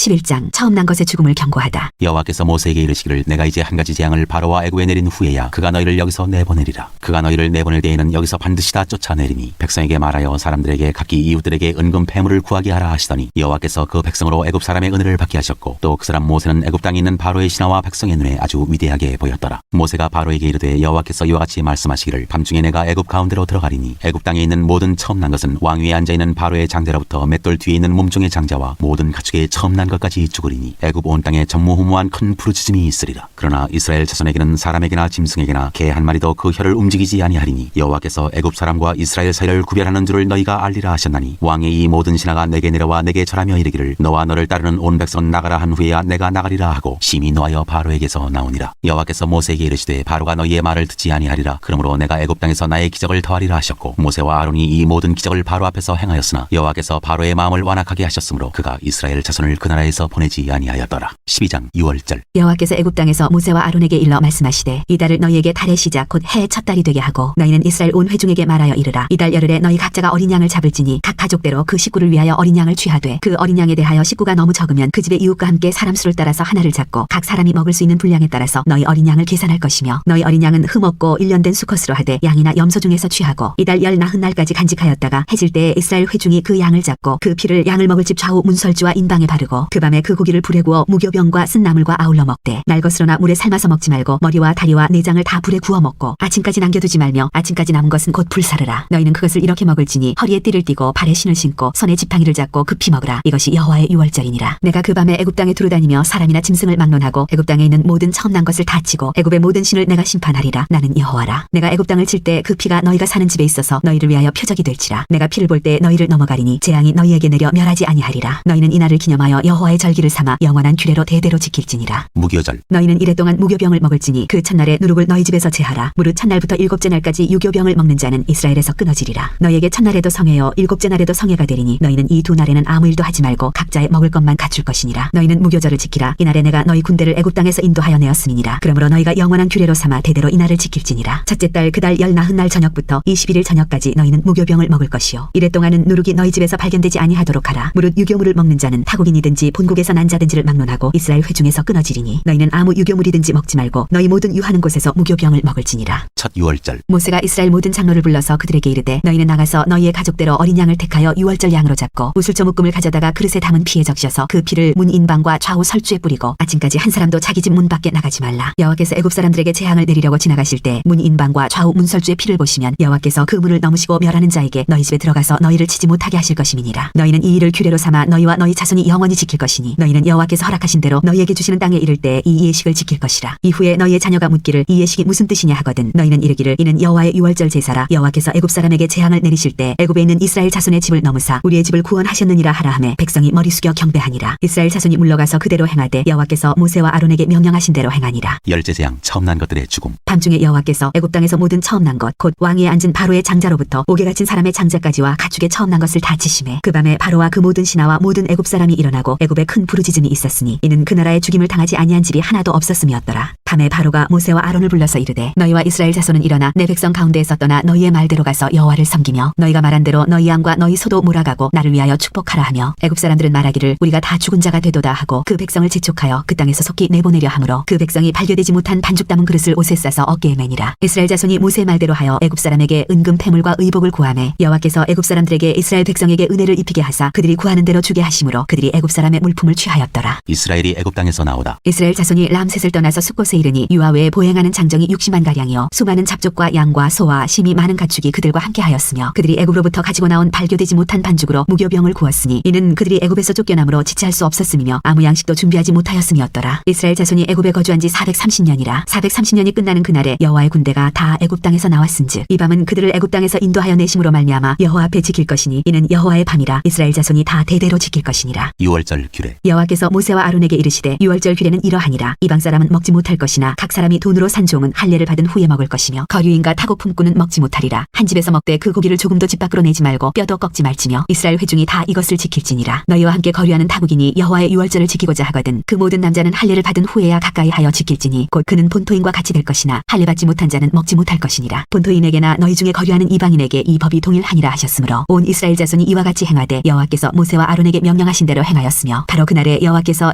11장 처음 난 것의 죽음을 경고하다. 여호와께서 모세에게 이르시기를 내가 이제 한 가지 재앙을 바로와 애굽에 내린 후에야 그가 너희를 여기서 내보내리라. 그가 너희를 내보낼 때에는 여기서 반드시 다 쫓아내리니 백성에게 말하여 사람들에게 각기 이웃들에게 은금 패물을 구하게 하라 하시더니 여호와께서 그 백성으로 애굽 사람의 은혜를 받게 하셨고 또 그 사람 모세는 애굽 땅에 있는 바로의 신하와 백성의 눈에 아주 위대하게 보였더라. 모세가 바로에게 이르되 여호와께서 이와 같이 말씀하시기를 밤중에 내가 애굽 가운데로 들어가리니 애굽 땅에 있는 모든 처음 난 것은 왕위에 앉아있는 바로의 장자로부터 맷돌 뒤에 있는 몸종의 장자와 모든 가축의 처음 난 것까지 죽으리니 애굽 온 땅에 전무후무한 큰 부르짖음이 있으리라. 그러나 이스라엘 자손에게는 사람에게나 짐승에게나 개 한 마리도 그 혀를 움직이지 아니하리니 여호와께서 애굽 사람과 이스라엘 사이를 구별하는 줄을 너희가 알리라 하셨나니 왕의 이 모든 신하가 내게 내려와 내게 절하며 이르기를 너와 너를 따르는 온 백성은 나가라 한 후에야 내가 나가리라 하고 심히 노하여 바로에게서 나오니라. 여호와께서 모세에게 이르시되 바로가 너희의 말을 듣지 아니하리라. 그러므로 내가 애굽 땅에서 나의 기적을 더하리라 하셨고 모세와 아론이 이 모든 기적을 바로 앞에서 행하였으나 여호와께서 바로의 마음을 완악하게 하셨으므로 그가 이스라엘 자손을 그 나라에서 보내지 아니하였더라. 12장 6월절. 여호와께서 애굽 땅에서 모세와 아론에게 일러 말씀하시되 이 달을 너희에게 달의 시작 곧 해의 첫 달이 되게 하고 너희는 이스라엘 온 회중에게 말하여 이르라. 이 달 열흘에 너희 각자가 어린 양을 잡을지니 각 가족대로 그 식구를 위하여 어린 양을 취하되 그 어린 양에 대하여 식구가 너무 적으면 그 집의 이웃과 함께 사람 수를 따라서 하나를 잡고 각 사람이 먹을 수 있는 분량에 따라서 너희 어린 양을 계산할 것이며 너희 어린 양은 흠없고 1년 된 수컷으로 하되 양이나 염소 중에서 취하고 이 달 40날까지 간직하였다가 해질 때에 이스라엘 회중이 그 양을 잡고 그 피를 양을 먹을 집 좌우 문설주와 인방에 바르고 그 밤에 그 고기를 불에 구워 무교병과 쓴 나물과 아울러 먹되 날 것으로나 물에 삶아서 먹지 말고 머리와 다리와 내장을 다 불에 구워 먹고 아침까지 남겨두지 말며 아침까지 남은 것은 곧 불사르라. 너희는 그것을 이렇게 먹을지니 허리에 띠를 띠고 발에 신을 신고 손에 지팡이를 잡고 급히 먹으라. 이것이 여호와의 유월절이니라. 내가 그 밤에 애굽 땅에 두루다니며 사람이나 짐승을 막론하고 애굽 땅에 있는 모든 처음 난 것을 다 치고 애굽의 모든 신을 내가 심판하리라. 나는 여호와라. 내가 애굽 땅을 칠 때 그 피가 너희가 사는 집에 있어서 너희를 위하여 표적이 될지라. 내가 피를 볼 때 너희를 넘어가리니 재앙이 너희에게 내려 멸하지 아니하리라. 너희는 이 날을 기념하여 여호와의 절기를 삼아 영원한 규례로 대대로 지킬지니라. 무교절. 너희는 이래 동안 무교병을 먹을지니 그 첫날에 누룩을 너희 집에서 제하라. 무릇 첫날부터 일곱째 날까지 유교병을 먹는 자는 이스라엘에서 끊어지리라. 너희에게 첫날에도 성회요 일곱째 날에도 성회가 되리니 너희는 이 두 날에는 아무 일도 하지 말고 각자의 먹을 것만 갖출 것이니라. 너희는 무교절을 지키라. 이날에 내가 너희 군대를 애굽 땅에서 인도하여 내었음이니라. 그러므로 너희가 영원한 규례로 삼아 대대로 이 날을 지킬지니라. 첫째 달 그 달 40날 저녁부터 21일 저녁까지 너희는 무교병을 먹을 것이요 이래 동안은 누룩이 너희 집에서 발견되지 아니하도록 하라. 무릇 유교물을 먹는 자는 타국인이든지 본국에서 난 자든지를 막론하고 이스라엘 회중에서 끊어지리니 너희는 아무 유교물이든지 먹지 말고 너희 모든 유하는 곳에서 무교병을 먹을지니라. 첫 유월절. 모세가 이스라엘 모든 장로를 불러서 그들에게 이르되 너희는 나가서 너희의 가족대로 어린 양을 택하여 유월절 양으로 잡고 우슬조 묶음을 가져다가 그릇에 담은 피에 적셔서 그 피를 문 인방과 좌우 설주에 뿌리고 아침까지 한 사람도 자기 집 문 밖에 나가지 말라. 여호와께서 애굽 사람들에게 재앙을 내리려고 지나가실 때 문 인방과 좌우 문설주의 피를 보시면 여호와께서 그 문을 넘으시고 멸하는 자에게 너희 집에 들어가서 너희를 치지 못하게 하실 것임이니라. 너희는 이 일을 규례로 삼아 너희와 너희 자손이 영원히 지킬 것이니 너희는 여호와께서 허락하신 대로 너희에게 주시는 땅에 이를 때 이 예식을 지킬 것이라. 이후에 너희의 자녀가 묻기를 이 예식이 무슨 뜻이냐 하거든 너희는 이르기를 이는 여호와의 유월절 제사라. 여호와께서 애굽 사람에게 재앙을 내리실 때 애굽에 있는 이스라엘 자손의 집을 넘으사 우리의 집을 구원하셨느니라 하라 하매 백성이 머리 숙여 경배하니라. 이스라엘 자손이 물러가서 그대로 행하되 여호와께서 모세와 아론에게 명령하신 대로 행하니라. 열째 재앙 처음 난 것들의 죽음. 밤중에 여호와께서 애굽 땅에서 모든 처음 난 것 곧 왕위에 앉은 바로의 장자로부터 옥에 갇힌 사람의 장자까지와 가축의 처음 난 것을 다 치심해 그 밤에 바로와 그 모든 신하와 모든 애굽 사람이 일어나고 애굽에 큰 부르짖음이 있었으니 이는 그 나라에 죽임을 당하지 아니한 집이 하나도 없었음이었더라. 밤에 바로가 모세와 아론을 불러서 이르되 너희와 이스라엘 자손은 일어나 내 백성 가운데에서 떠나 너희의 말대로 가서 여호와를 섬기며 너희가 말한 대로 너희 양과 너희 소도 몰아가고 나를 위하여 축복하라 하며 애굽 사람들은 말하기를 우리가 다 죽은 자가 되도다 하고 그 백성을 재촉하여 그 땅에서 속히 내보내려 하므로 그 백성이 발교되지 못한 반죽 담은 그릇을 옷에 싸서 어깨에 매니라. 이스라엘 자손이 모세 말대로 하여 애굽 사람에게 은금 패물과 의복을 구하매 여호와께서 애굽 사람들에게 이스라엘 백성에게 은혜를 입히게 하사 그들이 구하는 대로 주게 하심으로 그들이 애굽 사람의 물품을 취하였더라. 이스라엘이 애굽 땅에서 나오다. 이스라엘 자손이 람셋을 떠나서 숫곳에 이르니 유아 외에 보행하는 장정이 60만 가량이요 수많은 잡족과 양과 소와 심히 많은 가축이 그들과 함께하였으며 그들이 애굽으로부터 가지고 나온 발교되지 못한 반죽으로 무교병을 구웠으니 이는 그들이 애굽에서 쫓겨남으로 지체할 수 없었음이며 아무 양식도 준비하지 못하였음이었더라. 이스라엘 자손이 애굽에 거주한 지 430년이라 430년이 끝나는 그날에 여호와의 군대가 다 애굽 땅에서 나왔은즉 이 밤은 그들을 애굽 땅에서 인도하여 내심으로 말미암아 여호와 앞에 지킬 것이니 이는 여호와의 밤이라 이스라엘 자손이 다 대대로 지킬 것이니라. 유월절 규례. 여호와께서 모세와 아론에게 이르시되 유월절 규례는 이러하니라. 이방 사람은 먹지 못할 것이나 각 사람이 돈으로 산 종은 할례를 받은 후에 먹을 것이며 거류인과 타국 품꾼은 먹지 못하리라. 한 집에서 먹되 그 고기를 조금도 집 밖으로 내지 말고 뼈도 꺾지 말지며 이스라엘 회중이 다 이것을 지킬지니라. 너희와 함께 거류하는 타국인이 여호와의 유월절을 지키고자 하거든 그 모든 남자는 할례를 받은 후에야 가까이 하여 지킬지니 곧 그는 본토인과 같이 될 것이나 할례 받지 못한 자는 먹지 못할 것이니라. 본토인에게나 너희 중에 거류하는 이방인에게 이 법이 동일하니라 하셨으므로 온 이스라엘 자손이 이와 같이 행하되 여호와께서 모세와 아론에게 명령하신 대로 행하였으며 하였으며 바로 그날에 여호와께서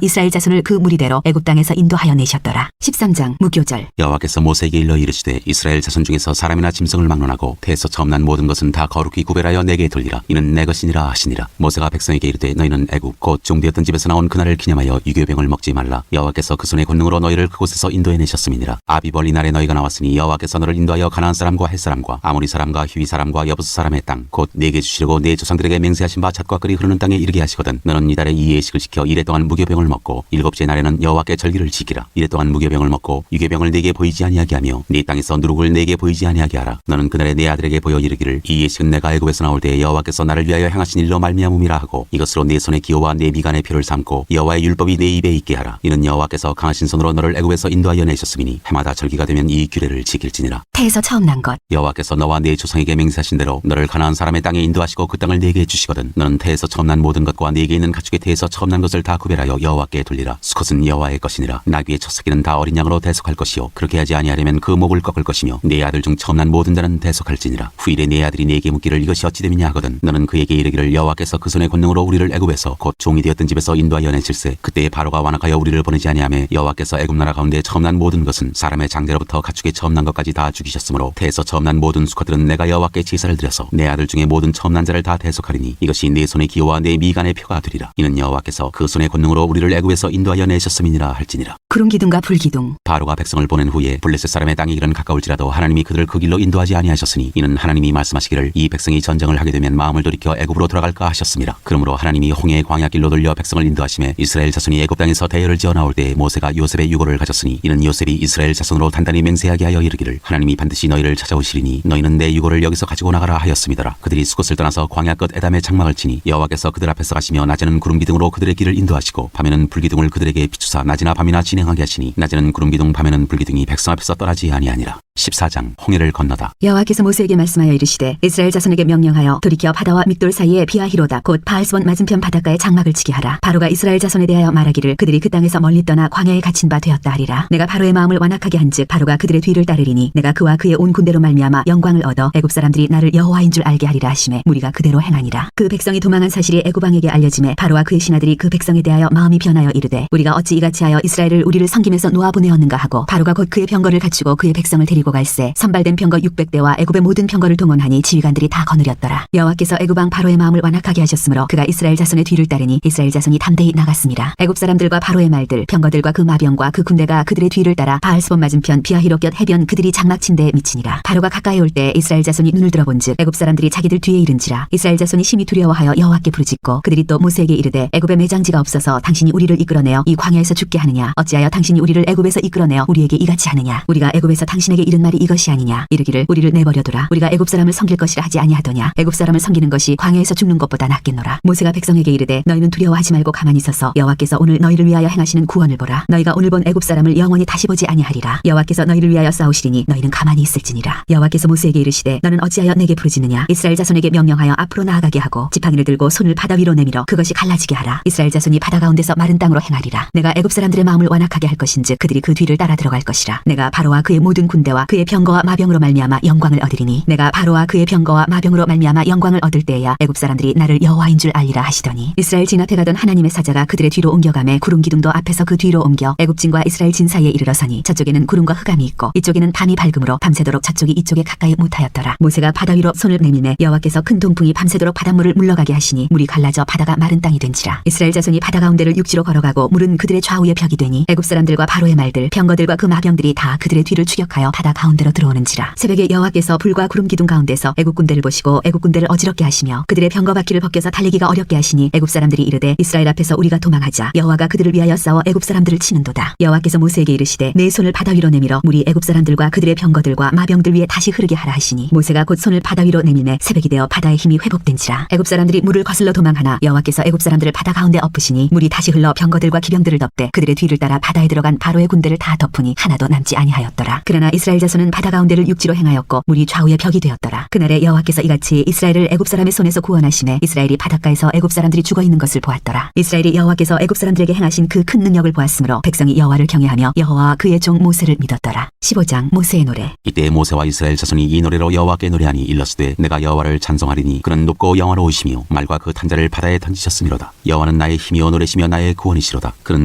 이스라엘 자손을 그 무리대로 애굽 땅에서 인도하여 내셨더라. 13장 무교절. 여호와께서 모세에게 일러 이르시되 이스라엘 자손 중에서 사람이나 짐승을 막론하고 태에서 처음 난 모든 것은 다 거룩히 구별하여 내게 돌리라. 이는 내 것이니라 하시니라. 모세가 백성에게 이르되 너희는 애굽 곧 종되었던 집에서 나온 그날을 기념하여 유교병을 먹지 말라. 여호와께서 그 손의 권능으로 너희를 그곳에서 인도해 내셨음이니라. 아비벌 이날에 너희가 나왔으니 여호와께서 너를 인도하여 가나안 사람과 헷 사람과 아모리 사람과 히위 사람과 여부스 사람의 땅 곧 내게 주시려고 내 조상들에게 맹세하신 바 잣과 끓이 흐르는 땅에 이르게 하시거든. 너는 이달에 이 예식을 지켜 이래 동안 무교병을 먹고 일곱째 날에는 여호와께 절기를 지키라. 이래 동안 무교병을 먹고 유교병을 내게 보이지 아니하게 하며 네 땅에서 누룩을 내게 보이지 아니하게 하라. 너는 그날에 내 아들에게 보여 이르기를 이 예식은 내가 애굽에서 나올 때에 여호와께서 나를 위하여 행하신 일로 말미암음이라 하고 이것으로 내 손의 기호와 내 미간의 표를 삼고 여호와의 율법이 내 입에 있게 하라. 이는 여호와께서 강하신 손으로 너를 애굽에서 인도하여 내셨음이니 해마다 절기가 되면 이 규례를 지킬지니라. 태에서 처음 난 것. 여호와께서 너와 네 조상에게 맹세하신 대로 너를 가나안 사람의 땅에 인도하시고 그 땅을 내게 주시거든. 너는 태에서 처음 난 모든 것과 네게 있는 가축의 태에서 처음 난 것을 다 구별하여 여호와께 돌리라. 수컷은 여호와의 것이니라. 나귀의 첫 새끼는 다 어린 양으로 대속할 것이요 그렇게 하지 아니하려면 그 목을 꺾을 것이며 네 아들 중 처음 난 모든 자는 대속할지니라. 후일에 네 아들이 네게 묻기를 이것이 어찌 됨이냐 하거든. 너는 그에게 이르기를 여호와께서 그 손의 권능으로 우리를 애굽에서 곧 종이 되었던 집에서 인도하여 내실세 그때에 바로가 완악하여 우리를 보내지 아니하며 여호와께서 애굽 나라 가운데 처음 난 모든 것은 사람의 장대로부터 가축의 처음 난 것까지 다 죽이셨으므로 태에서 처음 난 모든 수컷들은 내가 여호와께 제사를 드려서 내 아들 중에 모든 처음 난 자를 다 대속하리니 이것이 내 손의 기호와 내 미간의 표가 되리라. 이는 여호와께서 그 손의 권능으로 우리를 애굽에서 인도하여 내셨음이니라 할지니라. 구름 기둥과 불 기둥. 바로가 백성을 보낸 후에 블레셋 사람의 땅이 이른 가까울지라도 하나님이 그들을 그 길로 인도하지 아니하셨으니 이는 하나님이 말씀하시기를 이 백성이 전쟁을 하게 되면 마음을 돌이켜 애굽으로 돌아갈까 하셨습니다. 그러므로 하나님이 홍해의 광야 길로 돌려 백성을 인도하심에 이스라엘 자손이 애굽 땅에서 대열을 지어 나올 때에 모세가 요셉의 유고를 가졌으니 이는 요셉이 이스라엘 자손으로 단단히 맹세하게 하여 이르기를 하나님이 반드시 너희를 찾아오시리니 너희는 내 유고를 여기서 가지고 나가라 하였음이더라. 그들이 수곳을 떠나서 광야 끝 에담의 장막을 치니 여호와께서 그들 앞에서 가시며 낮에는 구름 기둥으로 그들의 길을 인도하시고 밤에는 불 기둥을 그들에게 비추사 낮이나 밤이나 진행하게 하시니 낮에는 구름 기둥 밤에는 불 기둥이 백성 앞에서 떠나지 아니하니라. 14장 홍해를 건너다. 여호와께서 모세에게 말씀하여 이르시되 이스라엘 자손에게 명령하여 돌이켜 바다와 믹돌 사이에 비아히로다 곧 바알스본 맞은편 바닷가에 장막을 치게 하라. 바로가 이스라엘 자손에 대하여 말하기를 그들이 그 땅에서 멀리 떠나 광야에 갇힌 바 되었다 하리라. 내가 바로의 마음을 완악하게 한즉 바로가 그들의 뒤를 따르리니 내가 그와 그의 온 군대로 말미암아 영광을 얻어 애굽 사람들이 나를 여호와인 줄 알게 하리라 하시매 무리가 그대로 행하니라. 그 백성이 도망한 사실이 애굽 왕에게 알려지매 바로와 그의 신하들이 그 백성에 대하여 마음이 변하여 이르되 우리가 어찌 이같이 하여 이스라엘을 우리를 섬김에서 놓아보내었는가 하고 바로가 곧 그의 병거를 갖추고 그의 백성을 데리고 갈새 선발된 병거 600대와 애굽의 모든 병거를 동원하니 지휘관들이 다 거느렸더라. 여호와께서 애굽 왕 바로의 마음을 완악하게 하셨으므로 그가 이스라엘 자손의 뒤를 따르니 이스라엘 자손이 담대히 나갔습니다. 애굽 사람들과 바로의 말들 병거들과 그 마병과 그 군대가 그들의 뒤를 따라 바알스본 맞은편 비아히로 곁 해변 그들이 장막친 데에 미치니라. 바로가 가까이 올 때 이스라엘 자손이 눈을 들어본즉 애굽 사람들이 자기들 뒤에 이른지라. 이스라엘 자손이 심히 두려워하여 여호와께 부르짖고 그들이 또 모세에게 이르되 애굽에 매장지가 없어서 당신이 우리를 이끌어내어 이 광야에서 죽게 하느냐 어찌하여 당신이 우리를 애굽에서 이끌어내어 우리에게 이같이 하느냐 우리가 애굽에서 당신에게 이른 말이 이것이 아니냐 이르기를 우리를 내버려두라 우리가 애굽 사람을 섬길 것이라 하지 아니하더냐 애굽 사람을 섬기는 것이 광야에서 죽는 것보다 낫겠노라. 모세가 백성에게 이르되 너희는 두려워하지 말고 가만히 있어서 여호와께서 오늘 너희를 위하여 행하시는 구원을 보라. 너희가 오늘 본 애굽 사람을 영원히 다시 보지 아니하리라. 여호와께서 너희를 위하여 싸우시리니 너희는 가만히 있을지니라. 여호와께서 모세에게 이르시되 너는 어찌하여 내게 부르짖느냐 이스라엘 자손에게 명령하여 앞으로 나아가게 하고 지팡이를 들고 손을 바다 위로 내밀어 그것이 갈라지게 하라. 이스라엘 자손이 바다 가운데서 마른 땅으로 행하리라. 내가 애굽 사람들의 마음을 완악하게 할 것인즉 그들이 그 뒤를 따라 들어갈 것이라. 내가 바로와 그의 모든 군대와 그의 병거와 마병으로 말미암아 영광을 얻으리니 내가 바로와 그의 병거와 마병으로 말미암아 영광을 얻을 때에야 애굽 사람들이 나를 여호와인 줄 알리라 하시더니 이스라엘 진 앞에 가던 하나님의 사자가 그들의 뒤로 옮겨가매 구름 기둥도 앞에서 그 뒤로 옮겨 애굽진과 이스라엘 진 사이에 이르러서니 저쪽에는 구름과 흑암이 있고 이쪽에는 밤이 밝음으로 밤새도록 저쪽이 이쪽에 가까이 못하였더라. 모세가 바다 위로 손을 내밀매 여호와께서 큰 동풍이 밤새도록 바닷물을 물러가게 하시니 물이 갈라져 바다가 마른 땅이 된지라. 이스라엘 자손이 바다 가운데를 육지로 걸어가고 물은 그들의 좌우에 벽이 되니 애굽 사람들과 바로의 말들 병거들과 그 마병들이 다 그들의 뒤를 추격하여 바다 가운데로 들어오는지라. 새벽에 여호와께서 불과 구름 기둥 가운데서 애굽 군대를 보시고 애굽 군대를 어지럽게 하시며 그들의 병거 바퀴를 벗겨서 달리기가 어렵게 하시니 애굽 사람들이 이르되 이스라엘 앞에서 우리가 도망하자 여호와가 그들을 위하여 싸워 애굽 사람들을 치는도다. 여호와께서 모세에게 이르시되 내 손을 바다 위로 내밀어 물이 애굽 사람들과 그들의 병거들과 마병들 위에 다시 흐르게 하라 하시니 모세가 곧 손을 바다 위로 내밀매 새벽이 되어 바다의 힘이 회복된지라. 애굽 사람들이 물을 거슬러 도망하나 여호와께서 애굽 사람들을 바다 가운데 엎으시니 물이 다시 흘러 병거들과 기병들을 덮되 그들의 뒤를 따라 바다에 들어간 바로의 군대를 다 덮으니 하나도 남지 아니하였더라. 그러나 이스라엘 이스라엘 자손은 바다 가운데를 육지로 행하였고 물이 좌우의 벽이 되었더라. 그날에 여호와께서 이같이 이스라엘을 애굽 사람의 손에서 구원하심에 이스라엘이 바닷가에서 애굽 사람들이 죽어 있는 것을 보았더라. 이스라엘이 여호와께서 애굽 사람들에게 행하신 그 큰 능력을 보았으므로 백성이 여호와를 경외하며 여호와와 그의 종 모세를 믿었더라. 15장 모세의 노래. 이때 모세와 이스라엘 자손이 이 노래로 여호와께 노래하니 일러스되 내가 여호와를 찬송하리니 그는 높고 영화로우시며 말과 그 탄자를 바다에 던지셨음이로다. 여호와는 나의 힘이요 노래시며 나의 구원이시로다. 그는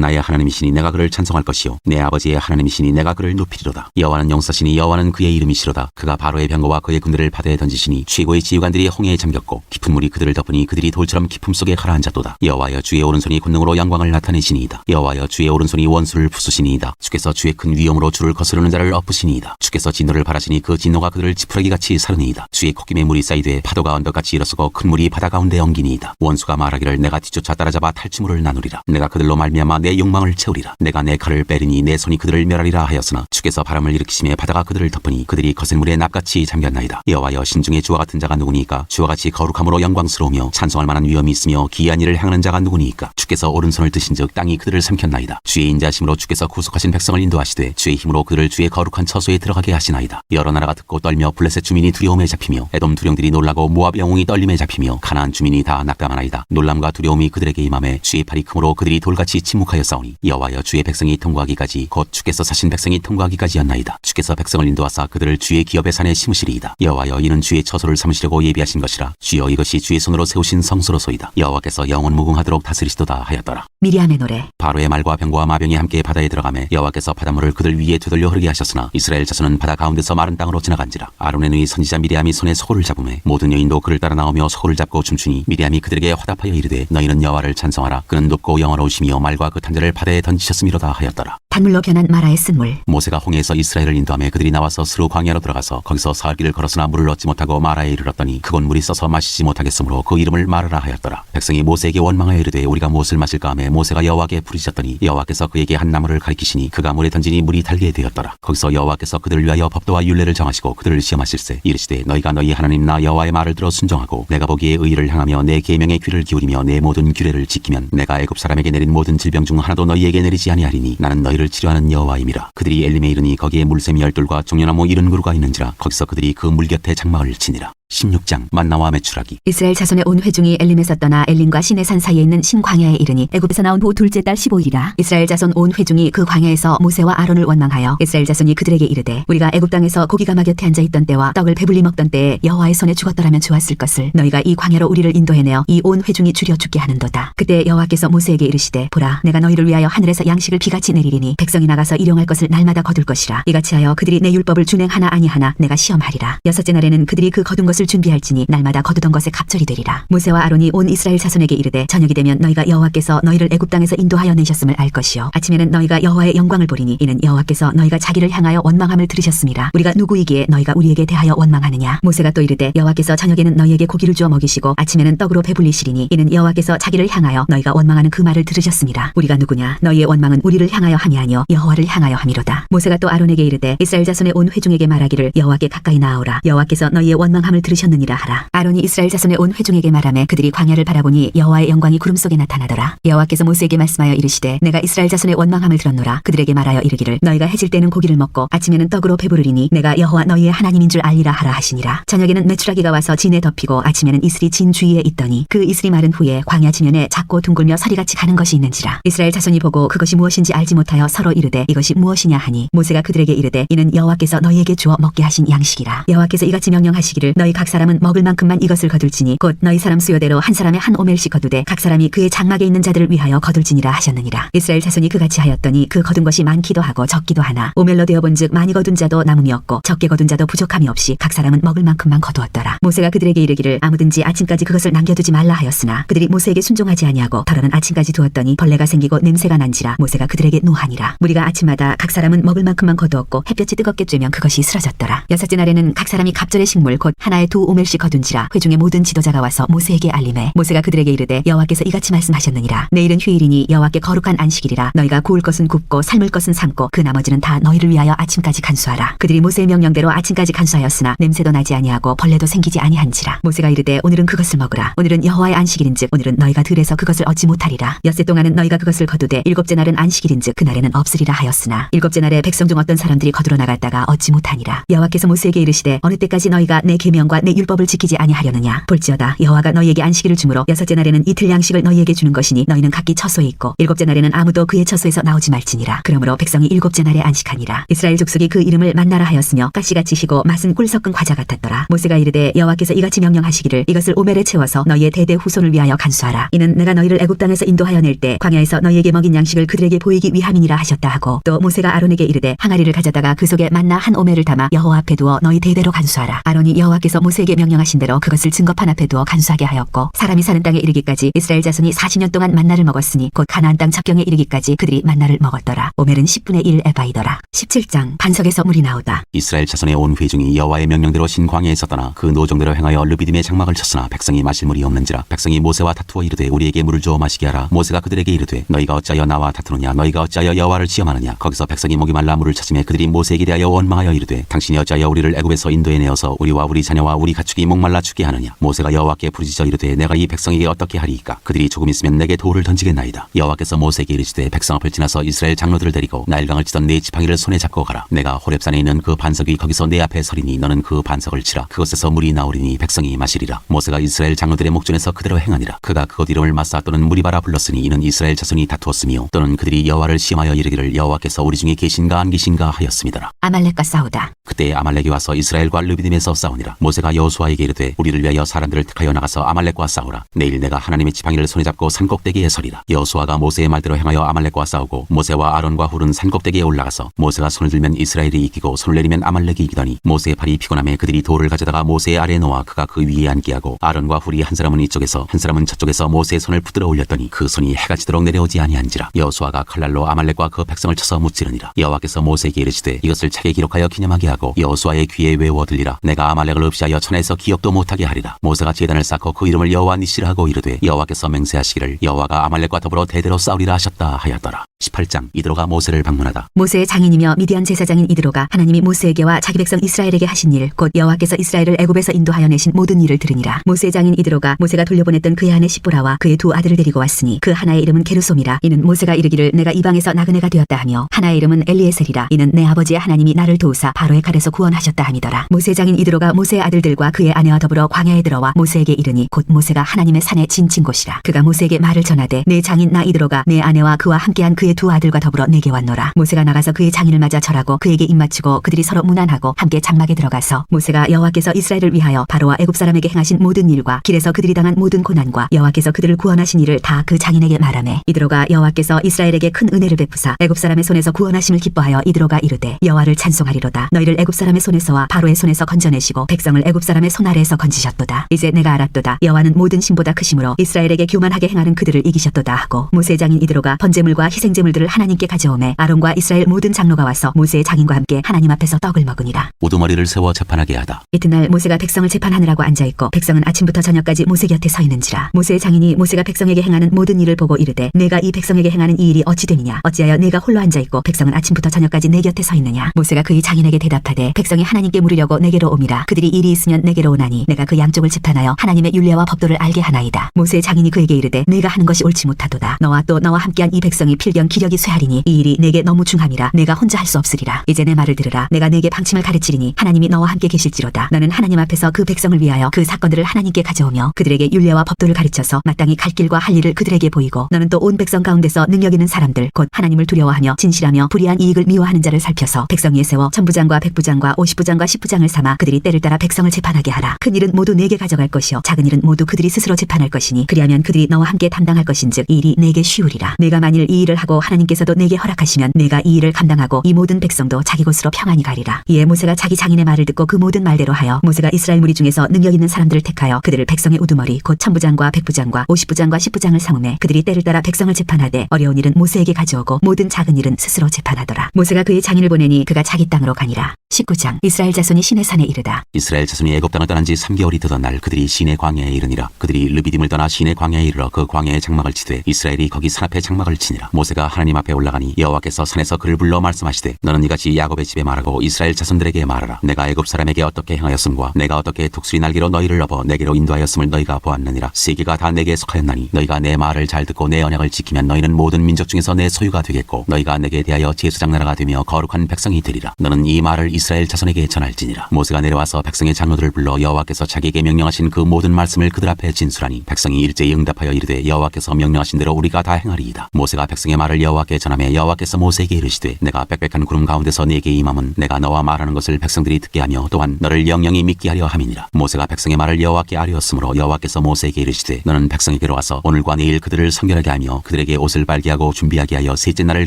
나의 하나님이시니 내가 그를 찬송할 것이요 내 아버지의 하나님이시니 내가 그를 높이리로다. 여호와는 용사시니 여호와는 그의 이름이시로다. 그가 바로의 병거와 그의 군대를 바다에 던지시니 최고의 지휘관들이 홍해에 잠겼고 깊은 물이 그들을 덮으니 그들이 돌처럼 깊음 속에 가라앉았도다. 여호와여 주의 오른손이 권능으로 영광을 나타내시니이다. 여호와여 주의 오른손이 원수를 부수시니이다. 주께서 주의 큰 위엄으로 주를 거스르는 자를 엎으시니이다. 주께서 진노를 바라시니 그 진노가 그들을 지푸라기같이 사르니이다. 주의 콧김에 물이 쌓이되 파도가 언덕같이 일어서고 큰 물이 바다 가운데 엉기니이다. 원수가 말하기를 내가 뒤쫓아 따라잡아 탈취물을 나누리라. 내가 그들로 말미암아 내 욕망을 채우리라. 내가 내 칼을 빼리니 내 손이 그들을 멸하리라 하였으나 주께서 바람을 일으키심에 바다가 그들을 덮으니 그들이 거센 물에 납같이 잠겼나이다. 여호와여 신중에 주와 같은 자가 누구니까? 주와 같이 거룩함으로 영광스러우며 찬송할 만한 위엄이 있으며 기이한 일을 행하는 자가 누구니까? 주께서 오른손을 드신즉 땅이 그들을 삼켰나이다. 주의 인자심으로 주께서 구속하신 백성을 인도하시되 주의 힘으로 그들을 주의 거룩한 처소에 들어가게 하시나이다. 여러 나라가 듣고 떨며 블레셋 주민이 두려움에 잡히며 에돔 두령들이 놀라고 모압 영웅이 떨림에 잡히며 가나안 주민이 다 낙담하나이다. 놀람과 두려움이 그들에게 임함에 주의 팔이 크므로 그들이 돌같이 침묵하여 싸우니 여호와여 주의 백성이 통과하기까지 곧 주께서 사신 백성이 통과하기까지였나이다. 주께서 백성을 인도하사 그들을 주의 기업의 산에 심으시리이다. 여호와여 이는 주의 처소를 삼으시려고 예비하신 것이라. 주여 이것이 주의 손으로 세우신 성소로소이다. 여호와께서 영원 무궁하도록 다스리시도다 하였더라. 미리암의 노래. 바로의 말과 병거와 마병이 함께 바다에 들어가매 여호와께서 바닷물을 그들 위에 되돌려 흐르게 하셨으나 이스라엘 자손은 바다 가운데서 마른 땅으로 지나간지라. 아론의 누이 선지자 미리암이 손에 소고를 잡으매 모든 여인도 그를 따라 나오며 소고를 잡고 춤추니 미리암이 그들에게 화답하여 이르되 너희는 여호와를 찬송하라. 그는 높고 영화로우시며 말과 그 탄자를 바다에 던지셨음이로다 하였더라. 단물로 변한 마라의 쓴물. 모세가 홍해에서 이스라엘을 인도하며 그들이 나와서 스루 광야로 들어가서 거기서 사흘 길을 걸었으나 물을 얻지 못하고 마라에 이르렀더니 그곳 물이 써서 마시지 못하겠으므로 그 이름을 마라라 하였더라. 백성이 모세에게 원망하여 이르되 우리가 무엇을 마실까 하며 모세가 여호와께 부르짖었더니 여호와께서 그에게 한 나무를 가리키시니 그가 물에 던지니 물이 달게 되었더라. 거기서 여호와께서 그들을 위하여 법도와 율례를 정하시고 그들을 시험하실세 이르시되 너희가 너희 하나님 나 여호와의 말을 들어 순종하고 내가 보기에 의를 행하며 내 계명에 귀를 기울이며 내 모든 규례를 지키면 내가 애굽 사람에게 내린 모든 질병 중 하나도 너희에게 내리지 아니하리니 나는 너희를 치료하는 여호와임이라. 그들이 엘림에 이르니 거기에 물샘 열둘과 종려나무 70그루가 있는지라. 거기서 그들이 그 물 곁에 장막을 치니라. 16장 만나와 메추라기. 이스라엘 자손의 온 회중이 엘림에서 떠나 엘림과 시내산 사이에 있는 신광야에 이르니 애굽에서 나온 후 둘째 달 15일이라. 이스라엘 자손 온 회중이 그 광야에서 모세와 아론을 원망하여 이스라엘 자손이 그들에게 이르되 우리가 애굽 땅에서 고기가 마 곁에 앉아 있던 때와 떡을 배불리 먹던 때에 여호와의 손에 죽었더라면 좋았을 것을 너희가 이 광야로 우리를 인도해내어 이 온 회중이 줄여 죽게 하는도다. 그때 여호와께서 모세에게 이르시되 보라 내가 너희를 위하여 하늘에서 양식을 비같이 내리리니 백성이 나가서 일용할 것을 날마다 거둘 것이라. 이같이 하여 그들이 내 율법을 준행하나 아니하나 내가 시험하리라. 여섯째 날에는 그들이 그 거둔 것을 준비할지니 날마다 거두던 것에 갑절이 되리라. 모세와 아론이 온 이스라엘 자손에게 이르되 저녁이 되면 너희가 여호와께서 너희를 애굽 땅에서 인도하여 내셨음을 알 것이요 아침에는 너희가 여호와의 영광을 보리니 이는 여호와께서 너희가 자기를 향하여 원망함을 들으셨음이라. 우리가 누구이기에 너희가 우리에게 대하여 원망하느냐. 모세가 또 이르되 여호와께서 저녁에는 너희에게 고기를 주어 먹이시고 아침에는 떡으로 배불리시리니 이는 여호와께서 자기를 향하여 너희가 원망하는 그 말을 들으셨음이라. 우리가 누구냐. 너희의 원망은 우리를 향하여 함이 아니요 여호와를 향하여 함이로다. 모세가 또 아론에게 이르되 이스라엘 자손의 온 회중에게 말하기를 여호와께 가까이 나아오라. 여호와께서 너희의 원망함을 들으셨느니라 하라. 아론이 이스라엘 자손의 온 회중에게 말하매 그들이 광야를 바라보니 여호와의 영광이 구름 속에 나타나더라. 여호와께서 모세에게 말씀하여 이르시되 내가 이스라엘 자손의 원망함을 들었노라. 그들에게 말하여 이르기를 너희가 해질 때는 고기를 먹고 아침에는 떡으로 배부르리니 내가 여호와 너희의 하나님인 줄 알리라 하라 하시니라. 저녁에는 메추라기가 와서 진에 덮이고 아침에는 이슬이 진 주위에 있더니 그 이슬이 마른 후에 광야 지면에 작고 둥글며 서리같이 가는 것이 있는지라. 이스라엘 자손이 보고 그것이 무엇인지 알지 못하여 서로 이르되 이것이 무엇이냐 하니 모세가 그들에게 이르되 이는 여호와께서 너희에게 주어 먹게 하신 양식이라. 여호와께서 이같이 명령하시기를 너희 각 사람은 먹을 만큼만 이것을 거둘지니 곧 너희 사람 수요대로 한 사람의 한 오멜씩 거두되 각 사람이 그의 장막에 있는 자들을 위하여 거둘지니라 하셨느니라. 이스라엘 자손이 그같이 하였더니 그 거둔 것이 많기도 하고 적기도 하나 오멜로 되어본즉 많이 거둔 자도 남음이 없고 적게 거둔 자도 부족함이 없이 각 사람은 먹을 만큼만 거두었더라. 모세가 그들에게 이르기를 아무든지 아침까지 그것을 남겨두지 말라 하였으나 그들이 모세에게 순종하지 아니하고 덜어는 아침까지 두었더니 벌레가 생기고 냄새가 난지라. 모세가 그들에게 노하니라. 무리가 아침마다 각 사람은 먹을 만큼만 거두었고 햇볕이 뜨겁게 쬐면 그것이 쓰러졌더라. 여섯째 날에는 각 사람이 갑절의 식물 곧 하나의 가마에 2오멜씩 거둔지라. 회중의 모든 지도자가 와서 모세에게 알림해 모세가 그들에게 이르되 여호와께서 이같이 말씀하셨느니라. 내일은 휴일이니 여호와께 거룩한 안식일이라. 너희가 구울 것은 굽고 삶을 것은 삶고 그 나머지는 다 너희를 위하여 아침까지 간수하라. 그들이 모세의 명령대로 아침까지 간수하였으나 냄새도 나지 아니하고 벌레도 생기지 아니한지라. 모세가 이르되 오늘은 그것을 먹으라. 오늘은 여호와의 안식일인즉 오늘은 너희가 들에서 그것을 얻지 못하리라. 엿새 동안은 너희가 그것을 거두되 일곱째 날은 안식일인즉 그날에는 없으리라 하였으나 일곱째 날에 백성 중 어떤 사람들이 거두러 나갔다가 얻지 못하니라. 여호와께서 모세에게 이르시되 어느 때까지 너희가 내 계명과 내 율법을 지키지 아니하려느냐. 볼지어다 여호와가 너희에게 안식일을 주므로 여섯째 날에는 이틀 양식을 너희에게 주는 것이니 너희는 각기 처소에 있고 일곱째 날에는 아무도 그의 처소에서 나오지 말지니라. 그러므로 백성이 일곱째 날에 안식하니라. 이스라엘 족속이 그 이름을 만나라 하였으며 가시같이 시고 맛은 꿀 섞은 과자 같았더라. 모세가 이르되 여호와께서 이같이 명령하시기를 이것을 오멜에 채워서 너희의 대대 후손을 위하여 간수하라. 이는 내가 너희를 애굽 땅에서 인도하여 낼 때 광야에서 너희에게 먹인 양식을 그들에게 보이기 위함이니라 하셨다 하고 또 모세가 아론에게 이르되 항아리를 가져다가 그 속에 만나 한 오멜을 담아 여호와 앞에 두어 너희 대대로 간수하라. 아론이 여호와께서 모세에게 명령하신 대로 그것을 증거판 앞에 두어 간수하게 하였고 사람이 사는 땅에 이르기까지 이스라엘 자손이 40년 동안 만나를 먹었으니 곧 가나안 땅 접경에 이르기까지 그들이 만나를 먹었더라. 오멜은 10분의 1 에바이더라. 17장 반석에서 물이 나오다. 이스라엘 자손의 온 회중이 여호와의 명령대로 신광야에서 떠나 그 노정대로 행하여 르비딤에 장막을 쳤으나 백성이 마실 물이 없는지라. 백성이 모세와 다투어 이르되 우리에게 물을 주어 마시게 하라. 모세가 그들에게 이르되 너희가 어찌하여 나와 다투느냐. 너희가 어찌하여 여호와를 시험하느냐. 거기서 백성이 목이 말라 물을 찾으며 그들이 모세에게 대하여 원망하여 이르되 당신이 어찌하여 우리를 애굽에서 인도해내어서 우리와 우리 자녀와 우리 가축이 목말라 죽게 하느냐. 모세가 여호와께 부르짖어 이르되 내가 이 백성에게 어떻게 하리이까. 그들이 조금 있으면 내게 돌을 던지겠나이다. 여호와께서 모세에게 이르시되 백성 앞을 지나서 이스라엘 장로들을 데리고 나일강을 치던 네 지팡이를 손에 잡고 가라. 내가 호렙산에 있는 그 반석 위 거기서 내 앞에 서리니 너는 그 반석을 치라. 그곳에서 물이 나오리니 백성이 마시리라. 모세가 이스라엘 장로들의 목전에서 그대로 행하니라. 그가 그곳 이름을 마사 또는 무리바라 불렀으니 이는 이스라엘 자손이 다투었으며 또는 그들이 여호와를 시험하여 이르기를 여호와께서 우리 중에 계신가 안 계신가 하였음이더라. 아말렉과 싸우다. 그때 아말렉이 와서 이스라엘과 르비딤에서 싸우니라. 모세가 여호수아에게 이르되 우리를 위하여 사람들을 택하여 나가서 아말렉과 싸우라. 내일 내가 하나님의 지팡이를 손에 잡고 산꼭대기에 서리라. 여호수아가 모세의 말대로 행하여 아말렉과 싸우고 모세와 아론과 훌은 산꼭대기에 올라가서 모세가 손을 들면 이스라엘이 이기고 손을 내리면 아말렉이 이기더니 모세의 팔이 피곤함에 그들이 돌을 가져다가 모세의 아래에 놓아 그가 그 위에 앉게 하고 아론과 훌이 한 사람은 이쪽에서 한 사람은 저쪽에서 모세의 손을 붙들어 올렸더니 그 손이 해가 지도록 내려오지 아니한지라. 여호수아가 칼날로 아말렉과 그 백성을 쳐서 무찌르니라. 여호와께서 모세에게 이르시되 이것을 책에 기록하여 기념하게 하고 여호수아의 귀에 외워 들리라. 내가 아말렉을 없이하여 천하에서 기억도 못하게 하리라. 모세가 제단을 쌓고 그 이름을 여호와 니시라 하고 이르되 여호와께서 맹세하시기를 여호와가 아말렉과 더불어 대대로 싸우리라 하셨다 하였더라. 18장 이드로가 모세를 방문하다. 모세의 장인이며 미디안 제사장인 이드로가 하나님이 모세에게와 자기 백성 이스라엘에게 하신 일 곧 여호와께서 이스라엘을 애굽에서 인도하여 내신 모든 일을 들으니라. 모세의 장인 이드로가 모세가 돌려보냈던 그의 아내 시브라와 그의 두 아들을 데리고 왔으니 그 하나의 이름은 게르솜이라. 이는 모세가 이르기를 내가 이방에서 나그네가 되었다 하며 하나의 이름은 엘리에셀이라. 이는 내 아버지의 하나님이 나를 도우사 바로의 칼에서 구원하셨다 함이더라. 모세의 장인 이드로가 모세의 아들들과 그의 아내와 더불어 광야에 들어와 모세에게 이르니 곧 모세가 하나님의 산에 진친 곳이라. 그가 모세에게 말을 전하되 내 장인 나 이드로가 내 아내와 그와 함께한 그의 두 아들과 더불어 내게 왔노라. 모세가 나가서 그의 장인을 맞아 절하고 그에게 입맞추고 그들이 서로 문안하고 함께 장막에 들어가서 모세가 여호와께서 이스라엘을 위하여 바로와 애굽 사람에게 행하신 모든 일과 길에서 그들이 당한 모든 고난과 여호와께서 그들을 구원하신 일을 다 그 장인에게 말하매 이드로가 여호와께서 이스라엘에게 큰 은혜를 베푸사 애굽 사람의 손에서 구원하심을 기뻐하여 이드로가 이르되 여호와를 찬송하리로다. 너희를 애굽 사람의 손에서와 바로의 손에서 건져내시고 백성을 애굽 사람의 손 아래에서 건지셨도다. 이제 내가 알았도다. 여호와는 모든 신보다 크심으로 이스라엘에게 교만하게 행하는 그들을 이기셨도다 하고 모세의 장인 이드로가 번제물과 희생제물들을 하나님께 가져오매 아론과 이스라엘 모든 장로가 와서 모세의 장인과 함께 하나님 앞에서 떡을 먹으니라. 우두머리를 세워 재판하게 하다. 이튿날 모세가 백성을 재판하느라고 앉아있고 백성은 아침부터 저녁까지 모세 곁에 서 있는지라. 모세의 장인이 모세가 백성에게 행하는 모든 일을 보고 이르되 내가 이 백성에게 행하는 이 일이 어찌 되느냐. 어찌하여 내가 홀로 앉아있고 백성은 아침부터 저녁까지 내 곁에 서 있느냐. 모세가 그의 장인에게 대답하되 백성이 하나님께 물으려고 내게로 오미라. 그들이 일이 있으면 내게로 오나니 내가 그 양쪽을 재판하여 하나님의 율례와 법도를 알게 하나이다. 모세의 장인이 그에게 이르되 내가 하는 것이 옳지 못하도다. 너와 또 너와 함께한 이 백성이 필경 기력이 쇠하리니 이 일이 내게 너무 중함이라 내가 혼자 할 수 없으리라. 이제 내 말을 들으라. 내가 내게 방침을 가르치리니 하나님이 너와 함께 계실지로다. 너는 하나님 앞에서 그 백성을 위하여 그 사건들을 하나님께 가져오며 그들에게 율례와 법도를 가르쳐서 마땅히 갈 길과 할 일을 그들에게 보이고 너는 또 온 백성 가운데서 능력 있는 사람들 곧 하나님을 두려워하며 진실하며 불의한 이익을 미워하는 자를 살펴서 백성 위에 세워 천부장과 백부장과 50부장과 10부장을 삼아 그들이 때를 따라 백성을 재판하게 하라. 큰 일은 모두 내게 가져갈 것이요 작은 일은 모두 그들이 스스로 재판할 것이니 그리하면 그들이 너와 함께 담당할 것인즉 이 일이 내게 쉬우리라. 내가 만일 이 일을 하고 하나님께서도 내게 허락하시면 내가 이 일을 감당하고 이 모든 백성도 자기 곳으로 평안히 가리라. 이에 모세가 자기 장인의 말을 듣고 그 모든 말대로 하여 모세가 이스라엘 무리 중에서 능력 있는 사람들을 택하여 그들을 백성의 우두머리 곧 천부장과 백부장과 50부장과 10부장을 삼음해 그들이 때를 따라 백성을 재판하되 어려운 일은 모세에게 가져오고 모든 작은 일은 스스로 재판하더라. 모세가 그의 장인을 보내니 그가 자기 땅으로 가니라. 19장. 이스라엘 자손이 시내산에 이르다. 이스라엘 자손이 애굽 땅을 떠난 지 3개월이 되던 날 그들이 시내 광야에 이르니라. 그들이 르비딤을 떠나 시내 광야에 이르러 그 광야에 장막을 치되 이스라엘이 거기 산 앞에 장막을 치니라. 모세가 하나님 앞에 올라가니 여호와께서 산에서 그를 불러 말씀하시되 너는 이같이 야곱의 집에 말하고 이스라엘 자손들에게 말하라. 내가 애굽 사람에게 어떻게 행하였음과 내가 어떻게 독수리 날개로 너희를 업어 내게로 인도하였음을 너희가 보았느니라. 세계가 다 내게 속하였나니 너희가 내 말을 잘 듣고 내 언약을 지키면 너희는 모든 민족 중에서 내 소유가 되겠고 너희가 내게 대하여 제사장 나라가 되며 거룩한 백성이 되리라. 너는 이 말을 이스라엘 자손에게 전할지니라. 모세가 내려와서 백성의 장로들을 불러 여호와께서 자기에게 명령하신 그 모든 말씀을 그들 앞에 진술하니 백성이 일제히 응답하여 이르되 여호와께서 명령하신 대로 우리가 다 행하리이다. 모세가 백성의 말을 여호와께 전하매 여호와께서 모세에게 이르시되 내가 빽빽한 구름 가운데서 네게 임함은 내가 너와 말하는 것을 백성들이 듣게 하며 또한 너를 영영히 믿게 하려 함이니라. 모세가 백성의 말을 여호와께 아뢰었으므로 여호와께서 모세에게 이르시되 너는 백성에게로 와서 오늘과 내일 그들을 성결하게 하며 그들에게 옷을 빨게 하고 준비하게 하여 셋째 날을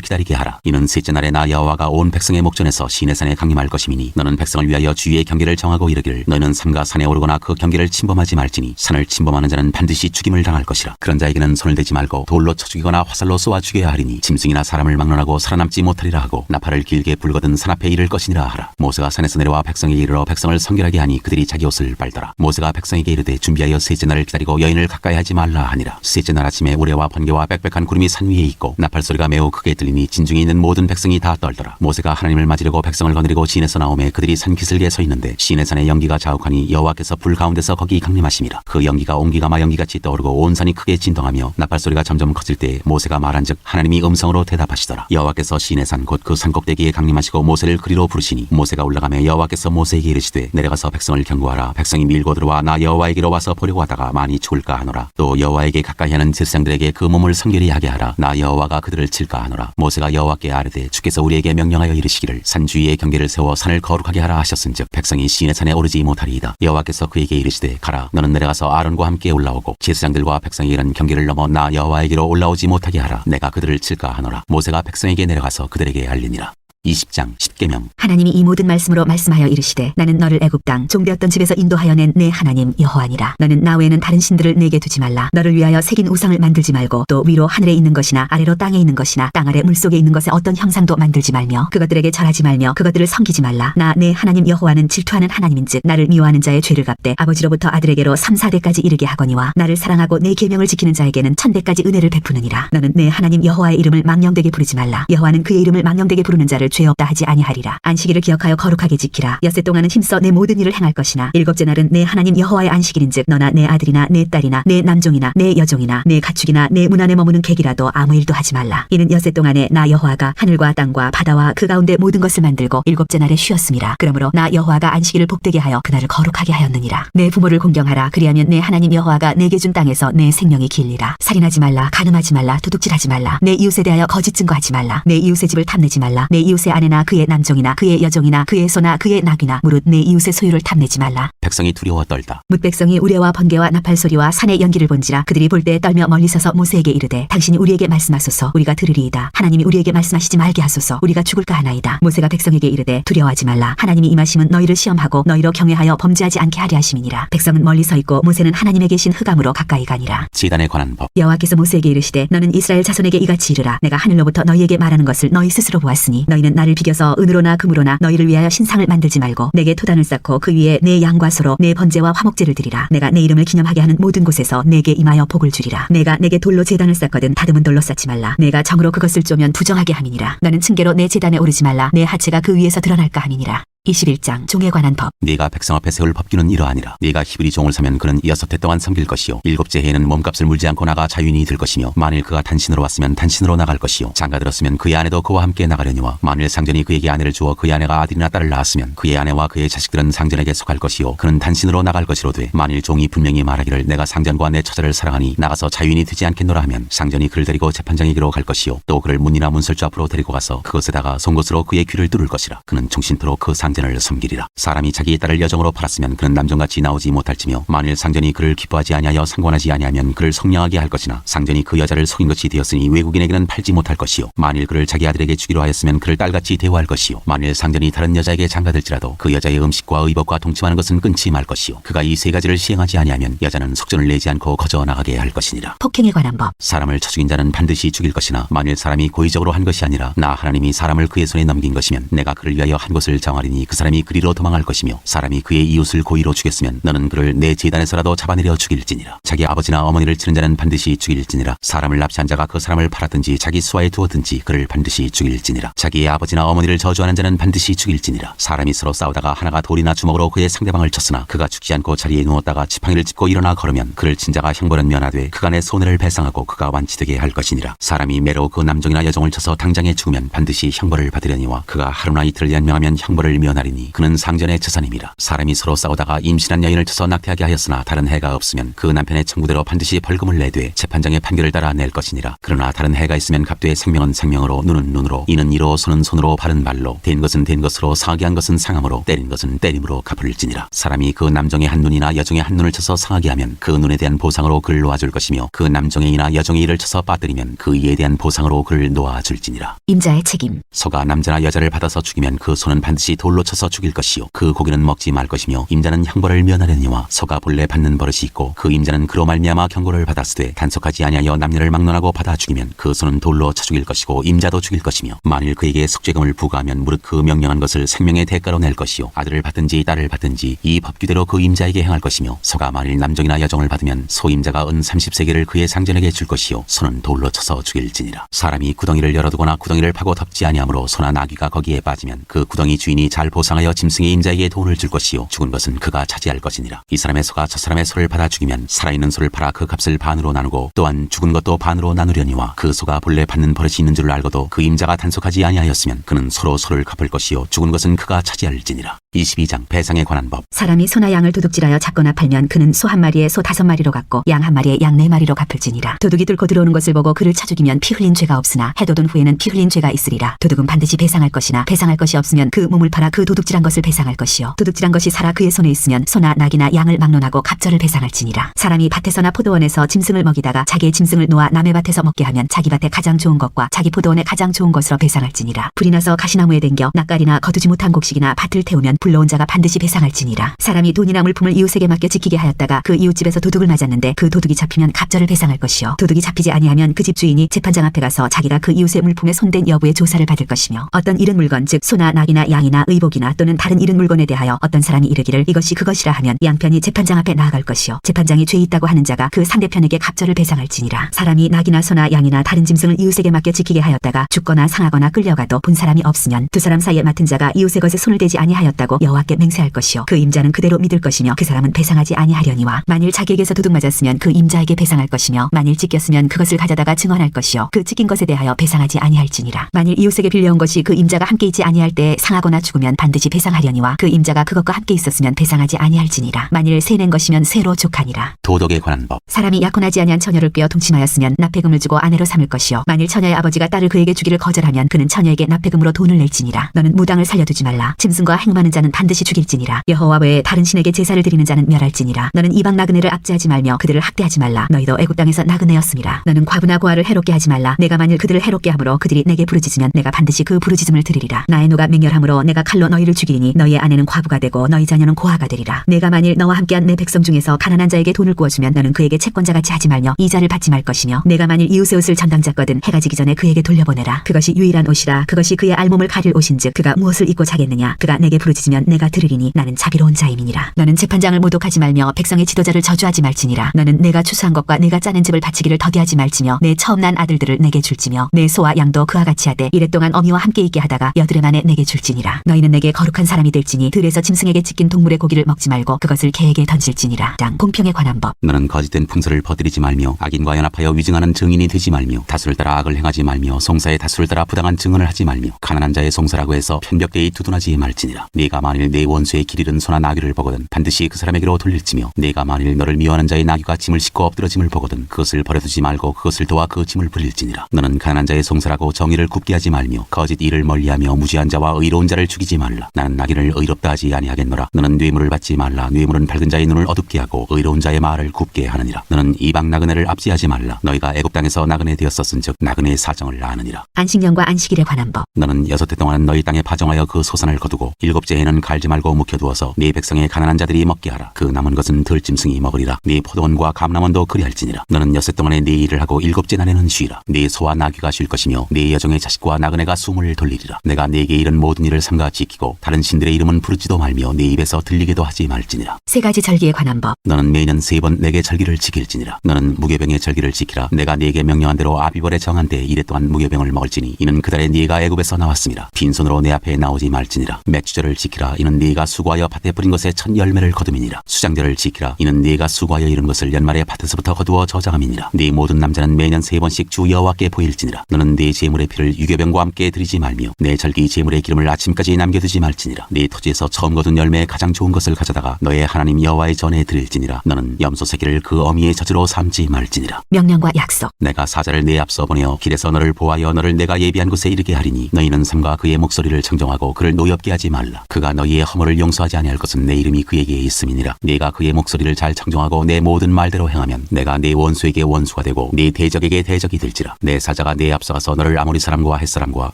기다리게 하라. 이는 셋째 날에 나 여호와가 온 백성의 목전에서 시내산에 강림할 것이미니 너는 백성을 위하여 주의 경계를 정하고 이르기를 너희는 삼가 산에 오르거나 그 경계를 침범하지 말지니 산을 침범하는 자는 반드시 죽임을 당할 것이라. 그런 자에게는 손을 대지 말고 돌로 쳐 죽이거나 화살로 쏘아 죽여야 하리니 짐승이나 사람을 막론하고 살아남지 못하리라 하고 나팔을 길게 불거든 산 앞에 이를 것이니라 하라. 모세가 산에서 내려와 백성에게 이르러 백성을 성결하게 하니 그들이 자기 옷을 빨더라. 모세가 백성에게 이르되 준비하여 셋째 날을 기다리고 여인을 가까이 하지 말라 하니라. 셋째 날 아침에 우레와 번개와 빽빽한 구름이 산 위에 있고 나팔 소리가 매우 크게 들리니 진중에 있는 모든 백성이 다 떨더라. 모세가 하나님을 맞으려고 백성을 거느리고 시내에서 나오매 그들이 산 기슭에 서 있는데 시내산의 연기가 자욱하니 여호와께서 불 가운데서 거기 강림하심이라. 그 연기가 옹기가 연기같이 떠오르고 온 산이 크게 진동하며 나팔 소리가 점점 커질 때 모세가 말한즉 하나님이 음성으로 대답하시더라. 여호와께서 시내산 곧 그 산꼭대기에 강림하시고 모세를 그리로 부르시니 모세가 올라가매 여호와께서 모세에게 이르시되 내려가서 백성을 경고하라. 백성이 밀고 들어와 나 여호와에게로 와서 보려고 하다가 많이 죽을까 하노라. 또 여호와에게 가까이 하는 제사장들에게 그 몸을 성결히 하게 하라. 나 여호와가 그들을 칠까 하노라. 모세가 여호와께 아뢰되 주께서 우리에게 명령하여 이르시기를 산 주위에 경계를 세워 산을 거룩하게 하라 하셨은즉 백성이 시내산에 오르지 못하리이다. 여호와께서 그에게 이르시되 가라. 너는 내려가서 아론과 함께 올라오고 제사장들과 백성이 이런 경계를 넘어 나 여호와에게로 올라오지 못하게 하라. 내가 그들을 칠까 하노라. 모세가 백성에게 내려가서 그들에게 알리니라. 20장 10계명. 하나님이 이 모든 말씀으로 말씀하여 이르시되 나는 너를 애굽 땅 종되었던 집에서 인도하여 낸 내 하나님 여호와니라. 너는 나 외에는 다른 신들을 내게 두지 말라. 너를 위하여 새긴 우상을 만들지 말고 또 위로 하늘에 있는 것이나 아래로 땅에 있는 것이나 땅 아래 물속에 있는 것에 어떤 형상도 만들지 말며 그것들에게 절하지 말며 그것들을 섬기지 말라. 나 내 하나님 여호와는 질투하는 하나님인즉 나를 미워하는 자의 죄를 갚되 아버지로부터 아들에게로 3, 4대까지 이르게 하거니와 나를 사랑하고 내 계명을 지키는 자에게는 1000대까지 은혜를 베푸느니라. 너는 내 하나님 여호와의 이름을 망령되게 부르지 말라. 여호와는 그의 이름을 망령되게 부르는 자를 죄 없다 하지 아니하리라. 안식일을 기억하여 거룩하게 지키라. 엿새 동안은 힘써 내 모든 일을 행할 것이나 일곱째 날은 내 하나님 여호와의 안식일인즉 너나 내 아들이나 내 딸이나 내 남종이나 내 여종이나 내 가축이나 내 문 안에 머무는 객이라도 아무 일도 하지 말라. 이는 엿새 동안에 나 여호와가 하늘과 땅과 바다와 그 가운데 모든 것을 만들고 일곱째 날에 쉬었음이라. 그러므로 나 여호와가 안식일을 복되게 하여 그날을 거룩하게 하였느니라. 내 부모를 공경하라. 그리하면 내 하나님 여호와가 내게 준 땅에서 내 생명이 길리라. 살인하지 말라. 간음하지 말라. 도둑질하지 말라. 내 이웃에 대하여 거짓 증거하지 말라. 내 이웃의 집을 탐내지 말라. 내 이웃의 아내나 그의 남종이나 그의 여종이나 그의 소나 그의 낙이나 무릇 내 이웃의 소유를 탐내지 말라. 백성이 두려워 떨다. 뭇 백성이 우레와 번개와 나팔 소리와 산의 연기를 본지라 그들이 볼 때 떨며 멀리 서서 모세에게 이르되 당신이 우리에게 말씀하소서. 우리가 들으리이다. 하나님이 우리에게 말씀하시지 말게 하소서. 우리가 죽을까 하나이다. 모세가 백성에게 이르되 두려워하지 말라. 하나님이 임하심은 너희를 시험하고 너희로 경외하여 범죄하지 않게 하려 하심이니라. 백성은 멀리 서 있고 모세는 하나님에 계신 흑암으로 가까이 가니라. 제단에 관한 법. 여호와께서 모세에게 이르시되 너는 이스라엘 자손에게 이같이 이르라. 내가 하늘로부터 너희에게 말하는 것을 너희 스스로 보았으니 너희는 나를 비겨서 은으로나 금으로나 너희를 위하여 신상을 만들지 말고 내게 토단을 쌓고 그 위에 내 양과 소로 내 번제와 화목제를 드리라. 내가 내 이름을 기념하게 하는 모든 곳에서 내게 임하여 복을 주리라. 내가 내게 돌로 제단을 쌓거든 다듬은 돌로 쌓지 말라. 내가 정으로 그것을 쪼면 부정하게 함이니라. 너는 층계로 내 제단에 오르지 말라. 내 하체가 그 위에서 드러날까 함이니라. 21장 종에 관한 법. 네가 백성 앞에 세울 법규는 이러하니라. 네가 히브리 종을 사면 그는 6해 동안 섬길 것이요 7째 해에는 몸값을 물지 않고 나가 자유인이 될 것이며 만일 그가 단신으로 왔으면 단신으로 나갈 것이요 장가 들었으면 그의 아내도 그와 함께 나가려니와 만일 상전이 그에게 아내를 주어 그의 아내가 아들이나 딸을 낳았으면 그의 아내와 그의 자식들은 상전에게 속할 것이요 그는 단신으로 나갈 것이로되 만일 종이 분명히 말하기를 내가 상전과 내 처자를 사랑하니 나가서 자유인이 되지 않겠노라 하면 상전이 그를 데리고 재판장에게로 갈 것이요 또 그를 문이나 문설주 앞으로 데리고 가서 그것에다가 송곳으로 그의 귀를 뚫을 것이라. 그는 종신토록 그 상전을 섬기리라. 사람이 자기의 딸을 여정으로 팔았으면 그는 남종같이 나오지 못할지며 만일 상전이 그를 기뻐하지 아니하여 상관하지 아니하면 그를 성령하게 할 것이나 상전이 그 여자를 속인 것이 되었으니 외국인에게는 팔지 못할 것이요 만일 그를 자기 아들에게 주기로 하였으면 그를 딸같이 대우할 것이요 만일 상전이 다른 여자에게 장가들지라도 그 여자의 음식과 의복과 동침하는 것은 끊지 말 것이요 그가 이 세 가지를 시행하지 아니하면 여자는 속전을 내지 않고 거저 나가게 할 것이니라. 폭행에 관한 법. 사람을 쳐 죽인 자는 반드시 죽일 것이나 만일 사람이 고의적으로 한 것이 아니라 나 하나님이 사람을 그의 손에 넘긴 것이면 내가 그를 위하여 한 곳을 정하리니 하리니 그 사람이 그리로 도망할 것이며 사람이 그의 이웃을 고의로 죽였으면 너는 그를 내 제단에서라도 잡아내려 죽일지니라. 자기 아버지나 어머니를 치는 자는 반드시 죽일지니라. 사람을 납치한 자가 그 사람을 팔았든지 자기 수하에 두었든지 그를 반드시 죽일지니라. 자기의 아버지나 어머니를 저주하는 자는 반드시 죽일지니라. 사람이 서로 싸우다가 하나가 돌이나 주먹으로 그의 상대방을 쳤으나 그가 죽지 않고 자리에 누웠다가 지팡이를 짚고 일어나 걸으면 그를 친 자가 형벌은 면하되 그간의 손해를 배상하고 그가 완치되게 할 것이니라. 사람이 매로 그 남종이나 여종을 쳐서 당장에 죽으면 반드시 형벌을 받으려니와 그가 하루나 이틀을 연명하면 형벌을 면하리니 그는 상전의 재산임이라. 사람이 서로 싸우다가 임신한 여인을 쳐서 낙태하게 하였으나 다른 해가 없으면 그 남편의 청구대로 반드시 벌금을 내되 재판장의 판결을 따라 낼 것이니라. 그러나 다른 해가 있으면 갚되 생명은 생명으로 눈은 눈으로 이는 이로 손은 손으로 발은 발로 된 것은 된 것으로 상하게 한 것은 상함으로 때린 것은 때림으로 갚을지니라. 사람이 그 남종의 한 눈이나 여종의 한 눈을 쳐서 상하게 하면 그 눈에 대한 보상으로 그를 놓아줄 것이며 그 남종의 이나 여종의 이를 쳐서 빠뜨리면 그 이에 대한 보상으로 그를 놓아줄지니라. 임자의 책임. 소가 남자나 여자를 받아서 죽이면 그 소는 반드시 돌로 쳐서 죽일 것이요 그 고기는 먹지 말 것이며 임자는 형벌을 면하려니와 소가 본래 받는 버릇이 있고 그 임자는 그로 말미암아 경고를 받았으되 단속하지 아니하여 남녀를 막론하고 받아 죽이면 그 소는 돌로 쳐 죽일 것이고 임자도 죽일 것이며 만일 그에게 속죄금을 부과하면 무릇 그 명령한 것을 생명의 대가로 낼 것이요 아들을 받든지 딸을 받든지 이 법규대로 그 임자에게 행할 것이며 소가 만일 남종이나 여종을 받으면 소 임자가 은 30세겔을 그의 상전에게 줄 것이요 소는 돌로 쳐서 죽일지니라. 사람이 구덩이를 열어두거나 구덩이를 파고 덮지 아니하므로 소나 나귀가 거기에 빠지면 그 구덩이 주인이 잘 보상하여 짐승의 임자에게 돈을 줄 것이요 죽은 것은 그가 차지할 것이니라. 이 사람의 소가 저 사람의 소를 받아 죽이면 살아있는 소를 팔아 그 값을 반으로 나누고 또한 죽은 것도 반으로 나누려니와 그 소가 본래 받는 버릇이 있는 줄 알고도 그 임자가 단속하지 아니하였으면 그는 서로 소를 갚을 것이요 죽은 것은 그가 차지할지니라. 22장 배상에 관한 법. 사람이 소나 양을 도둑질하여 잡거나 팔면 그는 소 한 마리에 소 5마리로 갚고 양 한 마리에 양 4마리로 갚을지니라. 도둑이 뚫고 들어오는 것을 보고 그를 쳐 죽이면 피 흘린 죄가 없으나 해돋은 후에는 피 흘린 죄가 있으리라. 도둑은 반드시 배상할 것이나 배상할 것이 없으면 그 몸을 팔아 그 도둑질한 것을 배상할 것이요 도둑질한 것이 살아 그의 손에 있으면 소나 낙이나 양을 막론하고 갑절을 배상할지니라. 사람이 밭에서나 포도원에서 짐승을 먹이다가 자기의 짐승을 놓아 남의 밭에서 먹게 하면 자기 밭에 가장 좋은 것과 자기 포도원에 가장 좋은 것으로 배상할지니라. 불이 나서 가시나무에 댕겨 낯가리나 거두지 못한 곡식이나 밭을 태우면 불러온 자가 반드시 배상할지니라. 사람이 돈이나 물품을 이웃에게 맡겨 지키게 하였다가 그 이웃집에서 도둑을 맞았는데 그 도둑이 잡히면 갑절을 배상할 것이요 도둑이 잡히지 아니하면 그 집 주인이 재판장 앞에 가서 자기가 그 이웃의 물품에 손댄 여부의 조사를 받을 것이며 어떤 잃은 물건 즉 소나 낙이나 양이나 의복이나 또는 다른 잃은 물건에 대하여 어떤 사람이 이르기를 이것이 그것이라 하면 양편이 재판장 앞에 나아갈 것이요 재판장이 죄 있다고 하는 자가 그 상대편에게 갑절을 배상할지니라. 사람이 낙이나 소나 양이나 다른 짐승을 이웃에게 맡겨 지키게 하였다가 죽거나 상하거나 끌려가도 본 사람이 없으면 두 사람 사이에 맡은 자가 이웃의 것에 손을 대지 아니하였다고 여호와께 맹세할 것이요 그 임자는 그대로 믿을 것이며 그 사람은 배상하지 아니하려니와 만일 자기에게서 도둑 맞았으면 그 임자에게 배상할 것이며 만일 찢겼으면 그것을 가져다가 증언할 것이요 그 찢긴 것에 대하여 배상하지 아니할지니라. 만일 이웃에게 빌려온 것이 그 임자가 함께 있지 아니할 때에 상하거나 죽으면 반드시 배상하려니와 그 임자가 그것과 함께 있었으면 배상하지 아니할지니라. 만일 세낸 것이면 세로 족하니라. 도덕에 관한 법. 사람이 약혼하지 아니한 처녀를 꿰어 동침하였으면 납폐금을 주고 아내로 삼을 것이요 만일 처녀의 아버지가 딸을 그에게 주기를 거절하면 그는 처녀에게 납폐금으로 돈을 낼지니라. 너는 무당을 살려두지 말라. 짐승과 행음하는 자는 반드시 죽일지니라. 여호와 외에 다른 신에게 제사를 드리는 자는 멸할지니라. 너는 이방 나그네를 압제하지 말며 그들을 학대하지 말라. 너희도 애굽 땅에서 나그네였음이라. 너는 과부나 고아를 해롭게 하지 말라. 내가 만일 그들을 해롭게 함으로 그들이 내게 부르짖으면 내가 반드시 그 부르짖음을 들으리라. 나의 노가 맹렬함으로 내가 칼로 너희를 죽이리니 너희의 아내는 과부가 되고 너희 자녀는 고아가 되리라. 내가 만일 너와 함께한 내 백성 중에서 가난한 자에게 돈을 구워주면 너는 그에게 채권자같이 하지 말며 이자를 받지 말 것이며 내가 만일 이웃의 옷을 전당 짰거든 해가 지기 전에 그에게 돌려보내라. 그것이 유일한 옷이라. 그것이 그의 알몸을 가릴 옷인즉 그가 무엇을 입고 자겠느냐. 그가 내게 부르짖으면 내가 들으리니 나는 자비로운 자임이니라. 너는 재판장을 모독하지 말며 백성의 지도자를 저주하지 말지니라. 너는 내가 추수한 것과 내가 짜낸 집을 바치기를 더디하지 말지며 내 처음 난 아들들을 내게 줄지며 내 소와 양도 그와 같이 하되 이랫동안 어미와 함께 있게 하다가 여드레 만에 내게 줄지니라. 너희는 내게 거룩한 사람이 될지니 들에서 짐승에게 찢긴 동물의 고기를 먹지 말고 그것을 개에게 던질지니라. 장 공평에 관한 법. 너는 거짓된 풍설을 퍼뜨리지 말며 악인과 연합하여 위증하는 증인이 되지 말며 다수를 따라 악을 행하지 말며 송사의 다수를 따라 부당한 증언을 하지 말며 가난한 자의 송사라고 해서 편벽되이 두둔하지 말지니라. 네가 만일 내 원수의 길 잃은 소나 나귀를 보거든 반드시 그 사람에게로 돌릴지며 네가 만일 너를 미워하는 자의 나귀가 짐을 싣고 엎드러짐을 보거든 그것을 버려두지 말고 그것을 도와 그 짐을 부릴지니라. 너는 가난한 자의 송사라고 정의를 굽게 하지 말며 거짓 일을 멀리하며 무지한 자와 의로운 자를 죽이지 말라. 나는 나귀를 의롭다 하지 아니하겠노라. 너는 뇌물을 받지 말라. 뇌물은 밝은 자의 눈을 어둡게 하고 의로운 자의 말을 굽게 하느니라. 너는 이방 나그네를 압제하지 말라. 너희가 애굽 땅에서 나그네 되었었은즉 나그네의 사정을 아느니라. 안식년과 안식일에 관한 법. 너는 6해 동안은 너희 땅에 파종하여 그 소산을 거두고 7째에는 갈지 말고 묵혀두어서 네 백성의 가난한 자들이 먹게 하라. 그 남은 것은 들짐승이 먹으리라. 네 포도원과 감람원도 그리할지니라. 너는 6해 동안에 네 일을 하고 7째 날에는 쉬라. 네 소와 나귀가 쉴 것이며 네 여종의 자식과 나그네가 숨을 돌리리라. 내가 네게 이른 모든 일을 삼가 지키라. 지키고 다른 신들의 이름은 부르지도 말며 내 입에서 들리게도 하지 말지니라. 세 가지 절기에 관한 법. 너는 매년 3번 내게 절기를 지킬지니라. 너는 무교병의 절기를 지키라. 내가 네게 명령한 대로 아비벌에 정한 때 이래 동안 무교병을 먹을지니 이는 그달에 네가 애굽에서 나왔음이라. 빈손으로 내 앞에 나오지 말지니라. 맥주절을 지키라. 이는 네가 수고하여 밭에 뿌린 것의 첫 열매를 거둠이니라. 수장절을 지키라. 이는 네가 수고하여 이룬 것을 연말에 밭에서부터 거두어 저장함이니라. 네 모든 남자는 매년 3번씩 주 여호와께 보일지니라. 너는 네 제물의 피를 유교병과 함께 드리지 말며 내 절기 제물의 기름을 아침까지 남겨두지 말지니라. 네 토지에서 처음 거둔 열매의 가장 좋은 것을 가져다가 너의 하나님 여호와의 전에 드릴지니라. 너는 염소 새끼를 그 어미의 젖으로 삼지 말지니라. 명령과 약속. 내가 사자를 네 앞서 보내어 길에서 너를 보하여 너를 내가 예비한 곳에 이르게 하리니 너희는 삼가 그의 목소리를 청정하고 그를 노엽게 하지 말라. 그가 너희의 허물을 용서하지 아니할 것은 내 이름이 그에게 있음이니라. 네가 그의 목소리를 잘 청정하고 내 모든 말대로 행하면 내가 네 원수에게 원수가 되고 네 대적에게 대적이 될지라. 내 사자가 네 앞서가서 너를 아모리 사람과 헷 사람과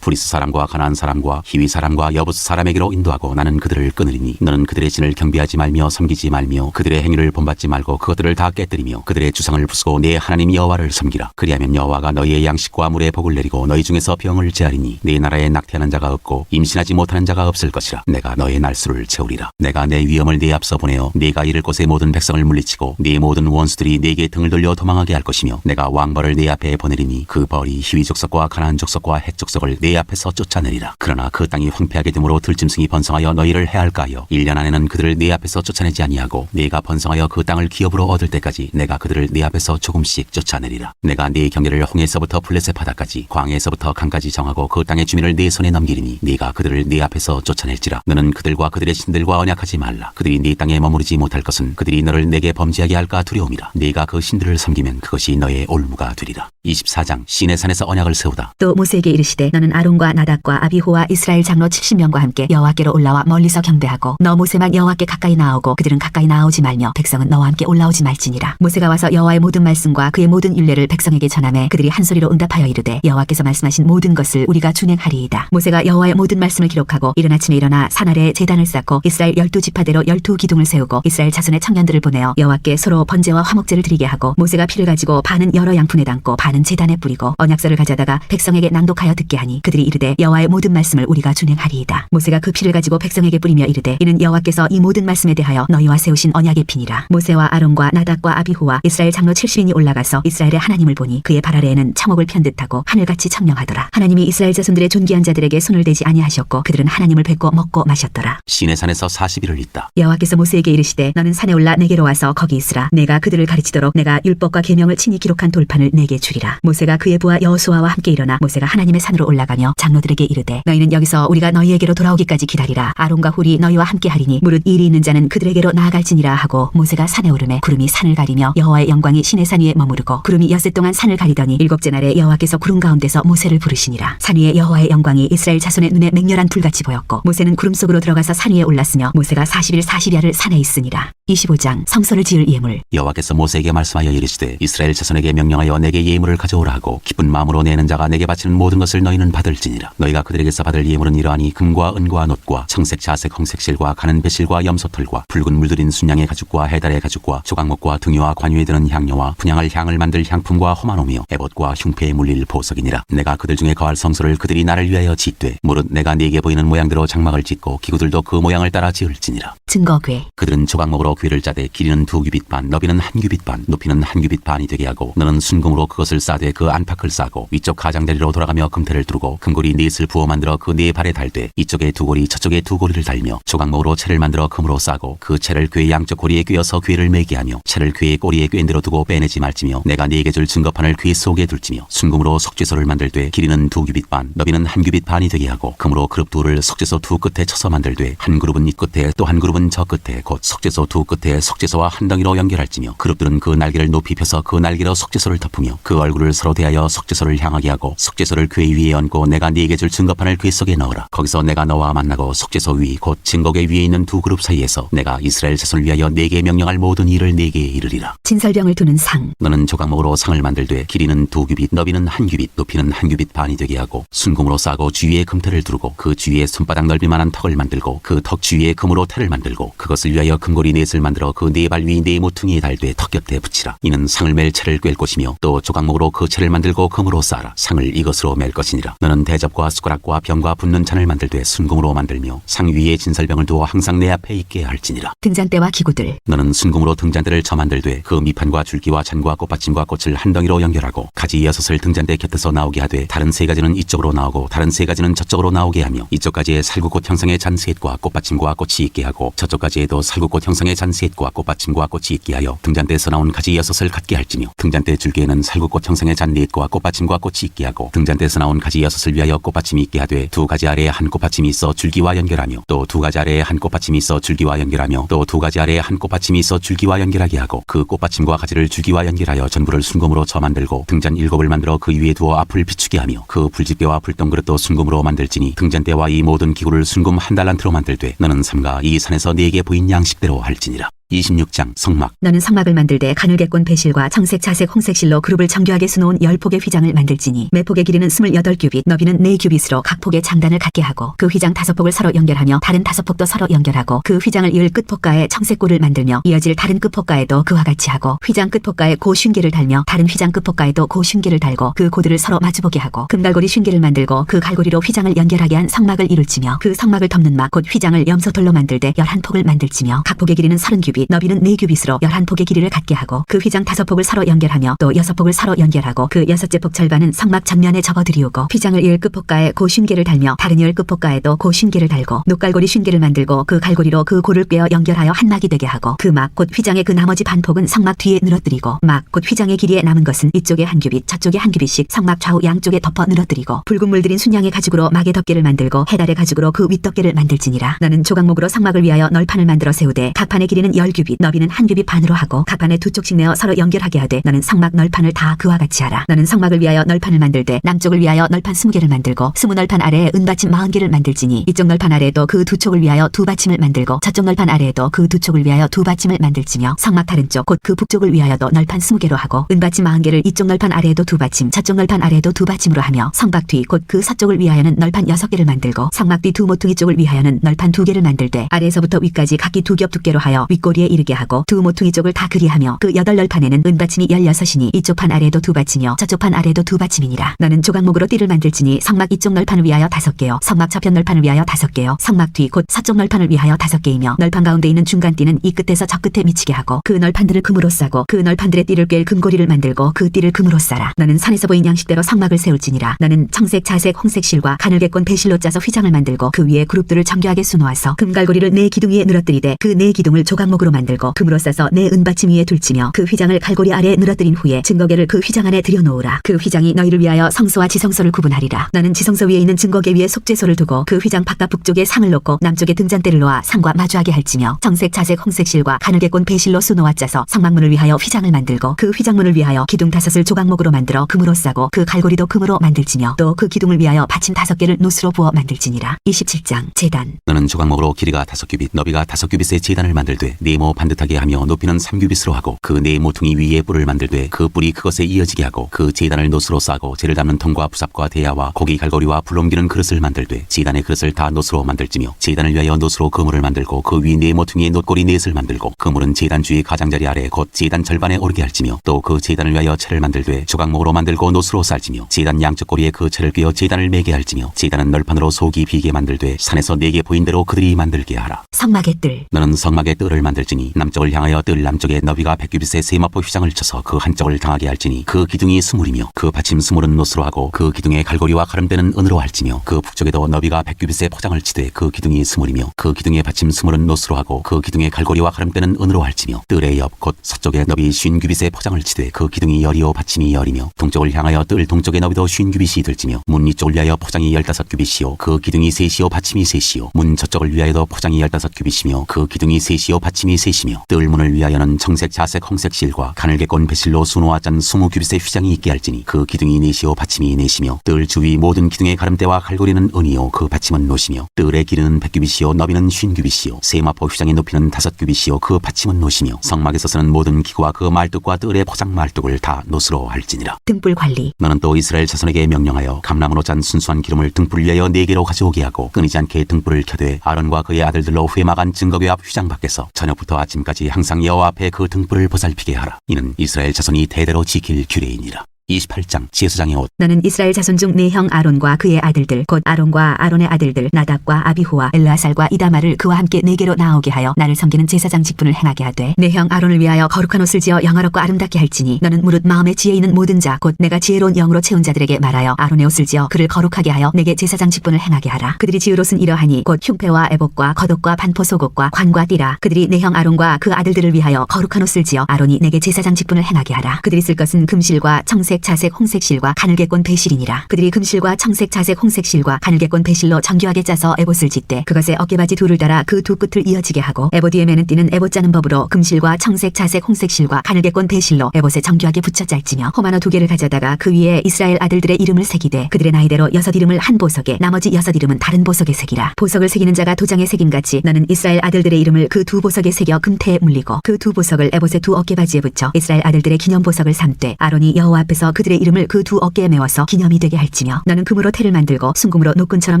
브리스 사람과 가나안 사람과 히위 사람과 여부스 사람에게로 인도하고 나는 그들을 끊으리니 너는 그들의 신을 경배하지 말며 섬기지 말며 그들의 행위를 본받지 말고 그것들을 다 깨뜨리며 그들의 주상을 부수고 내 하나님 여호와를 섬기라. 그리하면 여호와가 너희의 양식과 물의 복을 내리고 너희 중에서 병을 제하리니 네 나라에 낙태하는 자가 없고 임신하지 못하는 자가 없을 것이라. 내가 너의 날수를 채우리라. 내가 내 위엄을 네 앞서 보내어 네가 이를 곳의 모든 백성을 물리치고 네 모든 원수들이 네게 등을 돌려 도망하게 할 것이며 내가 왕벌을 네 앞에 보내리니 그 벌이 히위 족속과 가나안 족속과 헷 족속을 네 앞에서 쫓아내리라. 그러나 그 땅이 황폐하게 되므로 들짐승이 번성하여 너희를 해할까 하여 1년 안에는 그들을 네 앞에서 쫓아내지 아니하고 네가 번성하여 그 땅을 기업으로 얻을 때까지 내가 그들을 네 앞에서 조금씩 쫓아내리라. 내가 네 경계를 홍해에서부터 블레셋 바다까지 광해에서부터 강까지 정하고 그 땅의 주민을 네 손에 넘기리니 네가 그들을 네 앞에서 쫓아낼지라. 너는 그들과 그들의 신들과 언약하지 말라. 그들이 네 땅에 머무르지 못할 것은 그들이 너를 내게 범죄하게 할까 두려움이라. 네가 그 신들을 섬기면 그것이 너의 올무가 되리라. 24장 시내산에서 언약을 세우다. 또 모세에게 이르시되 너는 아론과 나답과 아비후와 이스라엘 장로 70명과 함께 여호와께로 올라와 멀리서 경배하고 너 모세만 여호와께 가까이 나아오고 그들은 가까이 나아오지 말며 백성은 너와 함께 올라오지 말지니라. 모세가 와서 여호와의 모든 말씀과 그의 모든 율례를 백성에게 전하매 그들이 한 소리로 응답하여 이르되 여호와께서 말씀하신 모든 것을 우리가 준행하리이다. 모세가 여호와의 모든 말씀을 기록하고 이른 아침에 일어나 산 아래에 제단을 쌓고 이스라엘 12지파대로 12기둥을 세우고 이스라엘 자손의 청년들을 보내어 여호와께 서로 번제와 화목제를 드리게 하고 모세가 피를 가지고 반은 여러 양푼에 담고 반은 제단에 뿌리고 언약서를 가져다가 백성에게 낭독하여 듣게 하니 그들이 이르되 여호와의 모든 말씀을 우리가 준행하리이다. 모세가 그 피를 가지고 백성에게 뿌리며 이르되 이는 여호와께서 이 모든 말씀에 대하여 너희와 세우신 언약의 피니라. 모세와 아론과 나답과 아비후와 이스라엘 장로 70인이 올라가서 이스라엘의 하나님을 보니 그의 발 아래에는 청옥을 편 듯하고 하늘같이 청명하더라. 하나님이 이스라엘 자손들의 존귀한 자들에게 손을 대지 아니하셨고 그들은 하나님을 뵙고 먹고 마셨더라. 시내산에서 40일을 있다. 여호와께서 모세에게 이르시되 너는 산에 올라 내게로 와서 거기 있으라. 내가 그들을 가르치도록 내가 율법과 계명을 친히 기록한 돌판을 내게 주리라. 모세가 그의 부하 여호수아와 함께 일어나 모세가 하나님의 산으로 올라가며 장로들에게 이르되 너희는 여기서 우리가 너희에게로 돌아오기까지 기다리라. 아론과 훌이 너희와 함께 하리니 무릇 일이 있는 자는 그들에게로 나아갈지니라 하고 모세가 산에 오르매 구름이 산을 가리며 여호와의 영광이 시내산 위에 머무르고 구름이 엿새 동안 산을 가리더니 일곱째 날에 여호와께서 구름 가운데서 모세를 부르시니라. 산 위에 여호와의 영광이 이스라엘 자손의 눈에 맹렬한 불같이 보였고 모세는 구름 속으로 들어가서 산 위에 올랐으며 모세가 40일 40야를 산에 있으니라. 25장 성소를 지을 예물. 여호와께서 모세에게 말씀하여 이르시되 이스라엘 자손에게 명령하여 내게 예물을 가져오라 하고 기쁜 마음으로 내는 자가 내게 바치는 모든 것을 너희는 받을지니라. 너희가 그들에게서 받을 예물은 이러하니 금과 은과 놋과 청색 자색 홍색 실과 가는 배실과 염소털과 붉은 물들인 순양의 가죽과 해달의 가죽과 조각목과 등유와 관유에 드는 향료와 분향할 향을 만들 향품과 호마노며 에봇과 흉패에 물릴 보석이니라. 내가 그들 중에 거할 성소를 그들이 나를 위하여 짓되 무릇 내가 네게 보이는 모양대로 장막을 짓고 기구들도 그 모양을 따라 지을지니라. 증거궤. 그들은 조각목으로 궤를 짜되 길이는 2규빗 반 너비는 1규빗 반 높이는 1규빗 반이 되게 하고 너는 순금으로 그것을 싸되 그 안팎을 싸고 위쪽 가장다리로 돌아가며 금태를 두르고 금고리 넷을 부어 만들어 그 네 발에 달되 이쪽에 2고리 저쪽에 2고리를 달며 조각목으로 채를 만들어 금으로 싸고 그 채를 궤 양쪽 고리에 꿰어서 궤를 매게 하며 채를 궤의 꼬리에 꿰인 대로 두고 빼내지 말지며 내가 네게 줄 증거판을 궤 속에 둘지며 순금으로 석죄소를 만들되 길이는 2규빗 반 너비는 1규빗 반이 되게 하고 금으로 그룹 둘을 석죄소 두 끝에 쳐서 만들되 한 그룹은 이 끝에 또 한 그룹은 저 끝에 곧 석죄소 두 끝에 석죄소와 한 덩이로 연결할지며 그룹들은 그 날개를 높이 펴서 그 날개로 석죄소를 덮으며 그 얼굴을 서로 대하여 석죄소를 향하게 하고 석죄소를 궤 위에 얹고 내가 네게 줄 증거판을 궤 속에 넣으라. 거기서 내가 너와 만나고 석죄소 위 곧 증거궤 위에 있는 두 그룹 사이에서 내가 이스라엘 자손을 위하여 네게 명령할 모든 일을 네게 이르리라. 진설병을 두는 상. 너는 조각목으로 상을 만들되 길이는 2규빗 너비는 1규빗 높이는 1규빗 반이 되게 하고 순금으로 싸고 주위에 금태를 두르고 그 주위에 손바닥 넓이만한 턱을 만들고 그 턱 주위에 금으로 태를 만들고 그것을 위하여 금고리 넷을 그릇을 만들어 그 네 발 위 네 모퉁이에 달되 턱 곁에 붙이라. 이는 상을 맬 채를 꿰을 것이며 또 조각목으로 그 채를 만들고 금으로 쌓아라. 상을 이것으로 맬 것이니라. 너는 대접과 숟가락과 병과 붓는 잔을 만들되 순금으로 만들며 상 위에 진설병을 두어 항상 내 앞에 있게 할지니라. 등잔대와 기구들. 너는 순금으로 등잔대를 쳐 만들되 그 밑판과 줄기와 잔과 꽃받침과 꽃을 한 덩이로 연결하고 가지 6을 등잔대 곁에서 나오게 하되 다른 3가지는 이쪽으로 나오고 다른 3가지는 저쪽으로 나오게 하며 이쪽 가지에 살구꽃 형상의 잔 셋과 꽃받침과 꽃이 있게 하고 저쪽 가지에도 살구꽃 형상의 잔 셋과 꽃받침과 꽃이 있게 하여 등잔대에서 나온 가지 6을 갖게 할지며 등잔대 줄기에는 살구꽃 형상의 잔 넷과 꽃받침과 꽃이 있게 하고 등잔대에서 나온 가지 6을 위하여 꽃받침이 있게 하되 2가지 아래에 한 꽃받침이 있어 줄기와 연결하며 또 2가지 아래에 한 꽃받침이 있어 줄기와 연결하며 또 2가지 아래에 한 꽃받침이 있어 줄기와 연결하게 하고 그 꽃받침과 가지를 줄기와 연결하여 전부를 순금으로 쳐 만들고 등잔 7을 만들어 그 위에 두어 앞을 비추게 하며 그 불집게와 불덩그릇도 순금으로 만들지니 등잔대와 이 모든 기구를 순금 한 달란트로 만들되 너는 삼가 이 산에서 네게 보인 양식대로 할지니라. 26장 성막. 너는 성막을 만들되 가늘게꼰 배실과 청색, 자색, 홍색실로 그룹을 정교하게 수놓은 10폭의 휘장을 만들지니 매폭의 길이는 28규빗, 너비는 4규빗으로 각 폭에 장단을 갖게 하고 그 휘장 5폭을 서로 연결하며 다른 5폭도 서로 연결하고 그 휘장을 이을 끝폭가에 청색골을 만들며 이어질 다른 끝폭가에도 그와 같이 하고 휘장 끝폭가에 고 쉰개를 달며 다른 휘장 끝폭가에도 고 쉰개를 달고 그 고들을 서로 마주보게 하고 금갈고리 쉰개를 만들고 그 갈고리로 휘장을 연결하게 한 성막을 이룰지며 그 성막을 덮는 막 곧 휘장을 염소돌로 만들되 11폭을 만들지며 각 폭의 길이는 30규빗, 너비는 4규빗으로 11폭의 길이를 갖게 하고 그 휘장 5폭을 서로 연결하며 또 6폭을 서로 연결하고 그 6째 폭 절반은 성막 전면에 접어들이우고 휘장을 이을 끝폭가에 고 쉰개를 달며 다른 이을 끝폭가에도 고 쉰개를 달고 녹갈고리 쉰개를 만들고 그 갈고리로 그 고를 꿰어 연결하여 한 막이 되게 하고 그 막 곧 휘장의 그 나머지 반폭은 성막 뒤에 늘어뜨리고 막 곧 휘장의 길이에 남은 것은 이쪽에 1규빗 저쪽에 1규빗씩 성막 좌우 양쪽에 덮어 늘어뜨리고 붉은 물들인 순양의 가죽으로 막의 덮개를 만들고 해달의 가죽으로 그 윗덮개를 만들지니라. 너는 조각목으로 성막을 위하여 널판을 만들어 세우되 각 판의 길이는 10규빗, 너비는 1규빗 반으로 하고 각 판에 2쪽씩 내어 서로 연결하게 하되 너는 성막 널판을 다 그와 같이 하라. 너는 성막을 위하여 널판을 만들되 남쪽을 위하여 널판 20개를 만들고 20널판 아래에 은받침 40개를 만들지니 이쪽 널판 아래에도 그 2촉을 위하여 2받침을 만들고 저쪽 널판 아래에도 그 2촉을 위하여 2받침을 만들지며 성막 다른 쪽 곧 그 북쪽을 위하여도 널판 20개로 하고 은받침 40개를 이쪽 널판 아래에도 2받침 저쪽 널판 아래에도 2받침으로 하며 성막 뒤 곧 그 서쪽을 위하여는 널판 6개를 만들고 성막 뒤 두 모퉁이 쪽을 위하여는 널판 2개를 만들되 아래에서부터 위까지 각기 2겹 두께로 하여 윗꼬리에 이르게 하고 두 모퉁이 쪽을 다 그리하며 그 8널판에는 은받침이 16이니 이쪽 판 아래에도 2받침이요 저쪽 판 아래에도 2받침이니라. 너는 조각목으로 띠를 만들지니 성막 이쪽 널판을 위하여 5개요 성막 저편 널판을 위하여 5개요 성막 뒤 곧 서쪽 널판을 위하여 5개이며 널판 가운데 있는 중간 띠는 이 끝에서 저 끝에 미치게 하고 그 널판들을 금으로 싸고 그 널판들의 띠를 꿰일 금고리를 만들고 그 띠를 금으로 싸라. 너는 산에서 보인 양식대로 성막을 세울지니라. 너는 청색, 자색, 홍색실과 가늘게꼰 배실로 짜서 휘장을 만들고 그 위에 그룹들을 정교하게 수놓아서 금갈고리를 4기둥 위에 늘어뜨리되 그 4기둥을 조각목으로 만들고 금으로 싸서 4은받침 위에 둘치며 그 휘장을 갈고리 아래에 늘어뜨린 후에 증거계를 그 휘장 안에 들여놓으라. 그 휘장이 너희를 위하여 성소와 지성소를 구분하리라. 너는 지성소 위에 있는 증거계 위에 속죄소를 두고 그 휘장 바깥 북쪽에 상을 놓고 남쪽에 등잔대를 놓아 상과 마주하게 할지며 청색, 자색, 홍색실과 가늘게꼰 배실로 수놓아 짜서 성막문을 위하여 휘장을 만들고 그 휘장문을 위하여 기둥 5을 조각목으로 만들어 금으로 싸고 그 갈고리도 금으로 만들지며 또 그 기둥을 위하여 받침 5개를 노스로 부어 만들지니라. 27장 제단. 너는 조각목으로 길이가 5규빗, 너비가 5규빗의 제단을 만들되 네모 반듯하게 하며 높이는 3규빗으로 하고 그 네 모퉁이 위에 뿔을 만들되 그 뿔이 그것에 이어지게 하고 그 제단을 노스로 싸고 재를 담는 통과 부삽과 대야와 고기 갈고리와 불 옮기는 그릇을 만들되 제단의 그릇을 다 노스로 만들지며 제단을 위하여 노스로 그물을 만들고 그 위 네 모퉁이에 놋고리 넷을 만들고 그물은 제단 주위 가장자리 아래 곧 제단 절반에 오르게 할지며 또 그 제단을 위하여 채를 만들되 조각목으로 만들고 노스로 쌀지며 제단 양쪽 고리에 그 채를 꿰어 제단을 매게 할지며 제단은 널판으로 속이 비게 만들되 산에서 네게 보인 대로 그들이 만들게 하라. 성막의 뜰. 너는 성막의 뜰을 만들지니 남쪽을 향하여 뜰 남쪽에 너비가 100규빗의 세마포 휘장을 쳐서 그 한쪽을 당하게 할지니 그 기둥이 20이며 그 받침 20은 노스로 하고 그 기둥의 갈고리와 가름대는 은으로 할지며 그 북쪽에도 너비가 100규빗의 포장을 치되 그 기둥이 20이며 그 기둥의 받침 20은 노스로 하고 그 기둥의 갈고리와 가름대는 은으로 할지며 뜰의 옆 곧 서쪽에 너비 50규빗의 포장을 치되 그 기둥이 10이요 받침이 10이며 동쪽을 향하여 뜰 동쪽의 너비도 50규빗이 들지며 문 이쪽을 위하여 포장이 15규빗이요 그 기둥이 3이요 받침이 3이요 문 저쪽을 위하여도 포장이 15규빗이며 그 기둥이 3이요 받침이 3이며 뜰 문을 위하여는 청색, 자색, 홍색실과 가늘게꼰 배실로 수놓아 짠 20규빗의 휘장이 있게 할지니 그 기둥이 4이요 받침이 4이며 뜰 주위 모든 기둥의 가름대와 갈고리는 은이요 그 받침은 노시며 뜰의 길이는 100규빗이요 너비는 50규빗이요 세마포 휘장의 높이는 5규빗이요 그 받침은 노시며 성막에서 쓰는 모든 기구와 그 말뚝과 뜰의 포장 말뚝을 다 노스로 할지니라. 등불 관리. 너는 또 이스라엘 자손에게 명령하여 감람으로 짠 순수한 기름을 등불을 위하여 4개로 가져오게 하고 끊이지 않게 등불을 켜되 아론과 그의 아들들로 회막안 증거궤 앞 휘장 밖에서 저녁부터 새벽부터 아침까지 항상 여호와 앞에 그 등불을 보살피게 하라. 이는 이스라엘 자손이 대대로 지킬 규례이니라. 28장 제사장의 옷. 너는 이스라엘 자손 중 네 형 아론과 그의 아들들 곧 아론과 아론의 아들들 나답과 아비후와 엘르아살과 이다말을 그와 함께 네게로 나오게 하여 나를 섬기는 제사장 직분을 행하게 하되 네 형 아론을 위하여 거룩한 옷을 지어 영화롭고 아름답게 할지니 너는 무릇 마음에 지혜 있는 모든 자 곧 내가 지혜로운 영으로 채운 자들에게 말하여 아론의 옷을 지어 그를 거룩하게 하여 내게 제사장 직분을 행하게 하라. 그들이 지을 옷은 이러하니 곧 흉패와 에봇과 겉옷과 반포 속옷과 관과 띠라. 그들이 네 형 아론과 그 아들들을 위하여 거룩한 옷을 지어 아론이 내게 제사장 직분을 행하게 하라. 그들이 쓸 것은 금실과 청색 자색 홍색 실과 가늘게꼰 배실이니라. 그들이 금실과 청색 자색 홍색 실과 가늘게꼰 배실로 정교하게 짜서 에봇을 짓되 그것에 어깨바지 둘을 달아 그 두 끝을 이어지게 하고 에봇 위에 매는 띠는 에봇 짜는 법으로 금실과 청색 자색 홍색 실과 가늘게꼰 배실로 에봇에 정교하게 붙여 짤지며 호마노 2개를 가져다가 그 위에 이스라엘 아들들의 이름을 새기되 그들의 나이대로 6 이름을 한 보석에 나머지 6 이름은 다른 보석에 새기라. 보석을 새기는 자가 도장에 새김같이 너는 이스라엘 아들들의 이름을 그 두 보석에 새겨 금태에 물리고 그 두 보석을 에봇의 두 어깨바지에 붙여 이스라엘 아들들의 기념 보석을 삼되 아론이 여호와 앞에서 그들의 이름을 그 두 어깨에 메워서 기념이 되게 할지며 너는 금으로 태를 만들고 순금으로 노끈처럼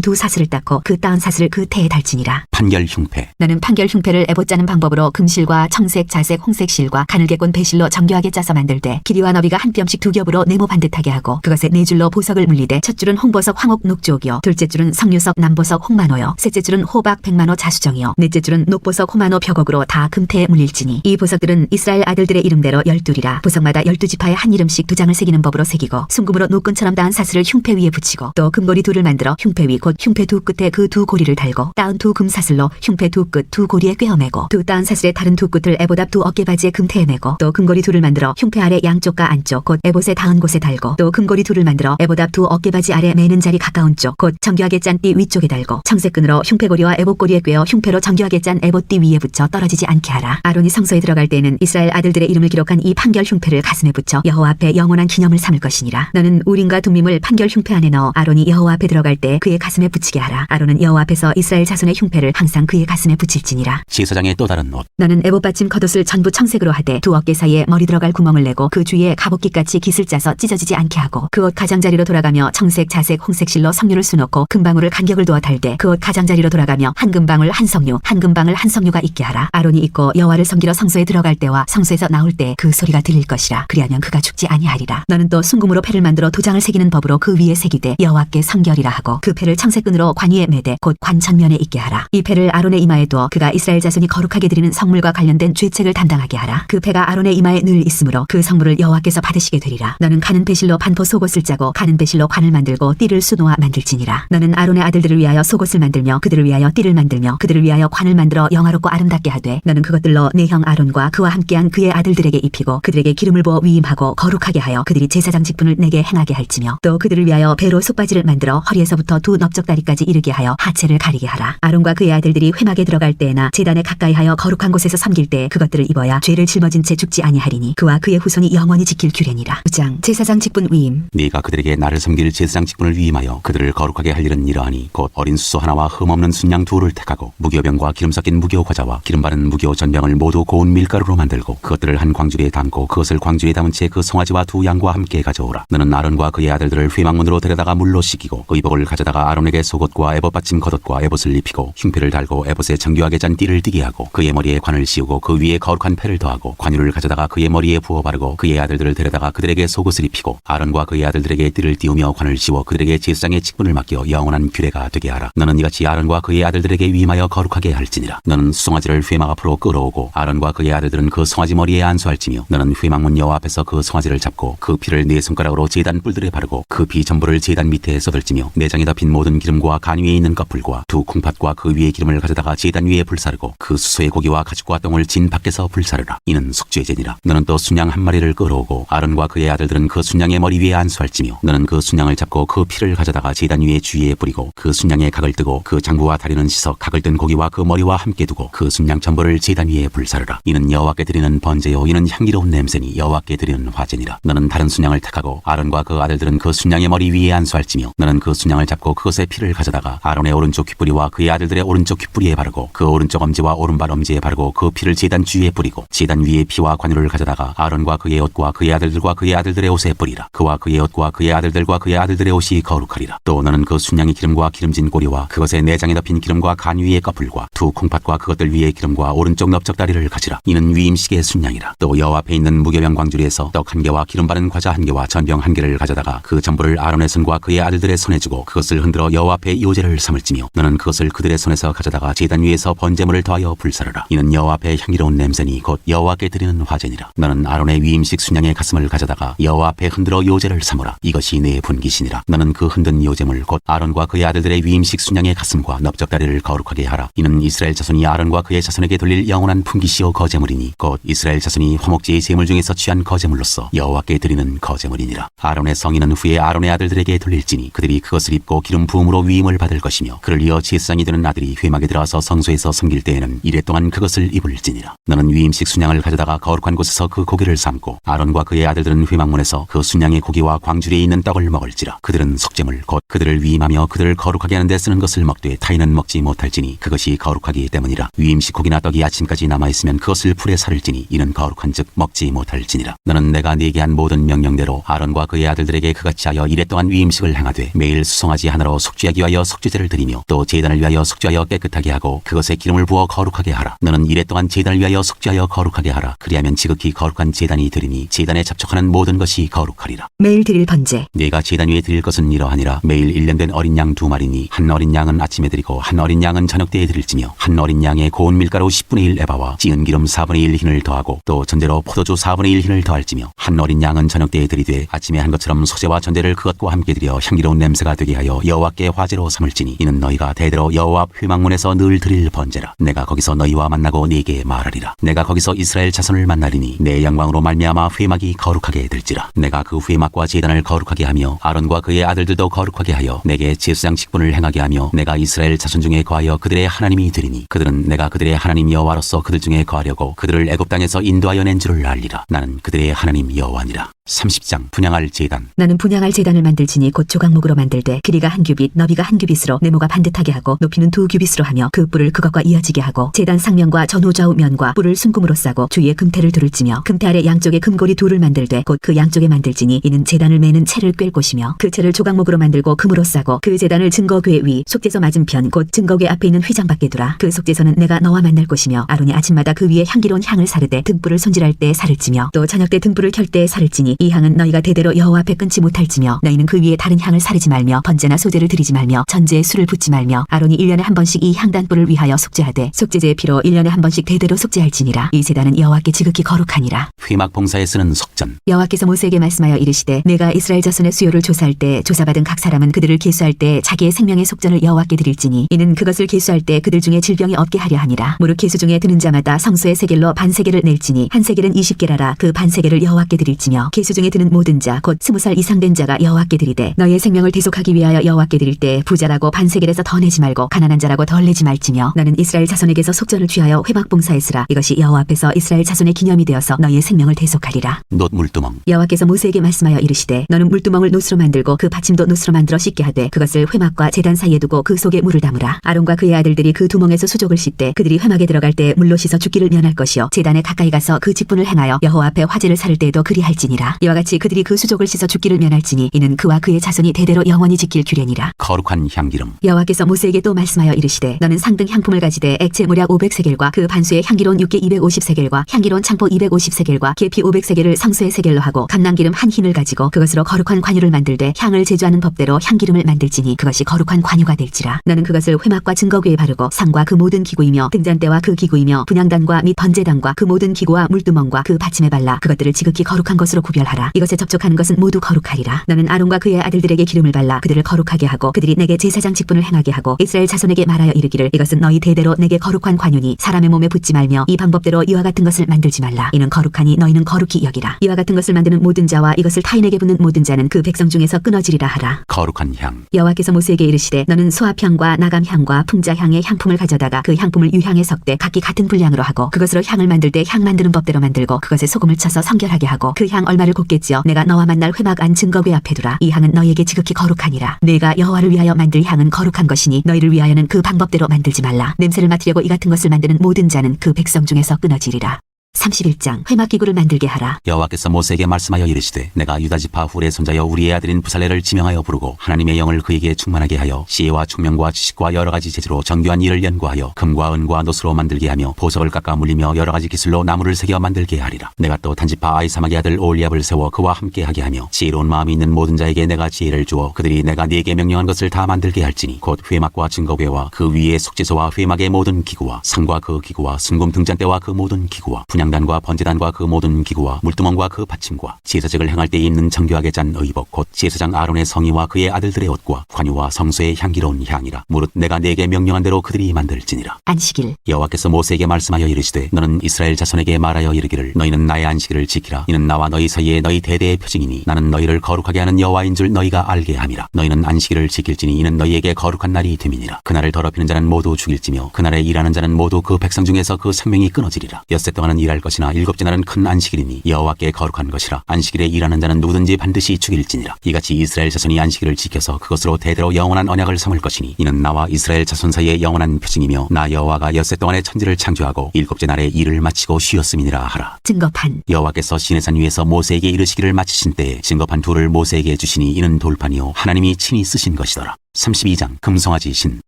두 사슬을 닦고 그 따은 사슬을 그 태에 달지니라. 판결 흉패. 너는 판결 흉패를 에봇 짜는 방법으로 금실과 청색 자색 홍색 실과 가늘게꼰 배실로 정교하게 짜서 만들되 길이와 너비가 한 뼘씩 2겹으로 네모 반듯하게 하고 그것에 4줄로 보석을 물리되 첫 줄은 홍보석 황옥 녹조옥이요 둘째 줄은 석류석 남보석 홍만호요 셋째 줄은 호박 백만호 자수정이요 넷째 줄은 녹보석 호만호 벽옥으로 다 금태에 물릴지니 이 보석들은 이스라엘 아들들의 이름대로 12이라. 보석마다 12지파에 한 이름씩 2장을 새기는 법으로 새기고 순금으로 노끈처럼 따은 사슬을 흉패 위에 붙이고 또 금고리 둘을 만들어 흉패 위 곧 흉패 두 끝에 그 두 고리를 달고 따은 두 금사슬로 흉패 두 끝 두 고리에 꿰어매고 두 따은 사슬의 다른 두 끝을 에봇 앞 두 어깨바지에 금태에 매고 또 금고리 둘을 만들어 흉패 아래 양쪽과 안쪽 곧 에봇의 닿은 곳에 달고 또 금고리 둘을 만들어 에봇 앞 두 어깨바지 아래 매는 자리 가까운 쪽 곧 정교하게 짠 띠 위쪽에 달고 청색끈으로 흉패고리와 에봇고리에 꿰어 흉패로 정교하게 짠 에봇띠 위에 붙여 떨어지지 않게 하라. 아론이 성소에 들어갈 때에는 이스라엘 아들들의 이름을 기록한 이 판결 흉패를 가슴에 붙여 여호와 앞에 영원한 기념을 삼을 것이니라. 너는 우림과 둠밈을 판결 흉패 안에 넣어 아론이 여호와 앞에 들어갈 때 그의 가슴에 붙이게 하라. 아론은 여호와 앞에서 이스라엘 자손의 흉패를 항상 그의 가슴에 붙일지니라. 제사장의 또 다른 옷. 너는 에봇 받침 겉옷을 전부 청색으로 하되 두 어깨 사이에 머리 들어갈 구멍을 내고 그 주위에 갑옷깃같이 깃을 짜서 찢어지지 않게 하고 그 옷 가장자리로 돌아가며 청색 자색 홍색 실로 석류를 수놓고 금방울을 간격을 두어 달되 그 옷 가장자리로 돌아가며 한 금방울 한 석류 한 금방울 한 석류가 있게 하라. 아론이 입고 여호와를 섬기러 성소에 들어갈 때와 성소에서 나올 때 그 소리가 들릴 것이라. 그리하면 그가 죽지 아니하리라. 너는 또 순금으로 패를 만들어 도장을 새기는 법으로 그 위에 새기되 여호와께 성결이라 하고 그 패를 청색끈으로 관 위에 매되 곧 관 전면에 있게 하라. 이 패를 아론의 이마에 두어 그가 이스라엘 자손이 거룩하게 드리는 성물과 관련된 죄책을 담당하게 하라. 그 패가 아론의 이마에 늘 있으므로 그 성물을 여호와께서 받으시게 되리라. 너는 가는 배실로 반포 속옷을 짜고 가는 배실로 관을 만들고 띠를 수놓아 만들지니라. 너는 아론의 아들들을 위하여 속옷을 만들며 그들을 위하여 띠를 만들며 그들을 위하여 관을 만들어 영화롭고 아름답게 하되 너는 그것들로 네 형 아론과 그와 함께한 그의 아들들에게 입히고 그들에게 기름을 부어 위임하고 거룩하게 하여 그들이 제사장 직분을 내게 행하게 할지며 또 그들을 위하여 배로 속바지를 만들어 허리에서부터 두 넓적다리까지 이르게 하여 하체를 가리게 하라. 아론과 그의 아들들이 회막에 들어갈 때에나 제단에 가까이 하여 거룩한 곳에서 섬길 때 그것들을 입어야 죄를 짊어진 채 죽지 아니하리니 그와 그의 후손이 영원히 지킬 규례니라. 9장 제사장 직분 위임. 네가 그들에게 나를 섬길 제사장 직분을 위임하여 그들을 거룩하게 할 일은 이러하니 곧 어린 수소 하나와 흠없는 순양 2를 택하고 무교병과 기름 섞인 무교 과자와 기름 바른 무교 전병을 모두 고운 밀가루로 만들고 그것들을 한 광주리에 담고 그것을 광주에 담은 채 그 송아지와 2 양과 함께 가져오라. 너는 아론과 그의 아들들을 회막문으로 데려다가 물로 씻기고 그 의복을 가져다가 아론에게 속옷과 에봇 받침 겉옷과 에봇을 입히고 흉패를 달고 에봇에 정교하게 짠 띠를 띠게 하고 그의 머리에 관을 씌우고 그 위에 거룩한 패를 더하고 관유를 가져다가 그의 머리에 부어 바르고 그의 아들들을 데려다가 그들에게 속옷을 입히고 아론과 그의 아들들에게 띠를 띄우며 관을 씌워 그들에게 제사장의 직분을 맡겨 영원한 규례가 되게 하라. 너는 이같이 아론과 그의 아들들에게 위임하여 거룩하게 할지니라. 너는 송아지를 회막 앞으로 끌어오고 아론과 그의 아들들은 그 송아지 머리에 안수할지며 너는 회막문 여호와 앞에서 그 송아지를 잡고 그 피를 네 손가락으로 제단 뿔들에 바르고 그 피 전부를 제단 밑에 쏟을지며 내장에 덮인 모든 기름과 간 위에 있는 껍풀과 2 콩팥과 그 위에 기름을 가져다가 제단 위에 불사르고 그 수소의 고기와 가죽과 똥을 진 밖에서 불사르라. 이는 속죄제니라. 너는 또 순양 한 마리를 끌어오고 아론과 그의 아들들은 그 순양의 머리 위에 안수할지며 너는 그 순양을 잡고 그 피를 가져다가 제단 위에 주위에 뿌리고 그 순양의 각을 뜨고 그 장부와 다리는 씻어 각을 뜬 고기와 그 머리와 함께 두고 그 순양 전부를 제단 위에 불사르라. 이는 여호와께 드리는 번제요 이는 향기로운 냄새니 여호와께 드리는 화제니라. 너는 다른 작은 순양을 택하고 아론과 그 아들들은 그 순양의 머리 위에 안수할지며 너는 그 순양을 잡고 그것의 피를 가져다가 아론의 오른쪽 귓뿌리와 그의 아들들의 오른쪽 귓뿌리에 바르고 그 오른쪽 엄지와 오른발 엄지에 바르고 그 피를 제단 주위에 뿌리고 제단 위에 피와 관유를 가져다가 아론과 그의 옷과 그의 아들들과 그의 아들들의 옷에 뿌리라. 그와 그의 옷과 그의 아들들과 그의 아들들의 옷이 거룩하리라. 또 너는 그 순양의 기름과 기름진 꼬리와 그것의 내장에 덮인 기름과 간 위의 꺼풀과 두 콩팥과 그것들 위의 기름과 오른쪽 넓적다리를 가지라. 이는 위임식의 순양이라. 또 여호와 앞에 있는 무교병 광주리에서 떡 한 개와 기름 바른 과자 한 개와 전병 한 개를 가져다가 그 전부를 아론의 손과 그의 아들들의 손에 주고 그것을 흔들어 여호와 앞에 이호제를 삼을지며 너는 그것을 그들의 손에서 가져다가 제단 위에서 번제물을 더하여 불사르라. 이는 여호와 앞에 향기로운 냄새니 곧 여호와께 드리는 화제니라. 너는 아론의 위임식 순양의 가슴을 가져다가 여호와 앞에 흔들어 이호제를 삼으라. 이것이 내 분깃이니라. 너는 그 흔든 이호제물 곧 아론과 그의 아들들의 위임식 순양의 가슴과 넓적다리를 거룩하게 하라. 이는 이스라엘 자손이 아론과 그의 자손에게 돌릴 영원한 분깃이요 거제물이니 곧 이스라엘 자손이 화목제의 제물 중에서 취한 거제물로서 여호와께 드리는 거제물이니라. 아론의 성인은 후에 아론의 아들들에게 돌릴지니 그들이 그것을 입고 기름 부음으로 위임을 받을 것이며 그를 이어 제사장이 되는 아들이 회막에 들어와서 성소에서 섬길 때에는 이레 동안 그것을 입을지니라. 너는 위임식 순양을 가져다가 거룩한 곳에서 그 고기를 삶고 아론과 그의 아들들은 회막문에서 그 순양의 고기와 광주리에 있는 떡을 먹을지라. 그들은 속죄물 곧 그들을 위임하며 그들을 거룩하게 하는 데 쓰는 것을 먹되 타인은 먹지 못할지니 그것이 거룩하기 때문이라. 위임식 고기나 떡이 아침까지 남아있으면 그것을 풀에 사를지니 이는 거룩한 즉 먹지 못할지니라. 너는 내가 네게 한 모든 명령대로 아론과 그의 아들들에게 그같이 하여 이레 동안 위임식을 행하되 매일 수송아지 하나로 속죄하기 위하여 속죄제를 드리며 또 제단을 위하여 속죄하여 깨끗하게 하고 그것에 기름을 부어 거룩하게 하라. 너는 이레 동안 제단을 위하여 속죄하여 거룩하게 하라. 그리하면 지극히 거룩한 제단이 되리니 제단에 접촉하는 모든 것이 거룩하리라. 매일 드릴 번제. 네가 제단 위에 드릴 것은 이러하니라. 매일 1년 된 어린 양 2마리니 한 어린 양은 아침에 드리고 한 어린 양은 저녁 때에 드릴지며 한 어린 양에 고운 밀가루 10분의 1 에바와 찌은 기름 4분의 1 흰을 더하고 또 전제로 포도주 4분의 1 흰을 더할지며 한 어린 양은 저녁 때에 드리되 아침에 한 것처럼 소제와 전제를 그것과 함께 드려 향기로운 냄새가 되게 하여 여호와께 화제로 삼을지니 이는 너희가 대대로 여호와 앞 회막문에서 늘 드릴 번제라. 내가 거기서 너희와 만나고 네게 말하리라. 내가 거기서 이스라엘 자손을 만나리니 내 영광으로 말미암아 회막이 거룩하게 될지라. 내가 그 회막과 제단을 거룩하게 하며 아론과 그의 아들들도 거룩하게 하여 내게 제사장 직분을 행하게 하며 내가 이스라엘 자손 중에 거하여 그들의 하나님이 되리니 그들은 내가 그들의 하나님 여호와로서 그들 중에 거하려고 그들을 애굽 땅에서 인도하여 낸 줄을 알리라. 나는 그들의 하나님 여호와니라. 30장 분향할 제단. 나는 분향할 제단을 만들지니 곧 조각목으로 만들되 길이가 한 규빗 너비가 한 규빗으로 네모가 반듯하게 하고 높이는 2규빗으로 하며 그 뿔을 그것과 이어지게 하고 제단 상면과 전후 좌우 면과 뿔을 순금으로 싸고 주위에 금태를 두를지며 금태 아래 양쪽에 금고리 둘을 만들되 곧 그 양쪽에 만들지니 이는 제단을 매는 채를 꿰 곳이며 그 채를 조각목으로 만들고 금으로 싸고 그 제단을 증거궤 위 속죄소 맞은편 곧 증거궤 앞에 있는 휘장 밖에 두라. 그 속죄소는 내가 너와 만날 곳이며 아론이 아침마다 그 위에 향기로운 향을 사르되 등불을 손질할 때 사를지며 또 저녁 때 등불을 켤 때 사를지니 이 향은 너희가 대대로 여호와 앞에 끊지 못할지며 너희는 그 위에 다른 향을 사르지 말며 번제나 소제를 드리지 말며 전제에 술을 붓지 말며 아론이 1년에 한 번씩 이 향단불을 위하여 속죄하되 속죄제의 피로 1년에 한 번씩 대대로 속죄할지니라. 이 제단은 여호와께 지극히 거룩하니라. 회막 봉사에 쓰는 속전. 여호와께서 모세에게 말씀하여 이르시되 내가 이스라엘 자손의 수요를 조사할 때 조사받은 각 사람은 그들을 계수할 때 자기의 생명의 속전을 여호와께 드릴지니 이는 그것을 계수할 때 그들 중에 질병이 없게 하려 하니라. 무릇 계수 중에 드는 자마다 성소의 세겔로 반세겔을 낼지니 한 세겔은 20개라라. 그 반세겔을 여호와께 드릴지며 계수 중에 드는 모든 자 곧 20살 이상 된 자가 여호와께 드리되 너희의 생명을 대속하기 위하여 여호와께 드릴 때 부자라고 반세겔에서 더 내지 말고 가난한 자라고 덜 내지 말지며 너는 이스라엘 자손에게서 속전을 취하여 회막 봉사했으라. 이것이 여호와 앞에서 이스라엘 자손의 기념이 되어서 너희의 생명을 대속하리라. 놋 물두멍. 여호와께서 모세에게 말씀하여 이르시되 너는 물두멍을 놋으로 만들고 그 받침도 놋으로 만들어 씻게 하되 그것을 회막과 제단 사이에 두고 그 속에 물을 담으라. 아론과 그의 아들들이 그 두멍에서 수족을 씻되 그들이 회막에 들어갈 때 물로 씻어 죽기를 면할 것이요 제단에 가까이 가서 그 직분을 행하여 여호와 앞에 화제를 사를 때에도 그리할지니라. 이와 같이 그들이 그 수족을 씻어 죽기를 면할지니 이는 그와 그의 자손이 대대로 영원히 지킬 규례니라. 거룩한 향기름. 여호와께서 모세에게 또 말씀하여 이르시되 너는 상등 향품을 가지되 액체 무략 500세겔과 그 반수의 향기로운 육개 250세겔과 향기로운 창포 250세겔과 계피 500세겔을 성수의 세겔로 하고 감람기름 한 흰을 가지고 그것으로 거룩한 관유를 만들되 향을 제조하는 법대로 향기름을 만들지니 그것이 거룩한 관유가 될지라. 너는 그것을 회막과 증거궤에 바르고 상과 그 모든 기구이며 등잔대와 그 기구이며 분향단과 및 번제단과 그 모든 기구와 물두멍과 그 받침에 발라 그것들을 지극히 거룩한 것으로 구별하라. 이것에 접촉하는 것은 모두 거룩하리라. 너는 아론과 그의 아들들에게 기름을 발라 그들을 거룩하게 하고 그들이 내게 제사장 직분을 행하게 하고 이스라엘 자손에게 말하여 이르기를 이것은 너희 대대로 내게 거룩한 관유니 사람의 몸에 붙지 말며 이 방법대로 이와 같은 것을 만들지 말라. 이는 거룩하니 너희는 거룩히 여기라. 이와 같은 것을 만드는 모든 자와 이것을 타인에게 붓는 모든 자는 그 백성 중에서 끊어지리라 하라. 거룩한 향. 여호와께서 모세에게 이르시되 너는 수압향과 나감향과 풍자향의 향품을 가져다가 그 향품을 유향에 섞되 각기 같은 분량으로 하고 그것으로 향을 만들 때 향 만드는 법대로 만들고 그것에 소금을 쳐서 성결하게 하고 그 향 얼마를 곧게 지어 내가 너와 만날 회막 안 증거궤 앞에 두라. 이 향은 너희에게 지극히 거룩하니라. 내가 여호와를 위하여 만들 향은 거룩한 것이니 너희를 위하여는 그 방법대로 만들지 말라. 냄새를 맡으려고 이 같은 것을 만드는 모든 자는 그 백성 중에서 끊어지리라. 31장 회막기구를 만들게 하라. 여호와께서 모세에게 말씀하여 이르시되 내가 유다지파 훌의 손자여 우리의 아들인 부살레를 지명하여 부르고 하나님의 영을 그에게 충만하게 하여 지혜와 총명과 지식과 여러 가지 재주로 정교한 일을 연구하여 금과 은과 노수로 만들게 하며 보석을 깎아 물리며 여러 가지 기술로 나무를 새겨 만들게 하리라. 내가 또 단지파 아이사막의 아들 올리압을 세워 그와 함께 하게 하며 지혜로운 마음이 있는 모든 자에게 내가 지혜를 주어 그들이 내가 네게 명령한 것을 다 만들게 할지니 곧 회막과 증거궤와 그 위에 속죄소와 회막의 모든 기구와 상과 그 기구와 순금 등잔대와 그 모든 기구와 단과 번제단과 그 모든 기구와 물두멍과 그 받침과 제사직을 행할 때 입는 정교하게 짠 의복 곧 제사장 아론의 성의와 그의 아들들의 옷과 관유와 성소의 향기로운 향이라. 무릇 내가 네게 명령한 대로 그들이 만들지니라. 안식일. 여호와께서 모세에게 말씀하여 이르시되 너는 이스라엘 자손에게 말하여 이르기를 너희는 나의 안식일을 지키라. 이는 나와 너희 사이에 너희 대대의 표징이니 나는 너희를 거룩하게 하는 여호와인 줄 너희가 알게 함이라. 너희는 안식일을 지킬지니 이는 너희에게 거룩한 날이 됨이니라. 그날을 더럽히는 자는 모두 죽일지며 그날에 일하는 자는 모두 그 백성 중에서 그 생명이 끊어지리라. 엿새 동안은 일할 것이나 일곱째 날은 큰 안식일이니 여호와께 거룩한 것이라. 안식일에 일하는 자는 누구든지 반드시 죽일지니라. 이같이 이스라엘 자손이 안식일을 지켜서 그것으로 대대로 영원한 언약을 삼을 것이니 이는 나와 이스라엘 자손 사이의 영원한 표징이며 나 여호와가 엿새 동안에 천지를 창조하고 일곱째 날에 일을 마치고 쉬었음이니라 하라. 증거판. 여호와께서 시내산 위에서 모세에게 이르시기를 마치신 때에 증거판 둘을 모세에게 주시니 이는 돌판이요 하나님이 친히 쓰신 것이더라. 32장 금송아지 신.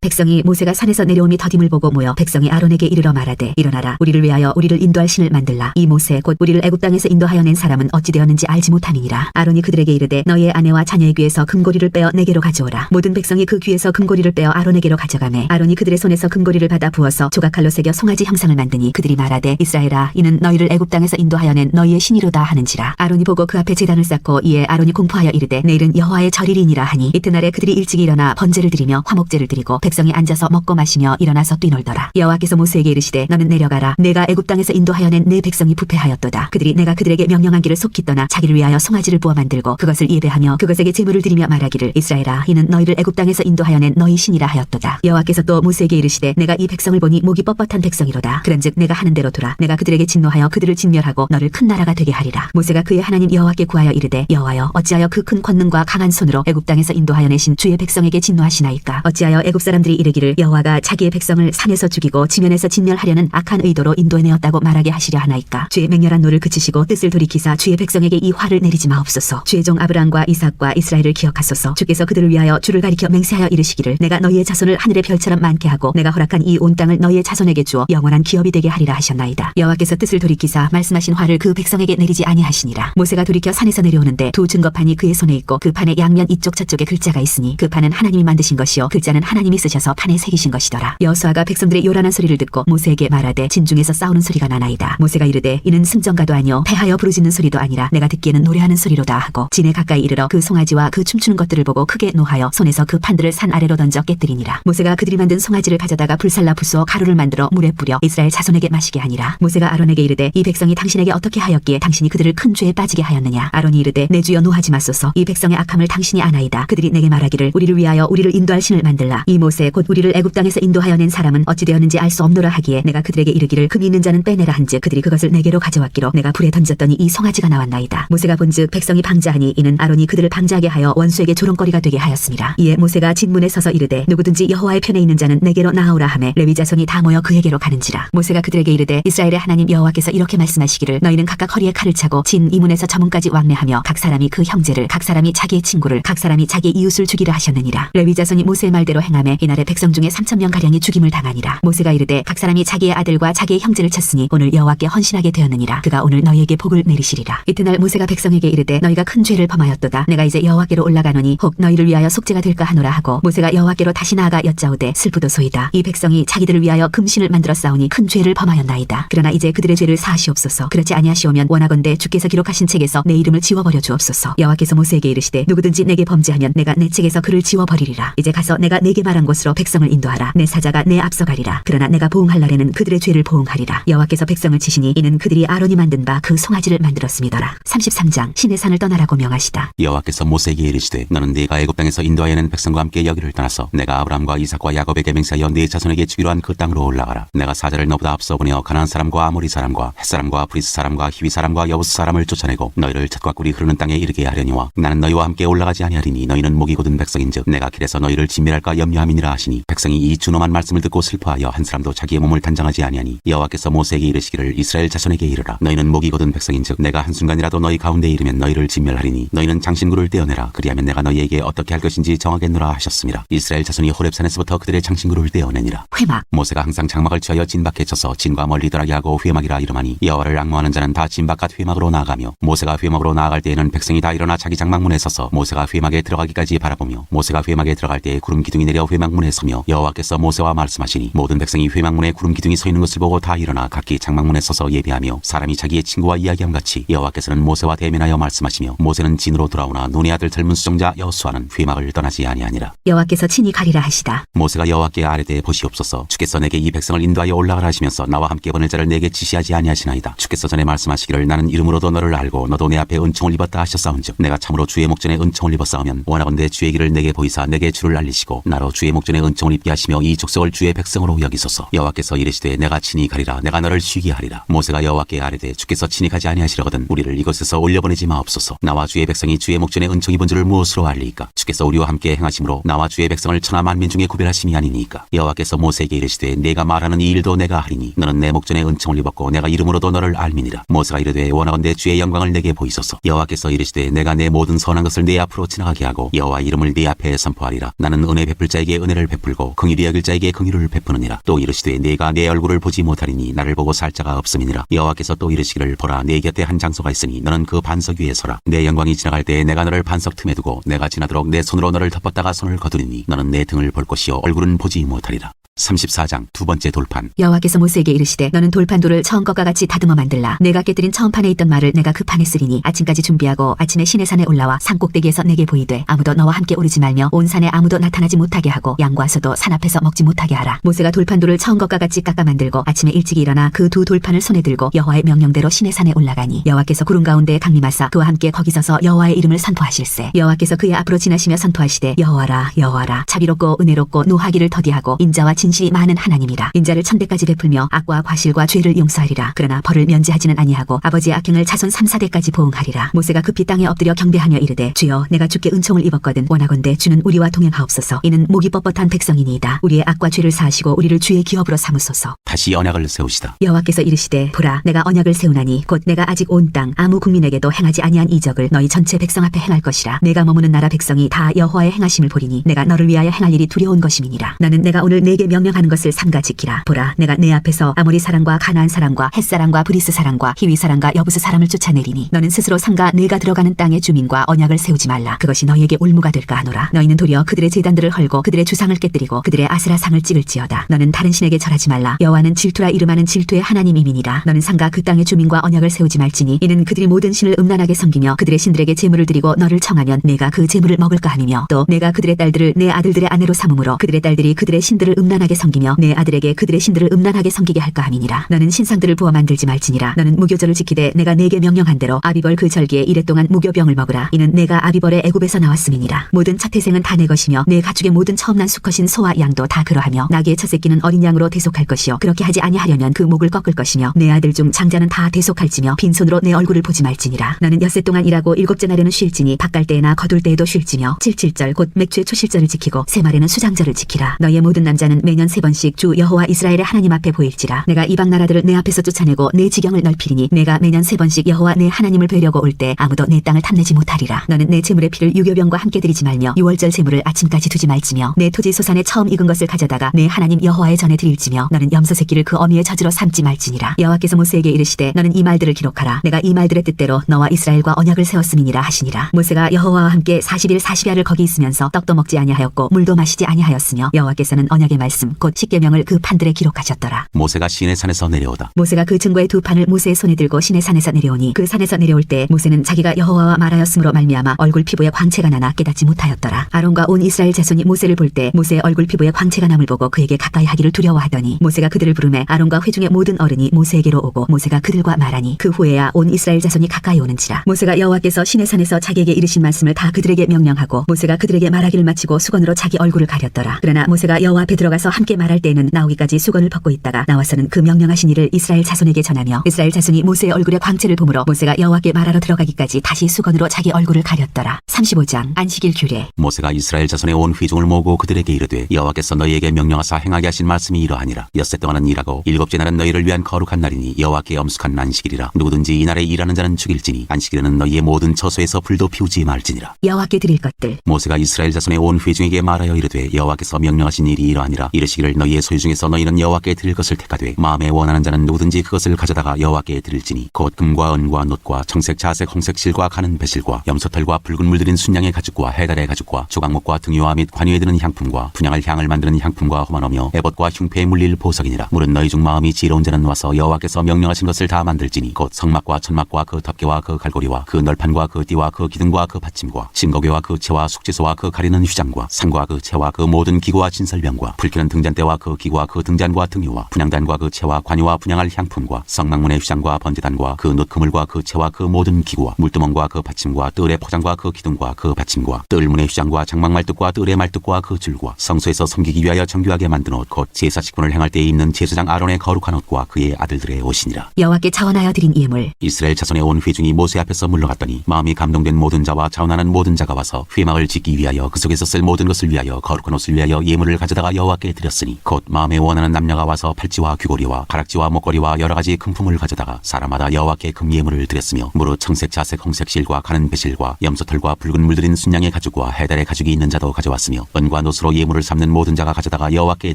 백성이 모세가 산에서 내려오니 더딤을 보고 모여 백성이 아론에게 이르러 말하되 일어나라 우리를 위하여 우리를 인도할 신을 만들라. 이 모세 곧 우리를 애굽 땅에서 인도하여 낸 사람은 어찌 되었는지 알지 못함이니라. 아론이 그들에게 이르되 너희의 아내와 자녀의 귀에서 금고리를 빼어 내게로 가져오라. 모든 백성이 그 귀에서 금고리를 빼어 아론에게로 가져가매 아론이 그들의 손에서 금고리를 받아 부어서 조각칼로 새겨 송아지 형상을 만드니 그들이 말하되 이스라엘아 이는 너희를 애굽 땅에서 인도하여 낸 너희의 신이로다 하는지라. 아론이 보고 그 앞에 제단을 쌓고 이에 아론이 공포하여 이르되 내일은 여호와의 절일이니라 하니 이튿날에 그들이 일찍 일어나 번제를 드리며 화목제를 드리고 백성이 앉아서 먹고 마시며 일어나서 뛰놀더라. 여호와께서 모세에게 이르시되 너는 내려가라. 내가 애굽 땅에서 인도하여 낸 내 백성이 부패하였도다. 그들이 내가 그들에게 명령한 길을 속히 떠나 자기를 위하여 송아지를 부어 만들고 그것을 예배하며 그것에게 제물을 드리며 말하기를 이스라엘아 이는 너희를 애굽 땅에서 인도하여 낸 너희 신이라 하였도다. 여호와께서 또 모세에게 이르시되 내가 이 백성을 보니 목이 뻣뻣한 백성이로다. 그런즉 내가 하는 대로 두라. 내가 그들에게 진노하여 그들을 진멸하고 너를 큰 나라가 되게 하리라. 모세가 그의 하나님 여호와께 구하여 이르되 여호와여 어찌하여 그 큰 권능과 강한 손으로 애굽 땅에서 인도하여 내신 주의 백성에게 진노하시나이까. 어찌하여 애굽 사람들이 이르기를 여호와가 자기의 백성을 산에서 죽이고 지면에서 진멸하려는 악한 의도로 인도해내었다고 말하게 하시려 하나이까. 주의 맹렬한 노를 그치시고 뜻을 돌이키사 주의 백성에게 이 화를 내리지 마옵소서. 주의 종 아브라함과 이삭과 이스라엘을 기억하소서. 주께서 그들을 위하여 주를 가리켜 맹세하여 이르시기를 내가 너희의 자손을 하늘의 별처럼 많게 하고 내가 허락한 이 온 땅을 너희의 자손에게 주어 영원한 기업이 되게 하리라 하셨나이다. 여호와께서 뜻을 돌이키사 말씀하신 화를 그 백성에게 내리지 아니하시니라. 모세가 돌이켜 산에서 내려오는데 두 증거판이 그의 손에 있고 그 판의 양면 이쪽 저쪽에 글자가 있으니 그 판은 하나님이 만드신 것이요 글자는 하나님이 쓰셔서 판에 새기신 것이더라. 여호수아가 백성들의 요란한 소리를 듣고 모세에게 말하되 진중에서 싸우는 소리가 나나이다. 모세가 이르되 이는 승전가도 아니요 패하여 부르짖는 소리도 아니라 내가 듣기에는 노래하는 소리로다 하고 진에 가까이 이르러 그 송아지와 그 춤추는 것들을 보고 크게 노하여 손에서 그 판들을 산 아래로 던져 깨뜨리니라. 모세가 그들이 만든 송아지를 가져다가 불살라 부수어 가루를 만들어 물에 뿌려 이스라엘 자손에게 마시게 하니라. 모세가 아론에게 이르되 이 백성이 당신에게 어떻게 하였기에 당신이 그들을 큰 죄에 빠지게 하였느냐. 아론이 이르되 내 주여 노하지 마소서. 이 백성의 악함을 당신이 아나이다. 그들이 내게 말하기를 우리를 위하여 우리를 인도할 신을 만들라. 이 모세 곧 우리를 애굽 땅에서 인도하여 낸 사람은 어찌 되었는지 알 수 없노라 하기에 내가 그들에게 이르기를 금이 있는 자는 빼내라 한즉 그들이 그것을 내게로 가져왔기로 내가 불에 던졌더니 이 송아지가 나왔나이다. 모세가 본즉 백성이 방자하니 이는 아론이 그들을 방자하게 하여 원수에게 조롱거리가 되게 하였습니다. 이에 모세가 진문에 서서 이르되 누구든지 여호와의 편에 있는 자는 내게로 나아오라 하매 레위 자손이 다 모여 그에게로 가는지라. 모세가 그들에게 이르되 이스라엘의 하나님 여호와께서 이렇게 말씀하시기를 너희는 각각 허리에 칼을 차고 진 이문에서 저 문까지 왕래하며 각 사람이 그 형제를 각 사람이 자기의 친구를 각 사람이 자기의 이웃을 죽이라 하셨느니라. 레위 자손이 모세의 말대로 행하매 이날에 백성 중에 3,000명 가량이 죽임을 당하니라. 모세가 이르되 각 사람이 자기의 아들과 자기의 형제를 쳤으니 오늘 여호와께 헌신하게 되었느니라. 그가 오늘 너희에게 복을 내리시리라. 이튿날 모세가 백성에게 이르되 너희가 큰 죄를 범하였도다. 내가 이제 여호와께로 올라가노니 혹 너희를 위하여 속죄가 될까 하노라 하고 모세가 여호와께로 다시 나아가 여짜오되 슬프도소이다. 이 백성이 자기들을 위하여 금신을 만들어 싸우니 큰 죄를 범하였나이다. 그러나 이제 그들의 죄를 사하시옵소서. 그렇지 아니하시오면 원하건대 주께서 기록하신 책에서 내 이름을 지워버려 주옵소서. 여호와께서 모세에게 이르시되 누구든지 내게 범죄하면 내가 내 책에서 그를 지워버리리라 버리리라. 이제 가서 내가 내게 말한 곳으로 백성을 인도하라. 내 사자가 내 앞서 가리라. 그러나 내가 보응할 날에는 그들의 죄를 보응하리라. 여호와께서 백성을 치시니 이는 그들이 아론이 만든 바 그 송아지를 만들었음이더라. 33장 시내 산을 떠나라고 명하시다. 여호와께서 모세에게 이르시되 너는 네가 애굽 땅에서 인도하여 낸 백성과 함께 여기를 떠나서 내가 아브라함과 이삭과 야곱에게 맹세하여 네 자손에게 주기로 한 그 땅으로 올라가라. 내가 사자를 너보다 앞서 보내어 가나안 사람과 아모리 사람과 헷 사람과 브리스 사람과 히위 사람과 여부스 사람을 쫓아내고 너희를 젖과 꿀이 흐르는 땅에 이르게 하려니와 나는 너희와 함께 올라가지 아니하리니 너희는 목이 곧은 백성인즉 내가 길에서 너희를 진멸할까 염려함이니라 하시니 백성이 이 준엄한 말씀을 듣고 슬퍼하여 한 사람도 자기의 몸을 단장하지 아니하니 여호와께서 모세에게 이르시기를 이스라엘 자손에게 이르라. 너희는 목이 곧은 백성인즉 내가 한순간이라도 너희 가운데 이르면 너희를 진멸하리니 너희는 장신구를 떼어내라. 그리하면 내가 너희에게 어떻게 할 것인지 정하겠노라 하셨습니다. 이스라엘 자손이 호렙산에서부터 그들의 장신구를 떼어내니라. 회막. 모세가 항상 장막을 취하여 진박에 쳐서 진과 멀리 떠나게 하고 회막이라 이름하니 여호와를 앙모하는 자는 다 진박갓 회막으로 나아가며 모세가 회막으로 나아갈 때에는 백성이 다 일어나 자기 장막문에 서서 모세가 회막에 들어가기까지 바라보며 모세가 회막에 들어갈 때에 구름 기둥이 내려 회막문에 서며 여호와께서 모세와 말씀하시니 모든 백성이 회막문에 구름 기둥이 서 있는 것을 보고 다 일어나 각기 장막문에 서서 예배하며 사람이 자기의 친구와 이야기함 같이 여호와께서는 모세와 대면하여 말씀하시며 모세는 진으로 돌아오나 눈의 아들 젊은 수정자 여호수아는 회막을 떠나지 아니하니라. 여호와께서 친히 가리라 하시다. 모세가 여호와께 아뢰되 보시옵소서 주께서 내게 이 백성을 인도하여 올라가라 하시면서 나와 함께 보낼 자를 내게 지시하지 아니하시나이다. 주께서 전에 말씀하시기를 나는 이름으로도 너를 알고 너도 내 앞에 은총을 입었다 하셨사온즉 내가 참으로 주의 목전에 은총을 입었사오면 원하건대 주의 길을 내게 보이사 내게 주를 알리시고 나로 주의 목전에 은총을 입게 하시며 이 족속을 주의 백성으로 여기소서. 여호와께서 이르시되 내가 친히 가리라. 내가 너를 쉬게 하리라. 모세가 여호와께 아뢰되 주께서 친히 가지 아니하시려거든 우리를 이곳에서 올려보내지 마옵소서. 나와 주의 백성이 주의 목전에 은총 입은 줄을 무엇으로 알리이까? 주께서 우리와 함께 행하심으로 나와 주의 백성을 천하 만민 중에 구별하심이 아니니까. 여호와께서 모세에게 이르시되 내가 말하는 이 일도 내가 하리니 너는 내 목전에 은총을 입었고 내가 이름으로도 너를 알미니라. 모세가 이르되 원하건대 주의 영광을 내게 보이소서. 여호와께서 이르시되 내가 내 모든 선한 것을 네 앞으로 지나가게 하고 여호와 이름을 네 앞에 선포하리라. 나는 은혜 베풀 자에게 은혜를 베풀고 긍휼히 여길 자에게 긍휼을 베푸느니라. 또 이르시되 내가 내 얼굴을 보지 못하리니 나를 보고 살 자가 없음이니라. 여호와께서 또 이르시기를 보라 내 곁에 한 장소가 있으니 너는 그 반석 위에 서라. 내 영광이 지나갈 때에 내가 너를 반석 틈에 두고 내가 지나도록 내 손으로 너를 덮었다가 손을 거두리니 너는 내 등을 볼 것이요 얼굴은 보지 못하리라. 34장 두 번째 돌판. 여호와께서 모세에게 이르시되 너는 돌판돌을 처음 것과 같이 다듬어 만들라. 내가 깨뜨린 처음 판에 있던 말을 내가 그 판에 쓰리니 아침까지 준비하고 아침에 시내산에 올라와 산 꼭대기에서 내게 보이되 아무도 너와 함께 오르지 말며 온 산에 아무도 나타나지 못하게 하고 양과 소도 산 앞에서 먹지 못하게 하라. 모세가 돌판돌을 처음 것과 같이 깎아 만들고 아침에 일찍 일어나 그 두 돌판을 손에 들고 여호와의 명령대로 시내산에 올라가니 여호와께서 구름 가운데 강림하사 그와 함께 거기 서서 여호와의 이름을 선포하실세. 여호와께서 그의 앞으로 지나시며 선포하시되 여호와라 여호와라 자비롭고 은혜롭고 노하기를 더디하고 인자와 진실이 많은 하나님이라. 인자를 천대까지 베풀며 악과 과실과 죄를 용서하리라. 그러나 벌을 면제하지는 아니하고 아버지의 악행을 자손 3, 4대까지 보응하리라. 모세가 급히 땅에 엎드려 경배하며 이르되 주여 내가 주께 은총을 입었거든 원하건대 주는 우리와 동행하옵소서. 이는 목이 뻣뻣한 백성이니이다. 우리의 악과 죄를 사하시고 우리를 주의 기업으로 삼으소서. 다시 언약을 세우시다. 여호와께서 이르시되 보라 내가 언약을 세우나니 곧 내가 아직 온 땅 아무 국민에게도 행하지 아니한 이적을 너희 전체 백성 앞에 행할 것이라. 내가 머무는 나라 백성이 다 여호와의 행하심을 보리니 내가 너를 위하여 행할 일이 두려운 것임이니라. 나는 내가 오늘 내게 명령하는 것을 삼가 지키라. 보라 내가 내 앞에서 아모리 사람과 가나안 사람과 헷 사람과 브리스 사람과 히위 사람과 여부스 사람을 쫓아내리니 너는 스스로 삼가 내가 들어가는 땅의 주민과 언약을 세우지 말라. 그것이 너희에게 올무가 될까 하노라. 너희는 도리어 그들의 제단들을 헐고 그들의 주상을 깨뜨리고 그들의 아세라 상을 찍을지어다. 너는 다른 신에게 절하지 말라. 여호와는 질투라 이름하는 질투의 하나님이니라. 너는 삼가 그 땅의 주민과 언약을 세우지 말지니 이는 그들이 모든 신을 음란하게 섬기며 그들의 신들에게 제물을 드리고 너를 청하면 내가 그 제물을 먹을까 하니며 또 내가 그들의 딸들을 내 아들들의 아내로 삼음으로 그들의 딸들이 그들의 신들을 음란하게 섬기며 내 아들에게 그들의 신들을 음란하게 섬기게 할까 함이니라. 너는 신상들을 부어 만들지 말지니라. 너는 무교절을 지키되 내가 내게 명령한 대로 아비벌 그 절기에 이랫동안 무교병을 먹으라. 이는 내가 아비벌의 애굽에서 나왔음이니라. 모든 첫 태생은 다 내 것이며 내 가축의 모든 처음 난 수컷인 소와 양도 다 그러하며 나귀의 첫 새끼는 어린 양으로 대속할 것이요 그렇게 하지 아니하려면 그 목을 꺾을 것이며 내 아들 중 장자는 다 대속할지며 빈손으로 내 얼굴을 보지 말지니라. 너는 엿새 동안 일하고 일곱째 날에는 쉴지니 밭갈 때에나 거둘 때에도 쉴지며 칠칠절 곧 맥주의 초실절을 지키고 세 말에는 수장절을 지키라. 너희의 모든 남자는 매년 3번씩 주 여호와 이스라엘의 하나님 앞에 보일지라. 내가 이방 나라들을 내 앞에서 쫓아내고 내 지경을 넓히리니 내가 매년 3번씩 여호와 내 하나님을 뵈려고 올 때 아무도 내 땅을 탐내지 못하리라. 너는 내 제물의 피를 유교병과 함께 드리지 말며 유월절 제물을 아침까지 두지 말지며 내 토지 소산에 처음 익은 것을 가져다가 내 하나님 여호와의 전에 드릴지며 너는 염소 새끼를 그 어미의 젖으로 삼지 말지니라. 여호와께서 모세에게 이르시되 너는 이 말들을 기록하라. 내가 이 말들의 뜻대로 너와 이스라엘과 언약을 세웠음이니라 하시니라. 모세가 여호와와 함께 40일 40야를 거기 있으면서 떡도 먹지 아니하였고 물도 마시지 아니하였으며 여호와께서는 언약의 말씀을 말씀 곧 십계명을 그 판들에 기록하셨더라. 모세가 시내 산에서 내려오다. 모세가 그 증거의 두 판을 모세의 손에 들고 시내 산에서 내려오니 그 산에서 내려올 때 모세는 자기가 여호와와 말하였으므로 말미암아 얼굴 피부에 광채가 나나 깨닫지 못하였더라. 아론과 온 이스라엘 자손이 모세를 볼 때 모세의 얼굴 피부에 광채가 남을 보고 그에게 가까이 하기를 두려워하더니 모세가 그들을 부르매 아론과 회중의 모든 어른이 모세에게로 오고 모세가 그들과 말하니 그 후에야 온 이스라엘 자손이 가까이 오는지라. 모세가 여호와께서 시내 산에서 자기에게 이르신 말씀을 다 그들에게 명령하고 모세가 그들에게 말하기를 마치고 수건으로 자기 얼굴을 가렸더라. 그러나 모세가 여호와 앞에 들어가서 함께 말할 때에는 나오기까지 수건을 벗고 있다가 나와서는 그 명령하신 일을 이스라엘 자손에게 전하며 이스라엘 자손이 모세의 얼굴에 광채를 보므로 모세가 여호와께 말하러 들어가기까지 다시 수건으로 자기 얼굴을 가렸더라. 35장 안식일 규례. 모세가 이스라엘 자손의 온 회중을 모으고 그들에게 이르되 여호와께서 너희에게 명령하사 행하게 하신 말씀이 이러하니라. 엿새 동안은 일하고 일곱째 날은 너희를 위한 거룩한 날이니 여호와께 엄숙한 안식일이라. 누구든지 이날에 일하는 자는 죽일지니 안식일에는 너희의 모든 처소에서 불도 피우지 말지니라. 여호와께 드릴 것들. 모세가 이스라엘 자손의 온 회중에게 말하여 이르되 여호와께서 명령하신 일이 이러하니라. 이르시기를 너희의 소유 중에서 너희는 여호와께 드릴 것을 택하되 마음에 원하는 자는 누구든지 그것을 가져다가 여호와께 드릴지니 곧 금과 은과 놋과 청색 자색 홍색 실과 가는 배실과 염소털과 붉은 물들인 순양의 가죽과 해달의 가죽과 조각목과 등유화 및 관유에 드는 향품과 분향할 향을 만드는 향품과 호마노며 에봇과 흉패에 물릴 보석이니라. 물은 너희 중 마음이 지혜로운 자는 와서 여호와께서 명령하신 것을 다 만들지니 곧 성막과 천막과 그 덮개와 그 갈고리와 그 널판과 그 띠와 그 기둥과 그 받침과 신거궤와 그 채와 숙지소와 그 가리는 휘장과 상과 그 채와 그 모든 기구와 진설병과 불키는 등잔대와 그 기구와 그 등잔과 등유와 분향단과 그 채와 관유와 분향할 향품과 성막문의 휘장과 번제단과 그 놋그물과 그 채와 그 모든 기구와 물두멍과 그 받침과 뜰의 포장과 그 기둥과 그 받침과 뜰문의 휘장과 장막말뚝과 뜰의 말뚝과 그 줄과 성소에서 섬기기 위하여 정교하게 만든 옷 곧 제사식분을 행할 때에 입는 제사장 아론의 거룩한 옷과 그의 아들들의 옷이니라. 여호와께 자원하여 드린 예물. 이스라엘 자손의 온 회중이 모세 앞에서 물러갔더니 마음이 감동된 모든 자와 자원하는 모든 자가 와서 회막을 짓기 위하여 그 속에서 쓸 모든 것을 위하여 거룩한 옷을 위하여 예물을 가져다가 여호와께 드렸으니 곧 마음에 원하는 남녀가 와서 팔찌와 귀고리와 가락지와 목걸이와 여러 가지 금품을 가져다가 사람마다 여호와께 금예물을 드렸으며 무릇 청색 자색 홍색 실과 가는 배실과 염소털과 붉은 물들인 순양의 가죽과 해달의 가죽이 있는 자도 가져왔으며 은과 놋으로 예물을 삼는 모든 자가 가져다가 여호와께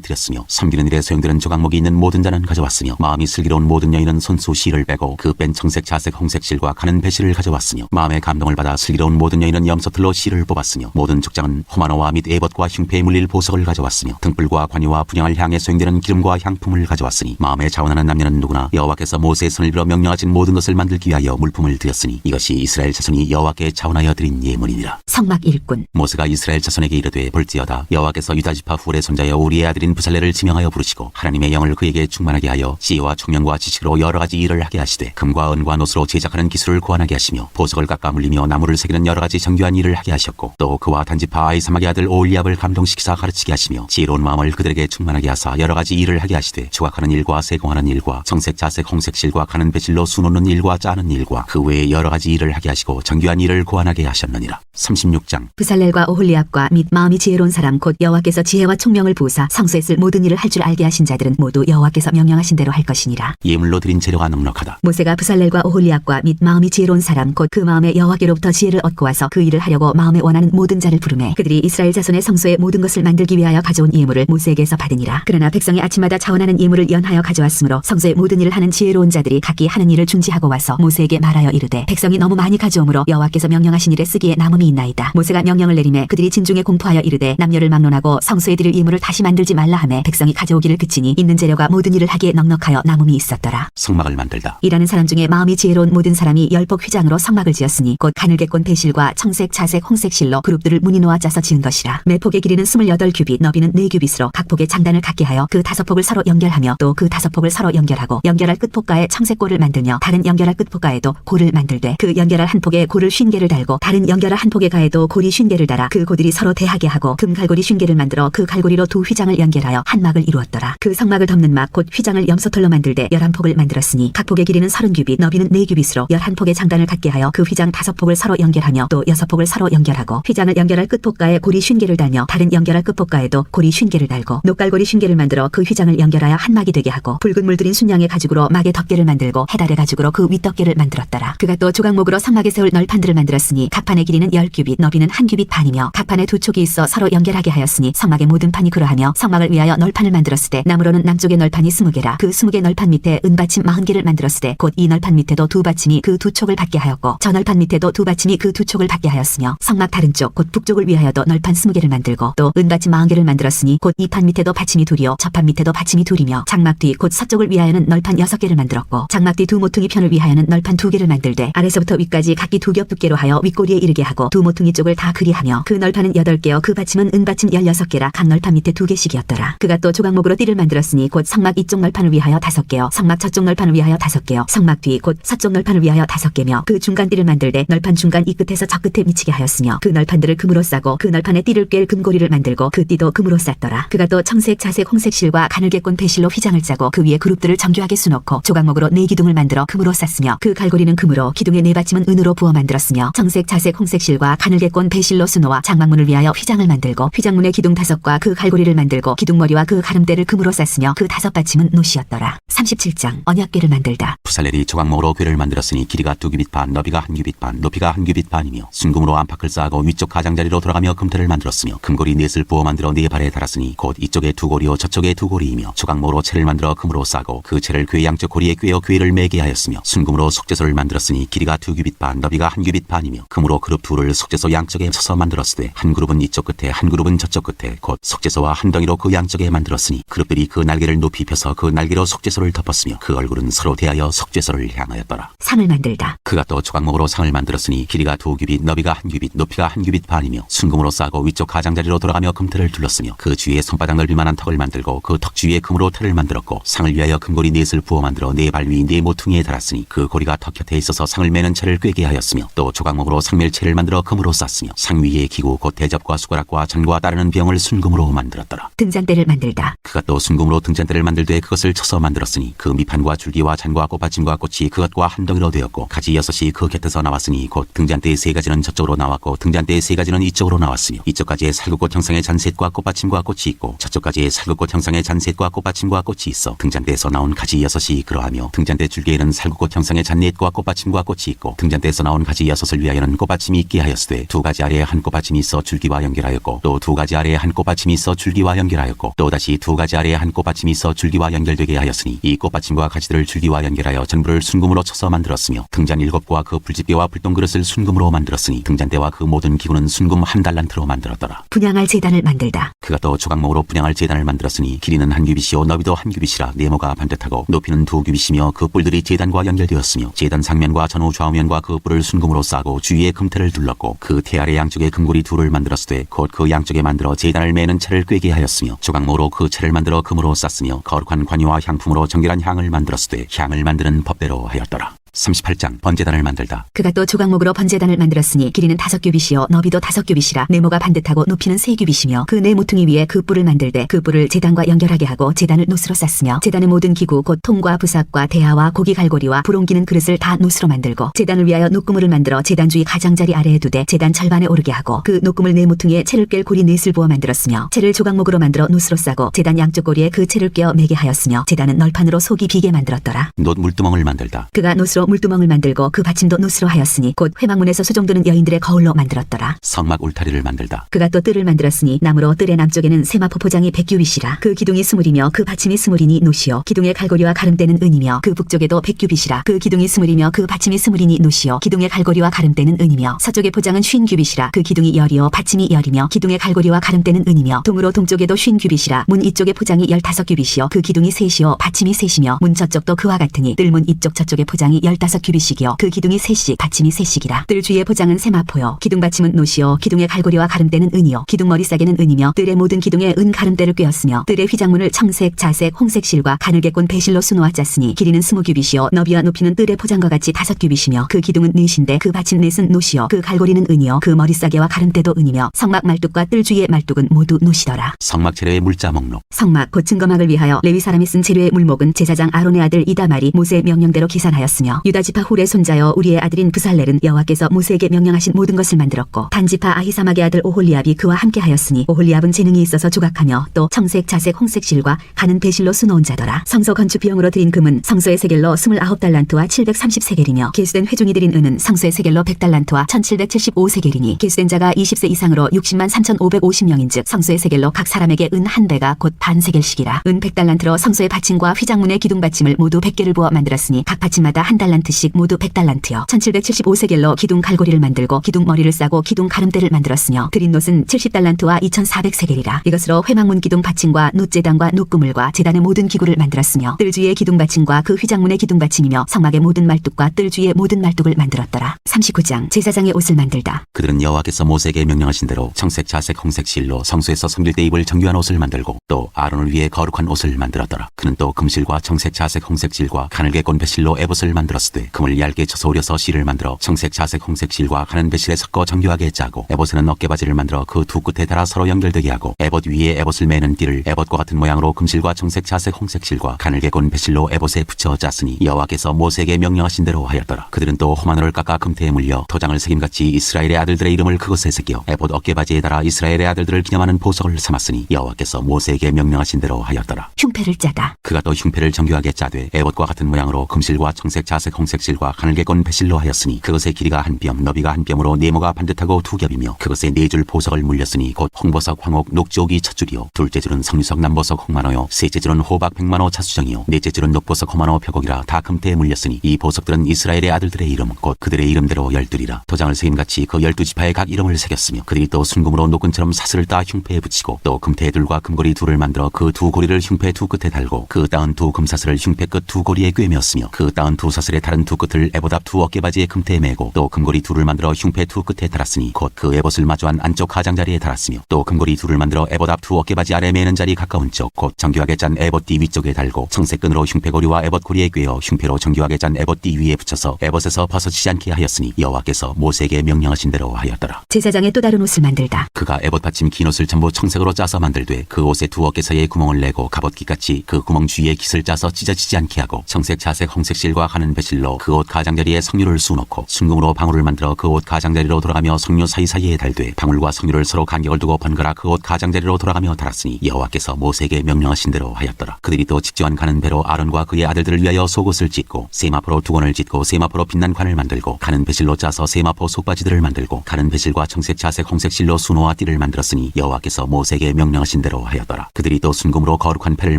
드렸으며 섬기는 일에 소용되는 조각목이 있는 모든 자는 가져왔으며 마음이 슬기로운 모든 여인은 손수 실을 빼고 그 뺀 청색 자색 홍색 실과 가는 배실을 가져왔으며 마음의 감동을 받아 슬기로운 모든 여인은 염소털로 실을 뽑았으며 모든 족장은 호마노와 및 에봇과 흉패에 물릴 보석을 가져왔으며 등불과 관유와 분향을 향해 소용되는 기름과 향품을 가져왔으니 마음에 자원하는 남녀는 누구나 여호와께서 모세의 손을 빌어 명령하신 모든 것을 만들기 위하여 물품을 드렸으니 이것이 이스라엘 자손이 여호와께 자원하여 드린 예물이니라. 성막 일꾼. 모세가 이스라엘 자손에게 이르되 볼지어다 여호와께서 유다 지파 훌의 손자여 우리의 아들인 부살레를 지명하여 부르시고 하나님의 영을 그에게 충만하게 하여 지혜와 총명과 지식으로 여러 가지 일을 하게 하시되 금과 은과 놋으로 제작하는 기술을 고안하게 하시며 보석을 깎아 물리며 나무를 새기는 여러 가지 정교한 일을 하게 하셨고 또 그와 단지파 아이사막의 아들 오홀리압을 감동시키사 가르치게 하시며 지혜로운 마음을 그들에게 충만하게 하사 여러 가지 일을 하게 하시되 조각하는 일과 세공하는 일과 청색 자색 홍색 실과 가는 배실로 수놓는 일과 짜는 일과 그 외에 여러 가지 일을 하게 하시고 정교한 일을 고안하게 하셨느니라. 36장. 부살렐과 오홀리압과 및 마음이 지혜로운 사람 곧 여호와께서 지혜와 총명을 부으사 성소에 쓸 모든 일을 할 줄 알게 하신 자들은 모두 여호와께서 명령하신 대로 할 것이니라. 예물로 드린 재료가 넉넉하다. 모세가 부살렐과 오홀리압과 및 마음이 지혜로운 사람 곧 그 마음에 여호와께로부터 지혜를 얻고 와서 그 일을 하려고 마음에 원하는 모든 자를 부르매 그들이 이스라엘 자손의 성소의 모든 것을 만들기 위하여 가져온 예물을 모세에게서 받으니라. 그러나 백성이 아침마다 자원하는 예물을 연하여 가져왔으므로 성소의 모든 일을 하는 지혜로운 자들이 각기 하는 일을 중지하고 와서 모세에게 말하여 이르되 백성이 너무 많이 가져오므로 여호와께서 명령하신 일에 쓰기에 남음이 있나이다. 모세가 명령을 내리매 그들이 진중에 공포하여 이르되 남녀를 막론하고 성소에 드릴 예물을 다시 만들지 말라 하매 백성이 가져오기를 그치니 있는 재료가 모든 일을 하기에 넉넉하여 남음이 있었더라. 성막을 만들다. 일하는 사람 중에 마음이 지혜로운 모든 사람이 열복 휘장으로 성막을 지었으니 곧 가늘게꼰 배실과 청색 자색 홍색 실로 그룹들을 무늬 놓아 짜서 지은 것이라. 매폭의 길이는 28규빗 너비는 4규빗으로 각 폭에 장단을 갖게 하여 그 5폭을 서로 연결하며 또 그 5폭을 서로 연결하고 연결할 끝폭가에 청색골을 만들며 다른 연결할 끝폭가에도 골을 만들되 그 연결할 한 폭에 골을 50개를 달고 다른 연결할 한 폭의 가에도 골이 50개를 달아 그 고들이 서로 대하게 하고 금갈고리 50개를 만들어 그 갈고리로 두 휘장을 연결하여 한 막을 이루었더라. 그 성막을 덮는 막 곧 휘장을 염소털로 만들되 11폭을 만들었으니 각 폭의 길이는 30규빗 너비는 4규빗으로 11폭의 장단을 갖게 하여 그 휘장 5폭을 서로 연결하며 또 6폭을 서로 연결하고 휘장을 연결할 끝폭가에 고리 50개를 달며 다른 연결할 끝폭가에도 고리 50개를 달고 녹갈고리 50개를 만들어 그 휘장을 연결하여 한 막이 되게 하고 붉은 물들인 순양의 가죽으로 막의 덮개를 만들고 해달의 가죽으로 그 윗덮개를 만들었더라. 그가 또 조각목으로 성막에 세울 널판들을 만들었으니 각 판의 길이는 10규빗 너비는 1규빗 반이며 각 판에 두 촉이 있어 서로 연결하게 하였으니 성막의 모든 판이 그러하며 성막을 위하여 널판을 만들었으되 나무로는 남쪽의 널판이 20개라. 그 20개 널판 밑에 은받침 40개를 만들었으되 곧 이 널판 밑에도 두 받침이 그 두 촉을 받게 하였고 저 널판 밑에도 두 받침이 그 두 촉을 받게 하였으며 성막 다른 쪽 곧 북쪽을 위하여도 널판 20개를 만들고 또 은받침 40개를 만들었으니 곧 이 널판 밑에도 받침이 둘이요 저판 밑에도 받침이 둘이며 장막 뒤 곧 서쪽을 위하여는 널판 6개를 만들었고 장막 뒤 두 모퉁이 편을 위하여는 널판 2개를 만들되 아래서부터 위까지 각기 2겹 두께로 하여 윗꼬리에 이르게 하고 두 모퉁이 쪽을 다 그리하며 그 널판은 8개여 그 받침은 은받침 16개라 각 널판 밑에 2개씩이었더라. 그가 또 조각목으로 띠를 만들었으니 곧 성막 이쪽 널판을 위하여 5개여 성막 저쪽 널판을 위하여 5개여 성막 뒤 곧 서쪽 널판을 위하여 5개며 그 중간 띠를 만들되 널판 중간 이 끝에서 저 끝에 미치게 하였으며 그 널판들을 금으로 싸고 그 널판에 띠를 꿰 금고리를 만들고 그 띠도 금으로 쌌더라. 그가 또 청색 자색 홍색 실과 가늘게 꼰 배실로 휘장을 짜고 그 위에 그룹들을 정교하게 수놓고 조각목으로 4기둥을 만들어 금으로 쌌으며 그 갈고리는 금으로 기둥의 4받침은 은으로 부어 만들었으며 청색 자색 홍색 실과 가늘게 꼰 배실로 수놓아 장막문을 위하여 휘장을 만들고 휘장문의 기둥 5과 그 갈고리를 만들고 기둥머리와 그 가름대를 금으로 쌌으며 그 5받침은 노시였더라. 37장 언약궤를 만들다. 부살렐이 조각목으로 궤를 만들었으니 길이가 2규빗 반, 너비가 1규빗 반, 높이가 1규빗 반이며 순금으로 안팎을 쌓고 위쪽 가장자리로 돌아가며 금태를 만들었으며 금고리 넷을 부어 만들어 4발에 달았으니 곧 이쪽에 2고리요 저쪽에 2고리이며 조각목으로 채를 만들어 금으로 싸고 그 채를 궤 양쪽 고리에 꿰어 궤를 매게 하였으며 순금으로 속죄소를 만들었으니 길이가 2규빗 반, 너비가 1규빗 반이며 금으로 그룹 둘을 속죄소 양쪽에 쳐서 만들었으되 한 그룹은 이쪽 끝에 한 그룹은 저쪽 끝에 곧 속죄소와 한 덩이로 그 양쪽에 만들었으니 그룹들이 그 날개를 높이 펴서 그 날개로 속죄소를 덮었으며 그 얼굴은 서로 대하여 속죄소를 향하였더라. 상을 만들다. 그가 또 조각목으로 상을 만들었으니 길이가 2규빗, 너비가 1규빗, 높이가 1규빗 반이며 순금으로 싸고 위쪽 가장자리로 돌아가며 금틀을 둘렀으며 그 주위에 손바닥 넓이만한 턱을 만들고 그 턱 주위에 금으로 틀을 만들었고 상을 위하여 금고리 4을 부어 만들어 4발 위 4모퉁이에 달았으니 그 고리가 턱 곁에 있어서 상을 매는 채를 꿰게 하였으며 또 조각목으로 상멜채를 만들어 금으로 쌌으며 상 위에 기구 곧 대접과 숟가락과 잔과 따르는 병을 순금으로 만들었더라. 등잔대를 만들다. 그가 또 순금으로 등잔대를 만들되 그것을 쳐서 만들었으니 그 밑판과 줄기와 잔과 꽃받침과 꽃이 그것과 한 덩이로 되었고 가지 6이 그 곁에서 나왔으니 곧 등잔대의 3가지는 저쪽으로 나왔고 등잔대의 3가지는 이쪽으로 나왔으며 이쪽까지의 살구꽃 형상의 잔셋과 꽃받침과 꽃이 있고 저쪽까지의 살구꽃 형상의 잔셋과 꽃받침과 꽃이 있어 등잔대에서 나온 가지 6이 그러하며 등잔대 줄기에는 살구꽃 형상의 잔넷과 꽃받침과 꽃이 있고 등잔대에서 나온 가지 6을 위하여는 꽃받침이 있게 하였으되 2가지 아래에 한 꽃받침이 있어 줄기와 연결하였고 또 2가지 아래에 한 꽃받침이 있어 줄기와 연결하였고 또 다시 2가지 아래에 한 꽃받침이 있어 줄기와 연결되게 하였으니 이 꽃받침과 가지들을 줄기와 연결하여 전부를 순금으로 쳐서 만들었으며 등잔 7과 그 불집게와 불똥그릇을 순금으로 만들었으니 등잔대와 그 모든 기구는 순금 1달란트로 만들었더라. 분양할 제단을 만들다. 그가 또 조각목으로 분양할 제단을 만들었으니 길이는 1규빗이요 너비도 1규빗이라 네모가 반듯하고 높이는 2규빗이며 그 뿔들이 제단과 연결되었으며 제단 상면과 전후 좌우면과 그 뿔을 순금으로 싸고 주위에 금태를 둘렀고 그 태 아래 양쪽에 금고리 2를 만들었으되 곧 그 양쪽에 만들어 제단을 매는 채를 꿰게 하였으며 조각목으로 그 채를 만들어 금으로 쌌으며 거룩한 관유와 향품으로 정결한 향을 만들었으되 향을 만드는 법대로 하였더라. 38장 번제단을 만들다. 그가 또 조각목으로 번제단을 만들었으니 길이는 5규빗이요 너비도 5규빗이라 네모가 반듯하고 높이는 3규빗이며 그 4모퉁이 위에 그 뿔을 만들되 그 뿔을 제단과 연결하게 하고 제단을 노스로 쌌으며 제단의 모든 기구 곧 통과 부삭과 대하와 고기 갈고리와 불 옮기는 그릇을 다 노스로 만들고 제단을 위하여 녹구물을 만들어 제단 주위 가장자리 아래에 두되 제단 절반에 오르게 하고 그 녹구물 4모퉁이에 채를 꿰 고리 4을 부어 만들었으며 채를 조각목으로 만들어 노스로 싸고 제단 양쪽 고리에 그 채를 꿰어 매게 하였으며 제단은 널판으로 속이 비게 만들었더라. 놋 물두멍을 만들다. 그가 노스로 물두멍을 만들고 그 받침도 노스로 하였으니 곧 회막문에서 수종드는 여인들의 거울로 만들었더라. 성막 울타리를 만들다. 그가 또 뜰을 만들었으니 나무로 뜰의 남쪽에는 세마포 포장이 100규빗이라 그 기둥이 20이며 그 받침이 20이니 노시요 기둥의 갈고리와 가름대는 은이며 그 북쪽에도 100규빗이라 그 기둥이 20이며 그 받침이 20이니 노시요 기둥의 갈고리와 가름대는 은이며 서쪽의 포장은 50규빗이라 그 기둥이 10이요 받침이 10이며 기둥의 갈고리와 가름대는 은이며 동으로 동쪽에도 50규빗이라 문 이쪽의 포장이 15규빗이요 그 기둥이 3이요 받침이 3이며 문 저쪽도 그와 같으니 뜰문 이쪽 저쪽의 포장이 15규빗 규빗이요 그 기둥이 3씩 받침이 3씩이라. 뜰 주위의 포장은 세마포요 기둥 받침은 노시요 기둥의 갈고리와 가름대는 은이요 기둥 머리싸개는 은이며 뜰의 모든 기둥에 은 가름대를 꿰었으며 뜰의 휘장문을 청색 자색 홍색 실과 가늘게 꼰 배실로 수놓아 짰으니 길이는 20규빗이요 너비와 높이는 뜰의 포장과 같이 5규빗이며 그 기둥은 넷인데 그 받침 넷은 노시요 그 갈고리는 은이요 그 머리싸개와 가름대도 은이며 성막 말뚝과 뜰 주위의 말뚝은 모두 노시더라. 성막 재료의 물자 목록. 성막 곧 증거막을 위하여 레위 사람이 쓴 재료의 물목은 제사장 아론의 아들 이다말이 모세의 명령대로 계산하였으며 유다 지파 훌의 손자여 우리의 아들인 부살렐은 여호와께서 모세에게 명령하신 모든 것을 만들었고 단지파 아히사막의 아들 오홀리압이 그와 함께하였으니 오홀리압은 재능이 있어서 조각하며 또 청색 자색 홍색 실과 가는 배실로 수놓은 자더라. 성소 건축 비용으로 드린 금은 성소의 세겔로 29달란트와 730세겔이며 계수된 회중이 드린 은은 성소의 세겔로 100달란트와 1775세겔이니 계수된 자가 20세 이상으로 60만 3550명인즉 성소의 세겔로 각 사람에게 은 한 배가 곧 반세겔씩이라. 은 100달란트로 성소의 받침과 휘장문의 기둥 받침을 모두 100개를 부어 만들었으니 각 받침마다 한 달란트 70달란트씩 모두 100달란트요. 1775세겔로 기둥 갈고리를 만들고 기둥 머리를 싸고 기둥 가름대를 만들었으며 드린 놋은 70달란트와 2400세겔이라. 이것으로 회막문 기둥 받침과 놋제단과 놋구물과 제단의 모든 기구를 만들었으며 뜰 주위의 기둥 받침과 그 휘장문의 기둥 받침이며 성막의 모든 말뚝과 뜰 주위의 모든 말뚝을 만들었더라. 39장 제사장의 옷을 만들다. 그들은 여호와께서 모세에게 명령하신 대로 청색, 자색, 홍색 실로 성소에서 섬길 때 입을 정교한 옷을 만들고 또 아론을 위해 거룩한 옷을 만들었더라. 그는 또 금실과 청색, 자색, 홍색 실과 가늘게 꼰 배실로 에봇을 만들었으되 금을 얇게 쳐서 오려서 실을 만들어 청색, 자색, 홍색 실과 가는 배실에 섞어 정교하게 짜고 에봇에는 어깨바지를 만들어 그 두 끝에 달아 서로 연결되게 하고 에봇 위에 에봇을 매는 띠를 에봇과 같은 모양으로 금실과 청색, 자색, 홍색 실과 가늘게 꼰 배실로 에봇에 붙여 짰으니 여호와께서 모세에게 명령하신 대로 하였더라. 그들은 또 호마노를 깎아 금태에 물려 도장을 새김같이 이스라엘의 아들들의 이름을 그것에 새겨 에봇 어깨바지에 달아 이스라엘의 아들들을 기념하는 보석을 삼았으니 여호와께서 모세에게 명령하신 대로 하였더라. 흉패를 짜다. 그가 또 흉패를 정교하게 짜되 에봇과 같은 모양으로 금실과 청색, 자색, 홍색 실과 가늘게 꼰 배실로 하였으니 그것의 길이가 한 뼘, 너비가 한 뼘으로 네모가 반듯하고 두 겹이며 그것에 네 줄 보석을 물렸으니 곧 홍보석, 황옥, 녹지옥이 첫 줄이요 둘째 줄은 석류석, 남보석, 홍만호요 셋째 줄은 호박, 백만호, 차수정이요 넷째 줄은 녹보석, 호만호, 표곡이라 다 금태에 물렸으니 이 보석들은 이스라엘의 아들들의 이름 곧 그들의 이름대로 12이라. 도장을 새김같이 그 12지파의 각 이름을 새겼으며 그들이 또 순금으로 노끈처럼 사슬을 따 흉패에 붙이고 또 금태에 둘과 금고리 둘을 만들어 그 두 고리를 흉패 두 끝에 달고 그 따은 두 금사슬을 흉패 끝 두 고리에 꿰매었으며 그 따은 두 사슬의 다른 두 끝을 에봇 앞 두 어깨바지에 금태에 매고 또 금고리 둘을 만들어 흉패 두 끝에 달았으니 곧 그 에봇을 마주한 안쪽 가장자리에 달았으며 또 금고리 둘을 만들어 에봇 앞 두 어깨바지 아래 매는 자리 가까운 쪽 곧 정교하게 짠 에봇 띠 위쪽에 달고 청색 끈으로 흉패 고리와 에봇 고리에 꿰어 흉패로 정교하게 짠 에봇 띠 위에 붙여서 에봇에서 벗어지지 않게 하였으니 여호와께서 모세에게 명령하신 대로 하였더라. 제사장의 또 다른 옷을 만들다. 그가 에봇 받침 긴 옷을 전부 청색으로 짜서 만들되 그 옷의 두 어깨 사이에 구멍을 내고 갑옷깃같이 그 구멍 주위에 깃을 짜서 찢어지지 않게 하고 청색, 자색, 홍색 실과 가는 배실로 그 옷 가장자리에 석류를 수놓고 순금으로 방울을 만들어 그 옷 가장자리로 돌아가며 석류 사이사이에 달되 방울과 석류를 서로 간격을 두고 번갈아 그 옷 가장자리로 돌아가며 달았으니 여호와께서 모세에게 명령하신 대로 하였더라. 그들이 또 직조한 가는 배로 아론과 그의 아들들을 위하여 속옷을 찢고 세마포로 두건을 찢고 세마포로 빛난 관을 만들고 가는 배실로 짜서 세마포 속바지들을 만들고 가는 배실과 청색, 자색, 홍색 실로 수노와 띠를 만들었으니 여호와께서 모세에게 명령하신 대로 하였더라. 그들이 또 순금으로 거룩한 패를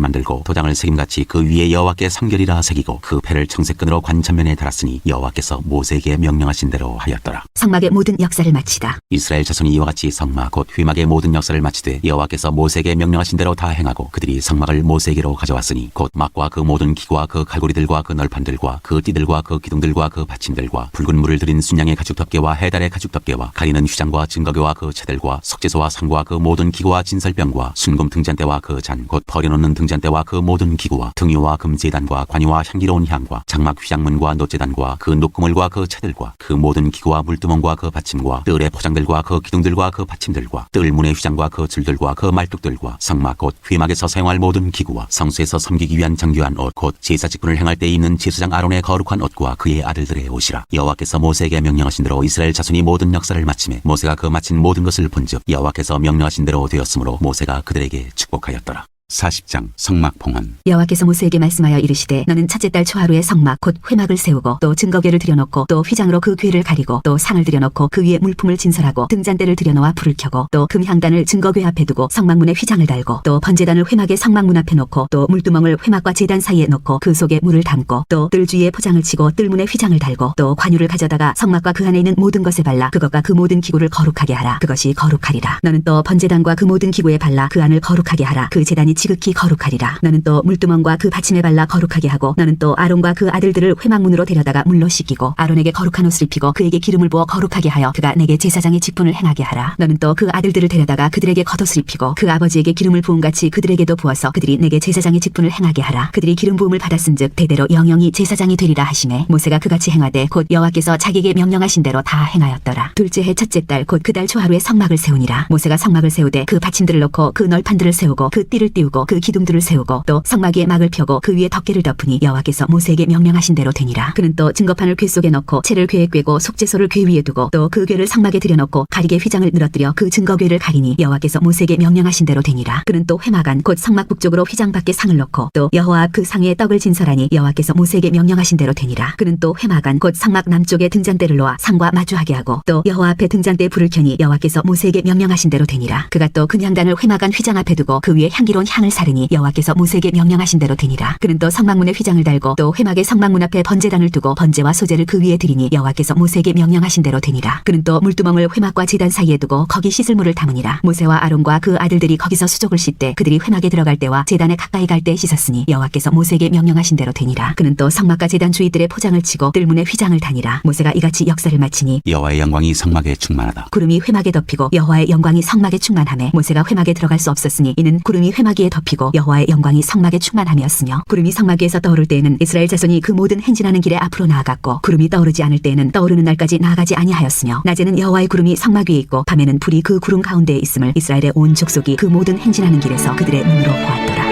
만들고 도장을 새김같이 그 위에 여호와께 성결이라 새기고 그 패를 청색끈으로 관 전면에 달았으니 여호와께서 모세에게 명령하신 대로 하였더라. 성막의 모든 역사를 마치다. 이스라엘 자손이 이와 같이 성막 곧 회막의 모든 역사를 마치되 여호와께서 모세에게 명령하신 대로 다 행하고 그들이 성막을 모세에게로 가져왔으니 곧 막과 그 모든 기구와 그 갈고리들과 그 널판들과 그 띠들과 그 기둥들과 그 받침들과 붉은 물을 들인 순양의 가죽 덮개와 해달의 가죽 덮개와 가리는 휘장과 증거교와 그 채들과 석재소와 상과 그 모든 기구와 진설병과 순금 등잔대와 그 잔 곧 버려놓는 등잔대와 그 모든 기구와 등유와 금제단과 관유와 향기로운 향과 장막 휘장문과 놋제단과 그 녹구물과 그 채들과 그 모든 기구와 물두멍과 그 받침과 뜰의 포장들과 그 기둥들과 그 받침들과 뜰문의 휘장과 그 줄들과 그 말뚝들과 성막 곧 회막에서 사용할 모든 기구와 성소에서 섬기기 위한 정교한 옷 곧 제사 직분을 행할 때 입는 제사장 아론의 거룩한 옷과 그의 아들들의 옷이라. 여호와께서 모세에게 명령하신 대로 이스라엘 자손이 모든 역사를 마치매 모세가 그 마친 모든 것을 본즉 여호와께서 명령하신 대로 되었으므로 모세가 그들에게 축복하였더라. 40장 성막 봉헌. 여호와께서 모세에게 말씀하여 이르시되 너는 첫째 달 초하루에 성막 곧 회막을 세우고 또 증거궤를 들여놓고 또 휘장으로 그 궤를 가리고 또 상을 들여놓고 그 위에 물품을 진설하고 등잔대를 들여놓아 불을 켜고 또 금향단을 증거궤 앞에 두고 성막문에 휘장을 달고 또 번제단을 회막의 성막문 앞에 놓고 또 물두멍을 회막과 제단 사이에 놓고 그 속에 물을 담고 또 뜰 주위에 포장을 치고 뜰문에 휘장을 달고 또 관유를 가져다가 성막과 그 안에 있는 모든 것에 발라 그것과 그 모든 기구를 거룩하게 하라. 그것이 거룩하리라. 너는 또 번제단과 그 모든 기구에 발라 그 안을 거룩하게 하라. 그 제단이 지극히 거룩하리라. 너는 또 물두멍과 그 받침에 발라 거룩하게 하고 너는 또 아론과 그 아들들을 회막문으로 데려다가 물로 씻기고 아론에게 거룩한 옷을 입히고 그에게 기름을 부어 거룩하게 하여 그가 내게 제사장의 직분을 행하게 하라. 너는 또 그 아들들을 데려다가 그들에게 겉옷을 입히고 그 아버지에게 기름을 부음같이 그들에게도 부어서 그들이 내게 제사장의 직분을 행하게 하라. 그들이 기름 부음을 받았은즉 대대로 영영이 제사장이 되리라 하시매 모세가 그같이 행하되 곧 여호와께서 자기에게 명령하신 대로 다 행하였더라. 둘째 해 첫째 달 곧 그 달 초하루에 성막을 세우니라. 모세가 성막을 세우되 그 받침들을 놓고 그 널판들을 세우고 그 띠를 띄우고 그 기둥들을 세우고 또 성막 위에 막을 펴고 그 위에 덮개를 덮으니 여호와께서 모세에게 명령하신 대로 되니라. 그는 또 증거판을 궤 속에 넣고 채를 궤에 꿰고 속죄소를 궤 위에 두고 또 그 궤를 성막에 들여놓고 가리개 휘장을 늘어뜨려 그 증거궤를 가리니 여호와께서 모세에게 명령하신 대로 되니라. 그는 또 회막 안 곧 성막 북쪽으로 휘장 밖에 상을 놓고 또 여호와 앞 그 상 위에 떡을 진설하니 여호와께서 모세에게 명령하신 대로 되니라. 그는 또 회막 안 곧 성막 남쪽에 등잔대를 놓아 상과 마주하게 하고 또 여호와 앞에 등잔대에 불을 켜니 여호와께서 모세에게 명령하신 대로 되니라. 그가 또 금향단을 회막 안 휘장 앞에 두고 그 위에 향기로운 향을 사르니 여호와께서 모세에게 명령하신 대로 되니라. 그는 또 성막문에 휘장을 달고 또 회막의 성막문 앞에 번제단을 두고 번제와 소제를 그 위에 드리니 여호와께서 모세에게 명령하신 대로 되니라. 그는 또 물두멍을 회막과 제단 사이에 두고 거기 씻을 물을 담으니라. 모세와 아론과 그 아들들이 거기서 수족을 씻되 그들이 회막에 들어갈 때와 제단에 가까이 갈 때 씻었으니 여호와께서 모세에게 명령하신 대로 되니라. 그는 또 성막과 제단 주위들의 포장을 치고 뜰문에 휘장을 다니라. 모세가 이같이 역사를 마치니 여호와의 영광이 성막에 충만하다. 구름이 회막에 덮이고 여호와의 영광이 성막에 충만하매 모세가 회막에 들어갈 수 없었으니 이는 구름이 회막 위에 덮이고 여호와의 영광이 성막에 충만함이었으며 구름이 성막 위에서 떠오를 때에는 이스라엘 자손이 그 모든 행진하는 길에 앞으로 나아갔고 구름이 떠오르지 않을 때에는 떠오르는 날까지 나아가지 아니하였으며 낮에는 여호와의 구름이 성막 위에 있고 밤에는 불이 그 구름 가운데에 있음을 이스라엘의 온 족속이 그 모든 행진하는 길에서 그들의 눈으로 보았더라.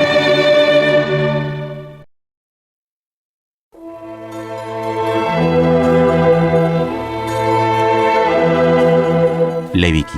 레위기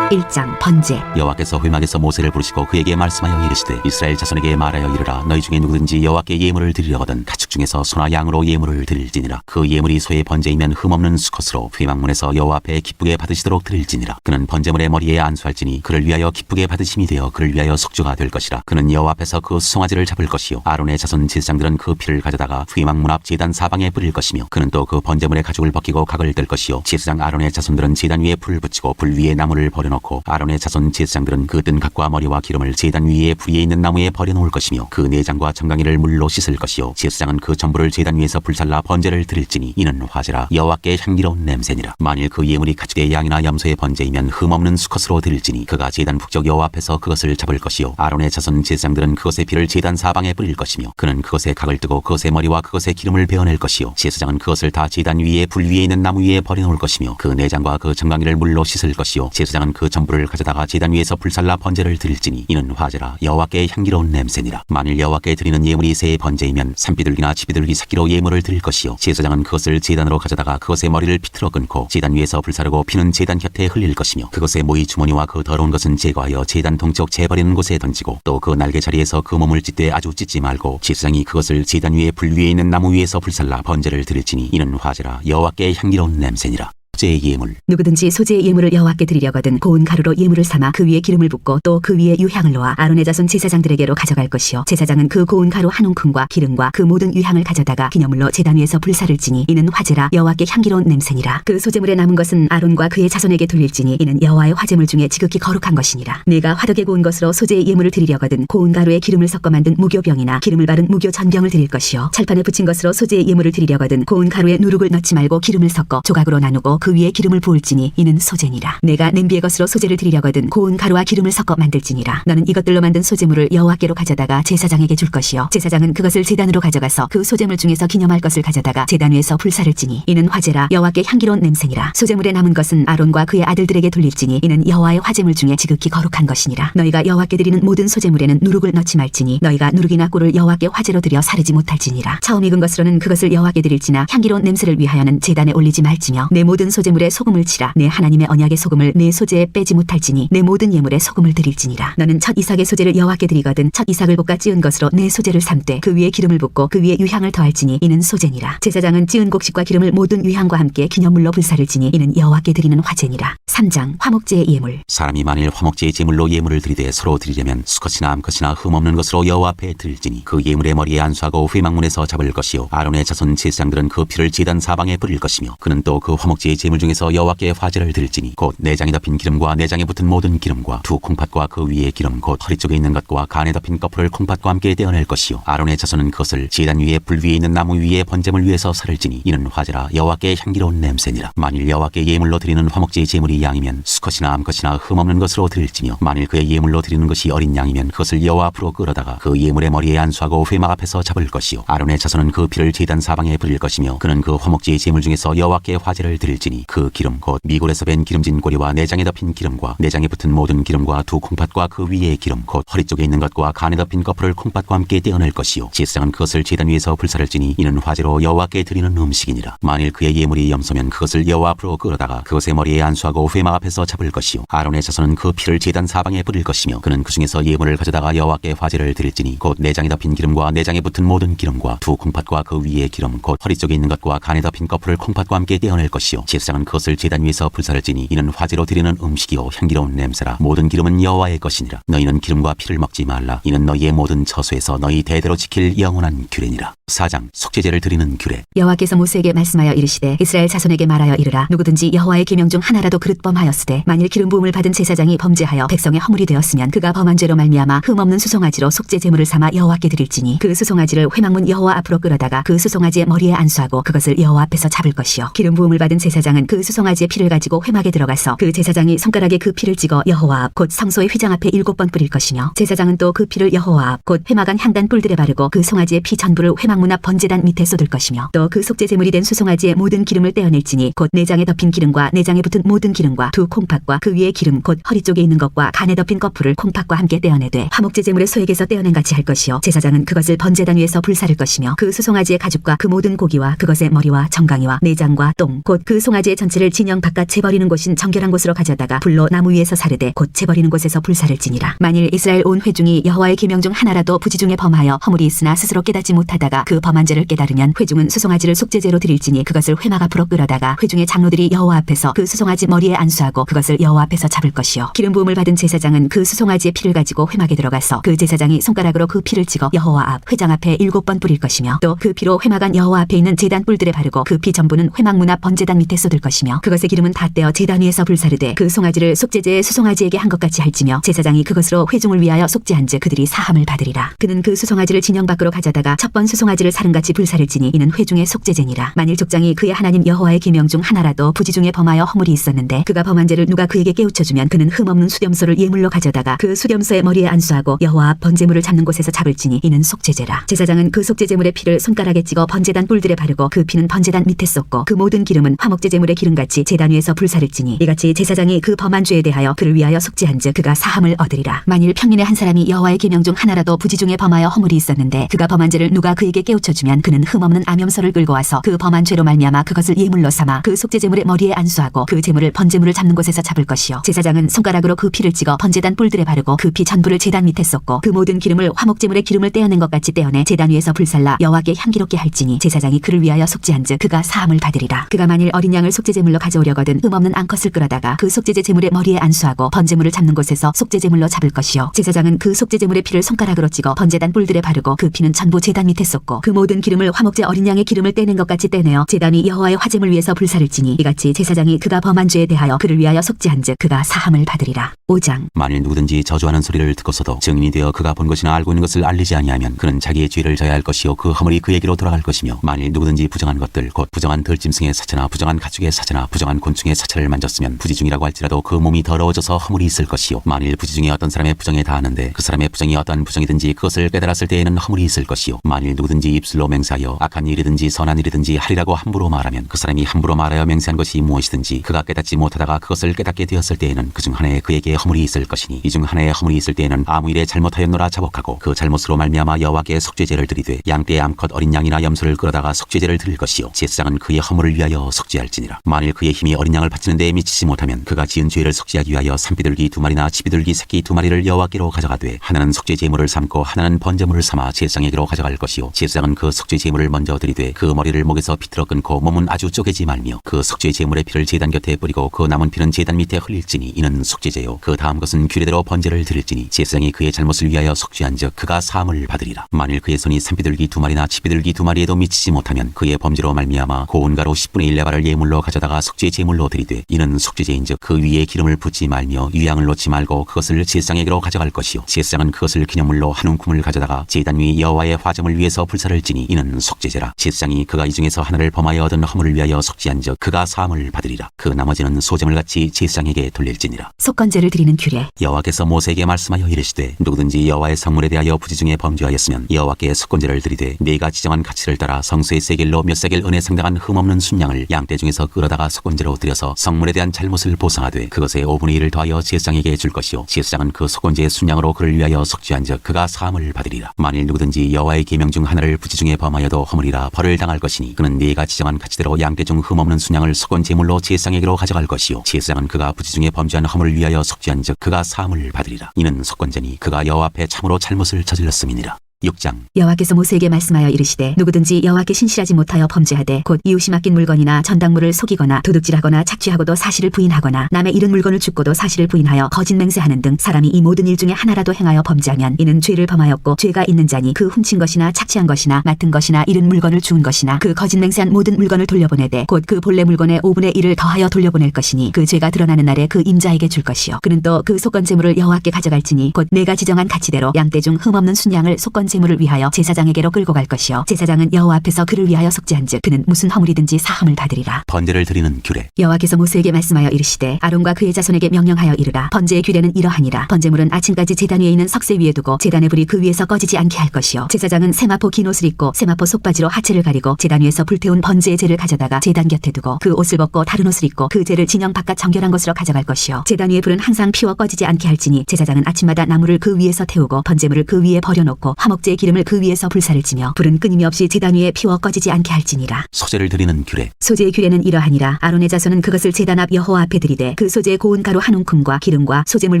1장 번제. 여호와께서 회막에서 모세를 부르시고 그에게 말씀하여 이르시되 이스라엘 자손에게 말하여 이르라. 너희 중에 누구든지 여호와께 예물을 드리려거든 가축 중에서 소나 양으로 예물을 드릴지니라. 그 예물이 소의 번제이면 흠없는 수컷으로 회막문에서 여호와 앞에 기쁘게 받으시도록 드릴지니라. 그는 번제물의 머리에 안수할지니 그를 위하여 기쁘게 받으심이 되어 그를 위하여 속죄가 될 것이라. 그는 여호와 앞에서 그 수송아지를 잡을 것이요 아론의 자손 제사장들은 그 피를 가져다가 회막문 앞 제단 사방에 뿌릴 것이며 그는 또 그 번제물의 가죽을 벗기고 각을 뗄 것이요 제사장 아론의 자손들은 제단 위에 불을 붙이고 불 위에 나무를 버려놓고 아론의 자손 제사장들은 그 뜬 각과 머리와 기름을 제단 위에 불 위에 있는 나무에 버려놓을 것이며 그 내장과 정강이를 물로 씻을 것이요 제사장은 그 전부를 제단 위에서 불살라 번제를 드릴지니 이는 화제라. 여호와께 향기로운 냄새니라. 만일 그 예물이 가축의 양이나 염소의 번제이면 흠없는 수컷으로 드릴지니 그가 제단 북쪽 여호와 앞에서 그것을 잡을 것이요 아론의 자손 제사장들은 그것의 피를 제단 사방에 뿌릴 것이며 그는 그것의 각을 뜨고 그것의 머리와 그것의 기름을 베어낼 것이요 제사장은 그것을 다 제단 위에 불 위에 있는 나무 위에 버려놓을 것이며 그 내장과 그 정강이를 물로 씻을 것이요 제사장은 그 전부를 가져다가 제단 위에서 불살라 번제를 드릴지니 이는 화제라. 여호와께 향기로운 냄새니라. 만일 여호와께 드리는 예물이 새의 번제이면 산비둘기나 지비둘기 새끼로 예물을 드릴 것이요 제사장은 그것을 제단으로 가져다가 그것의 머리를 비틀어 끊고 제단 위에서 불사르고 피는 제단 곁에 흘릴 것이며 그것의 모이 주머니와 그 더러운 것은 제거하여 제단 동쪽 재버리는 곳에 던지고 또 그 날개 자리에서 그 몸을 찢되 아주 찢지 말고 제사장이 그것을 제단 위에 불 위에 있는 나무 위에서 불살라 번제를 드릴지니 이는 화제라. 여호와께 향기로운 냄새니라. 소제의 예물. 누구든지 소제의 예물을 여호와께 드리려거든 고운 가루로 예물을 삼아 그 위에 기름을 붓고 또 그 위에 유향을 놓아 아론의 자손 제사장들에게로 가져갈 것이요 제사장은 그 고운 가루 한 움큼과 기름과 그 모든 유향을 가져다가 기념물로 제단 위에서 불사를지니 이는 화제라. 여호와께 향기로운 냄새니라. 그 소제물에 남은 것은 아론과 그의 자손에게 돌릴지니 이는 여호와의 화제물 중에 지극히 거룩한 것이니라. 내가 화덕에 구운 것으로 소제의 예물을 드리려거든 고운 가루에 기름을 섞어 만든 무교병이나 기름을 바른 무교 전병을 드릴 것이요 찰판에 붙인 것으로 소제의 예물을 드리려거든 고운 가루에 누룩을 넣지 말고 기름을 섞어 조각으로 나누고 그 위에 기름을 부을지니 이는 소제니라. 내가 냄비의 것으로 소제를 드리려거든 고운 가루와 기름을 섞어 만들지니라. 너는 이것들로 만든 소제물을 여호와께로 가져다가 제사장에게 줄 것이요 제사장은 그것을 제단으로 가져가서 그 소제물 중에서 기념할 것을 가져다가 제단 위에서 불사를지니 이는 화제라. 여호와께 향기로운 냄새니라. 소제물에 남은 것은 아론과 그의 아들들에게 돌릴지니 이는 여호와의 화제물 중에 지극히 거룩한 것이니라. 너희가 여호와께 드리는 모든 소제물에는 누룩을 넣지 말지니 너희가 누룩이나 꿀을 여호와께 화제로 드려 사르지 못할지니라. 처음 익은 것으로는 그것을 여호와께 드릴지나 향기로운 냄새를 위하여는 제단에 올리지 말지며 내 모든 소제물에 소금을 치라. 내 하나님의 언약의 소금을 내 소제에 빼지 못할지니 내 모든 예물에 소금을 드릴지니라. 너는 첫 이삭의 소제를 여호와께 드리거든 첫 이삭을 볶아 찌은 것으로 내 소제를 삼되 그 위에 기름을 붓고 그 위에 유향을 더할지니 이는 소제니라. 제사장은 찌은 곡식과 기름을 모든 유향과 함께 기념물로 불사를지니 이는 여호와께 드리는 화제니라. 3장 화목제의 예물. 사람이 만일 화목제의 제물로 예물을 드리되 서로 드리려면 수컷이나 암컷이나 흠없는 것으로 여호와 앞에 드릴지니 그 예물의 머리에 안수하고 회막문에서 잡을 것이요 아론의 자손 제사장들은 그 피를 제단 사방에 뿌릴 것이며 그는 또 그 화목제의 제물 중에서 여호와께 화제를 드릴지니 곧 내장에 덮인 기름과 내장에 붙은 모든 기름과 두 콩팥과 그 위에 기름 곧 허리 쪽에 있는 것과 간에 덮인 거풀을 콩팥과 함께 떼어낼 것이요 아론의 자손은 그것을 제단 위에 불 위에 있는 나무 위에 번제물 위에서 사를지니 이는 화제라. 여호와께 향기로운 냄새니라. 만일 여호와께 예물로 드리는 화목제의 제물이 양이면 수컷이나 암컷이나 흠없는 것으로 드릴지며 만일 그의 예물로 드리는 것이 어린 양이면 그것을 여호와 앞으로 끌어다가 그 예물의 머리에 안수하고 회막 앞에서 잡을 것이요 아론의 자손은 그 피를 제단 사방에 뿌릴 것이며 그는 그 화목제의 제물 중에서 여호와께 화제를 드릴지니 그 기름 곧 미골에서 벤 기름진 꼬리와 내장에 덮인 기름과 내장에 붙은 모든 기름과 두 콩팥과 그 위에 기름 곧 허리 쪽에 있는 것과 간에 덮인 거풀을 콩팥과 함께 떼어낼 것이요 제사장은 그것을 제단 위에서 불사를지니 이는 화제로 여호와께 드리는 음식이니라. 만일 그의 예물이 염소면 그것을 여호와 앞으로 끌어다가 그것의 머리에 안수하고 회막 앞에서 잡을 것이요 아론의 자손은 그 피를 제단 사방에 뿌릴 것이며 그는 그 중에서 예물을 가져다가 여호와께 화제를 드릴지니 곧 내장에 덮인 기름과 내장에 붙은 모든 기름과 두 콩팥과 그 위에 기름 곧 허리 쪽에 있는 것과 간에 덮인 거풀을 콩팥과 함께 떼어낼 것이요 제사장은 제사장은 그것을 제단 위에서 불사를 지니 이는 화제로 드리는 음식이요 향기로운 냄새라. 모든 기름은 여호와의 것이니라. 너희는 기름과 피를 먹지 말라. 이는 너희의 모든 처소에서 너희 대대로 지킬 영원한 규례니라. 4장 속죄제를 드리는 규례. 여호와께서 모세에게 말씀하여 이르시되 이스라엘 자손에게 말하여 이르라. 누구든지 여호와의 계명 중 하나라도 그릇범하였으되 만일 기름 부음을 받은 제사장이 범죄하여 백성의 허물이 되었으면 그가 범한 죄로 말미암아 흠없는 수송아지로 속죄 제물을 삼아 여호와께 드릴지니 그 수송아지를 회막문 여호와 앞으로 끌어다가 그 수송아지의 머리에 안수하고 그것을 여호와 앞에서 잡을 것이요 기름 부음을 받은 제사장은 그 수송아지의 피를 가지고 회막에 들어가서 그 제사장이 손가락에 그 피를 찍어 여호와 앞 곧 성소의 휘장 앞에 7번 뿌릴 것이며 제사장은 또 그 피를 여호와 앞 곧 회막 안 향단 뿔들에 바르고 그 송아지의 피 전부를 회막문 앞 번제단 밑에 쏟을 것이며 또 그 속죄 제물이 된 수송아지의 모든 기름을 떼어낼지니 곧 내장에 덮인 기름과 내장에 붙은 모든 기름과 두 콩팥과 그 위에 기름 곧 허리 쪽에 있는 것과 간에 덮인 거풀을 콩팥과 함께 떼어내되 화목제 제물의 소액에서 떼어낸 같이 할 것이요 제사장은 그것을 번제단 위에서 불사를 것이며 그 수송아지의 가죽과 그 모든 고기와 그것의 머리와 정강이와 내장과 똥 곧 그 송아지의 전체를 진영 바깥 재버리는 곳인 정결한 곳으로 가져다가 불로 나무 위에서 사르되 곧 재버리는 곳에서 불사를 지니라. 만일 이스라엘 온 회중이 여호와의 계명 중 하나라도 부지 중에 범하여 허물이 있으나 스스로 깨닫지 못하다가 그 범한 죄를 깨달으면 회중은 수송아지를 속죄제로 드릴지니 그것을 회막 앞으로 끌어다가 회중의 장로들이 여호와 앞에서 그 수송아지 머리에 안수하고 그것을 여호와 앞에서 잡을 것이요 기름 부음을 받은 제사장은 그 수송아지의 피를 가지고 회막에 들어가서 그 제사장이 손가락으로 그 피를 찍어 여호와 앞 회장 앞에 7번 뿌릴 것이며 또 그 피로 회막 안 여호와 앞에 있는 제단 뿔들에 바르고 그 피 전부는 회막 문 앞 번제단 밑에 쏟을 것이며 그것의 기름은 다 떼어 제단 위에서 불사르되 그 송아지를 속죄제의 수송아지에게 한 것 같이 할지며 제사장이 그것으로 회중을 위하여 속죄한즉 그들이 사함을 받으리라. 그는 그 수송아지를 진영 밖으로 가져다가 첫 번 수송아지를 사름같이 불사를 지니 이는 회중의 속죄제니라. 만일 족장이 그의 하나님 여호와의 계명 중 하나라도 부지 중에 범하여 허물이 있었는데 그가 범한 죄를 누가 그에게 깨우쳐주면 그는 흠없는 수렴소를 예물로 가져다가 그 수렴소의 머리에 안수하고 여호와 앞 번제물을 잡는 곳에서 잡을지니 이는 속죄제라. 제사장은 그 속죄제물의 피를 손가락에 찍어 번제단 뿔들에 바르고 그 피는 번제단 밑에 쏟고 그 모든 기름은 화목제 제물의 기름같이 제단 위에서 불사를 지니 이같이 제사장이 그 범한 죄에 대하여 그를 위하여 속죄한즉 그가 사함을 얻으리라. 만일 평민의 한 사람이 여호와의 계명 중 하나라도 부지 중에 범하여 허물이 있었는데 그가 범한 죄를 누가 그에게 깨우쳐주면 그는 흠없는 암염소를 끌고 와서 그 범한 죄로 말미암아 그것을 예물로 삼아 그 속죄 제물의 머리에 안수하고 그 제물을 번제물을 잡는 곳에서 잡을 것이요 제사장은 손가락으로 그 피를 찍어 번제단 뿔들에 바르고 그 피 전부를 제단 밑에 쏟고 그 모든 기름을 화목제물의 기름을 떼어낸 것 같이 떼어내 제단 위에서 불살라 여호와께 향기롭게 할지니 제사장이 그를 위하여 속죄한즉 그가 사함을 받으리라. 그가 만일 어린 양을 속죄 제물로 가져오려거든 흠없는 암컷을 끌어다가 그 속죄제 제물의 머리에 안수하고 번제물을 잡는 곳에서 속죄 제물로 잡을 것이요 제사장은 그 속죄 제물의 피를 손가락으로 찍어 번제단 뿔들에 바르고 그 피는 전부 제단 밑에 쏟고 그 모든 기름을 화목제 어린 양의 기름을 떼낸 것 같이 떼내어 제단이 여호와의 화제물 위에서 불사를 지니 이같이 제사장이 그가 범한 죄에 대하여 그를 위하여 속죄한즉 그가 사함을 받으리라. 5장 만일 누구든지 저주하는 소리를 듣고서도 증인이 되어 그가 본 것이나 알고 있는 것을 알리지 아니하면 그는 자기의 죄를 져야 할 것이요 그 허물이 그에게로 돌아갈 것이며 만일 누구든지 부정한 것들 곧 부정한 들짐승의 사체나 부정한 가축의 사체나 부정한 곤충의 사체를 만졌으면 부지중이라고 할지라도 그 몸이 더러워져서 허물이 있을 것이요 만일 부지중에 어떤 사람의 부정에 다하는데 그 사람의 부정이 어떠한 부정이든지 그것을 깨달았을 때에는 허물이 있을 것이요 만일 누구든지 입술로 맹세하여 악한 일이든지 선한 일이든지 하리라고 함부로 말하면 그 사람이 함부로 말하여 맹세한 것이 무엇이든지 그가 깨닫지 못하다가 그것을 깨닫게 되었을 때에는 그 중 하나에 그에게 허물이 있을 것이니 이 중 하나에 허물이 있을 때에는 아무 일에 잘못하였노라 자복하고 그 잘못으로 말미암아 여호와께 속죄제를 드리되 양떼의 암컷 어린 양이나 염소를 끌어다가 속죄제를 드릴 것이요 제사장은 그의 허물을 위하여 속죄할지니라. 만일 그의 힘이 어린 양을 바치는 데에 미치지 못하면 그가 지은 죄를 속죄하기 위하여 산비둘기 2마리나 치비둘기 새끼 2마리를 여호와께로 가져가되 하나는 속죄 제물을 삼고 하나는 번제물을 삼아 제사장에게로 가져갈 것이요 제사장은 그 속죄 제물을 먼저 드리되 그 머리를 목에서 비틀어 끊고 몸은 아주 쪼개지 말며 그 속죄 제물의 피를 제단 곁에 뿌리고 그 남은 피는 제단 밑에 흘릴지니 이는 속죄제요 그 다음 것은 규례대로 번제를 드릴지니 제사장이 그의 잘못을 위하여 속죄한즉 그가 사함을 받으리라. 만일 그의 손이 산비둘기 2마리나 치비둘기 2마리에도 미치지 못하면 그의 범죄로 말미암아 고운 가루 10분의 1 레바를 예물로 가져다가 속죄 제물로 드리되 이는 속죄제인즉 그 위에 기름을 붓지 말며 유향을 놓지 말고 그것을 제사장에게로 가져갈 것이요 제사장은 그것을 기념물로 한 움큼을 가져다가 제단 위 여호와의 화제물 위에서 불사를 지니 이는 속죄제라. 제사장이 그가 이 중에서 하나를 범하여 얻은 허물을 위하여 속죄한즉 그가 사함을 받으리라. 그 나머지는 소제물같이 제사장에게 돌릴지니라. 속건제를 드리는 규례. 여호와께서 모세에게 말씀하여 이르시되 누구든지 여호와의 성물에 대하여 부지 중에 범죄하였으면 여호와께 속건제를 드리되 네가 지정한 가치를 따라 성수의 세겔로 몇 세겔 은에 상당한 흠없는 순양을 양떼 중에서 끌어다가 속건제로 드려서 성물에 대한 잘못을 보상하되 그것의 5분의 1을 더하여 제사장에게 줄 것이요 제사장은 그 속건제의 순양으로 그를 위하여 속죄한즉 그가 사함을 받으리라. 만일 누구든지 여호와의 계명 중 하나를 부지 중에 범하여도 허물이라 벌을 당할 것이니 그는 네가 지정한 가치대로 양떼 중 흠없는 순양을 속건 제물로 제사장에게로 가져갈 것이요 제사장은 그가 부지 중에 범죄한 허물을 위하여 속죄한즉 그가 사함을 받으리라. 이는 속건제니 그가 여호와 앞에 참으로 잘못을 저질렀음이니라. 6장. 여호와께서 모세에게 말씀하여 이르시되 누구든지 여호와께 신실하지 못하여 범죄하되 곧 이웃이 맡긴 물건이나 전당물을 속이거나 도둑질하거나 착취하고도 사실을 부인하거나 남의 잃은 물건을 줍고도 사실을 부인하여 거짓 맹세하는 등 사람이 이 모든 일 중에 하나라도 행하여 범죄하면 이는 죄를 범하였고 죄가 있는 자니 그 훔친 것이나 착취한 것이나 맡은 것이나 잃은 물건을 주운 것이나 그 거짓 맹세한 모든 물건을 돌려보내되 곧 그 본래 물건의 5분의 1을 더하여 돌려보낼 것이니 그 죄가 드러나는 날에 그 임자에게 줄 것이요 그는 또 그 속건 제물을 여호와께 가져갈지니 곧 내가 지정한 가치대로 양떼 중 흠없는 순양을 속건 제물을 위하여 제사장에게로 끌고 갈 것이요 제사장은 여호와 앞에서 그를 위하여 속죄한즉 그는 무슨 허물이든지 사함을 받으리라. 번제를 드리는 규례. 여호와께서 모세에게 말씀하여 이르시되 아론과 그의 자손에게 명령하여 이르라. 번제의 규례는 이러하니라. 번제물은 아침까지 제단 위에 있는 석쇠 위에 두고 제단의 불이 그 위에서 꺼지지 않게 할 것이요 제사장은 세마포 긴 옷을 입고 세마포 속바지로 하체를 가리고 제단 위에서 불태운 번제의 재를 가져다가 제단 곁에 두고 그 옷을 벗고 다른 옷을 입고 그 재를 진영 바깥 정결한 곳으로 가져갈 것이요 제단 위의 불은 항상 피워 꺼지지 않게 할지니 제사장은 아침마다 나무를 그 위에서 태우고 번제물을 그 위에 버려놓고 화목제의 기름을 그 위에서 불사를 지며 불은 끊임없이 제단 위에 피워 꺼지지 않게 할지니라. 소제를 드리는 규례. 소제의 규례는 이러하니라. 아론의 자손은 그것을 제단 앞 여호와 앞에 드리되 그 소제의 고운 가루 한 움큼과 기름과 소제물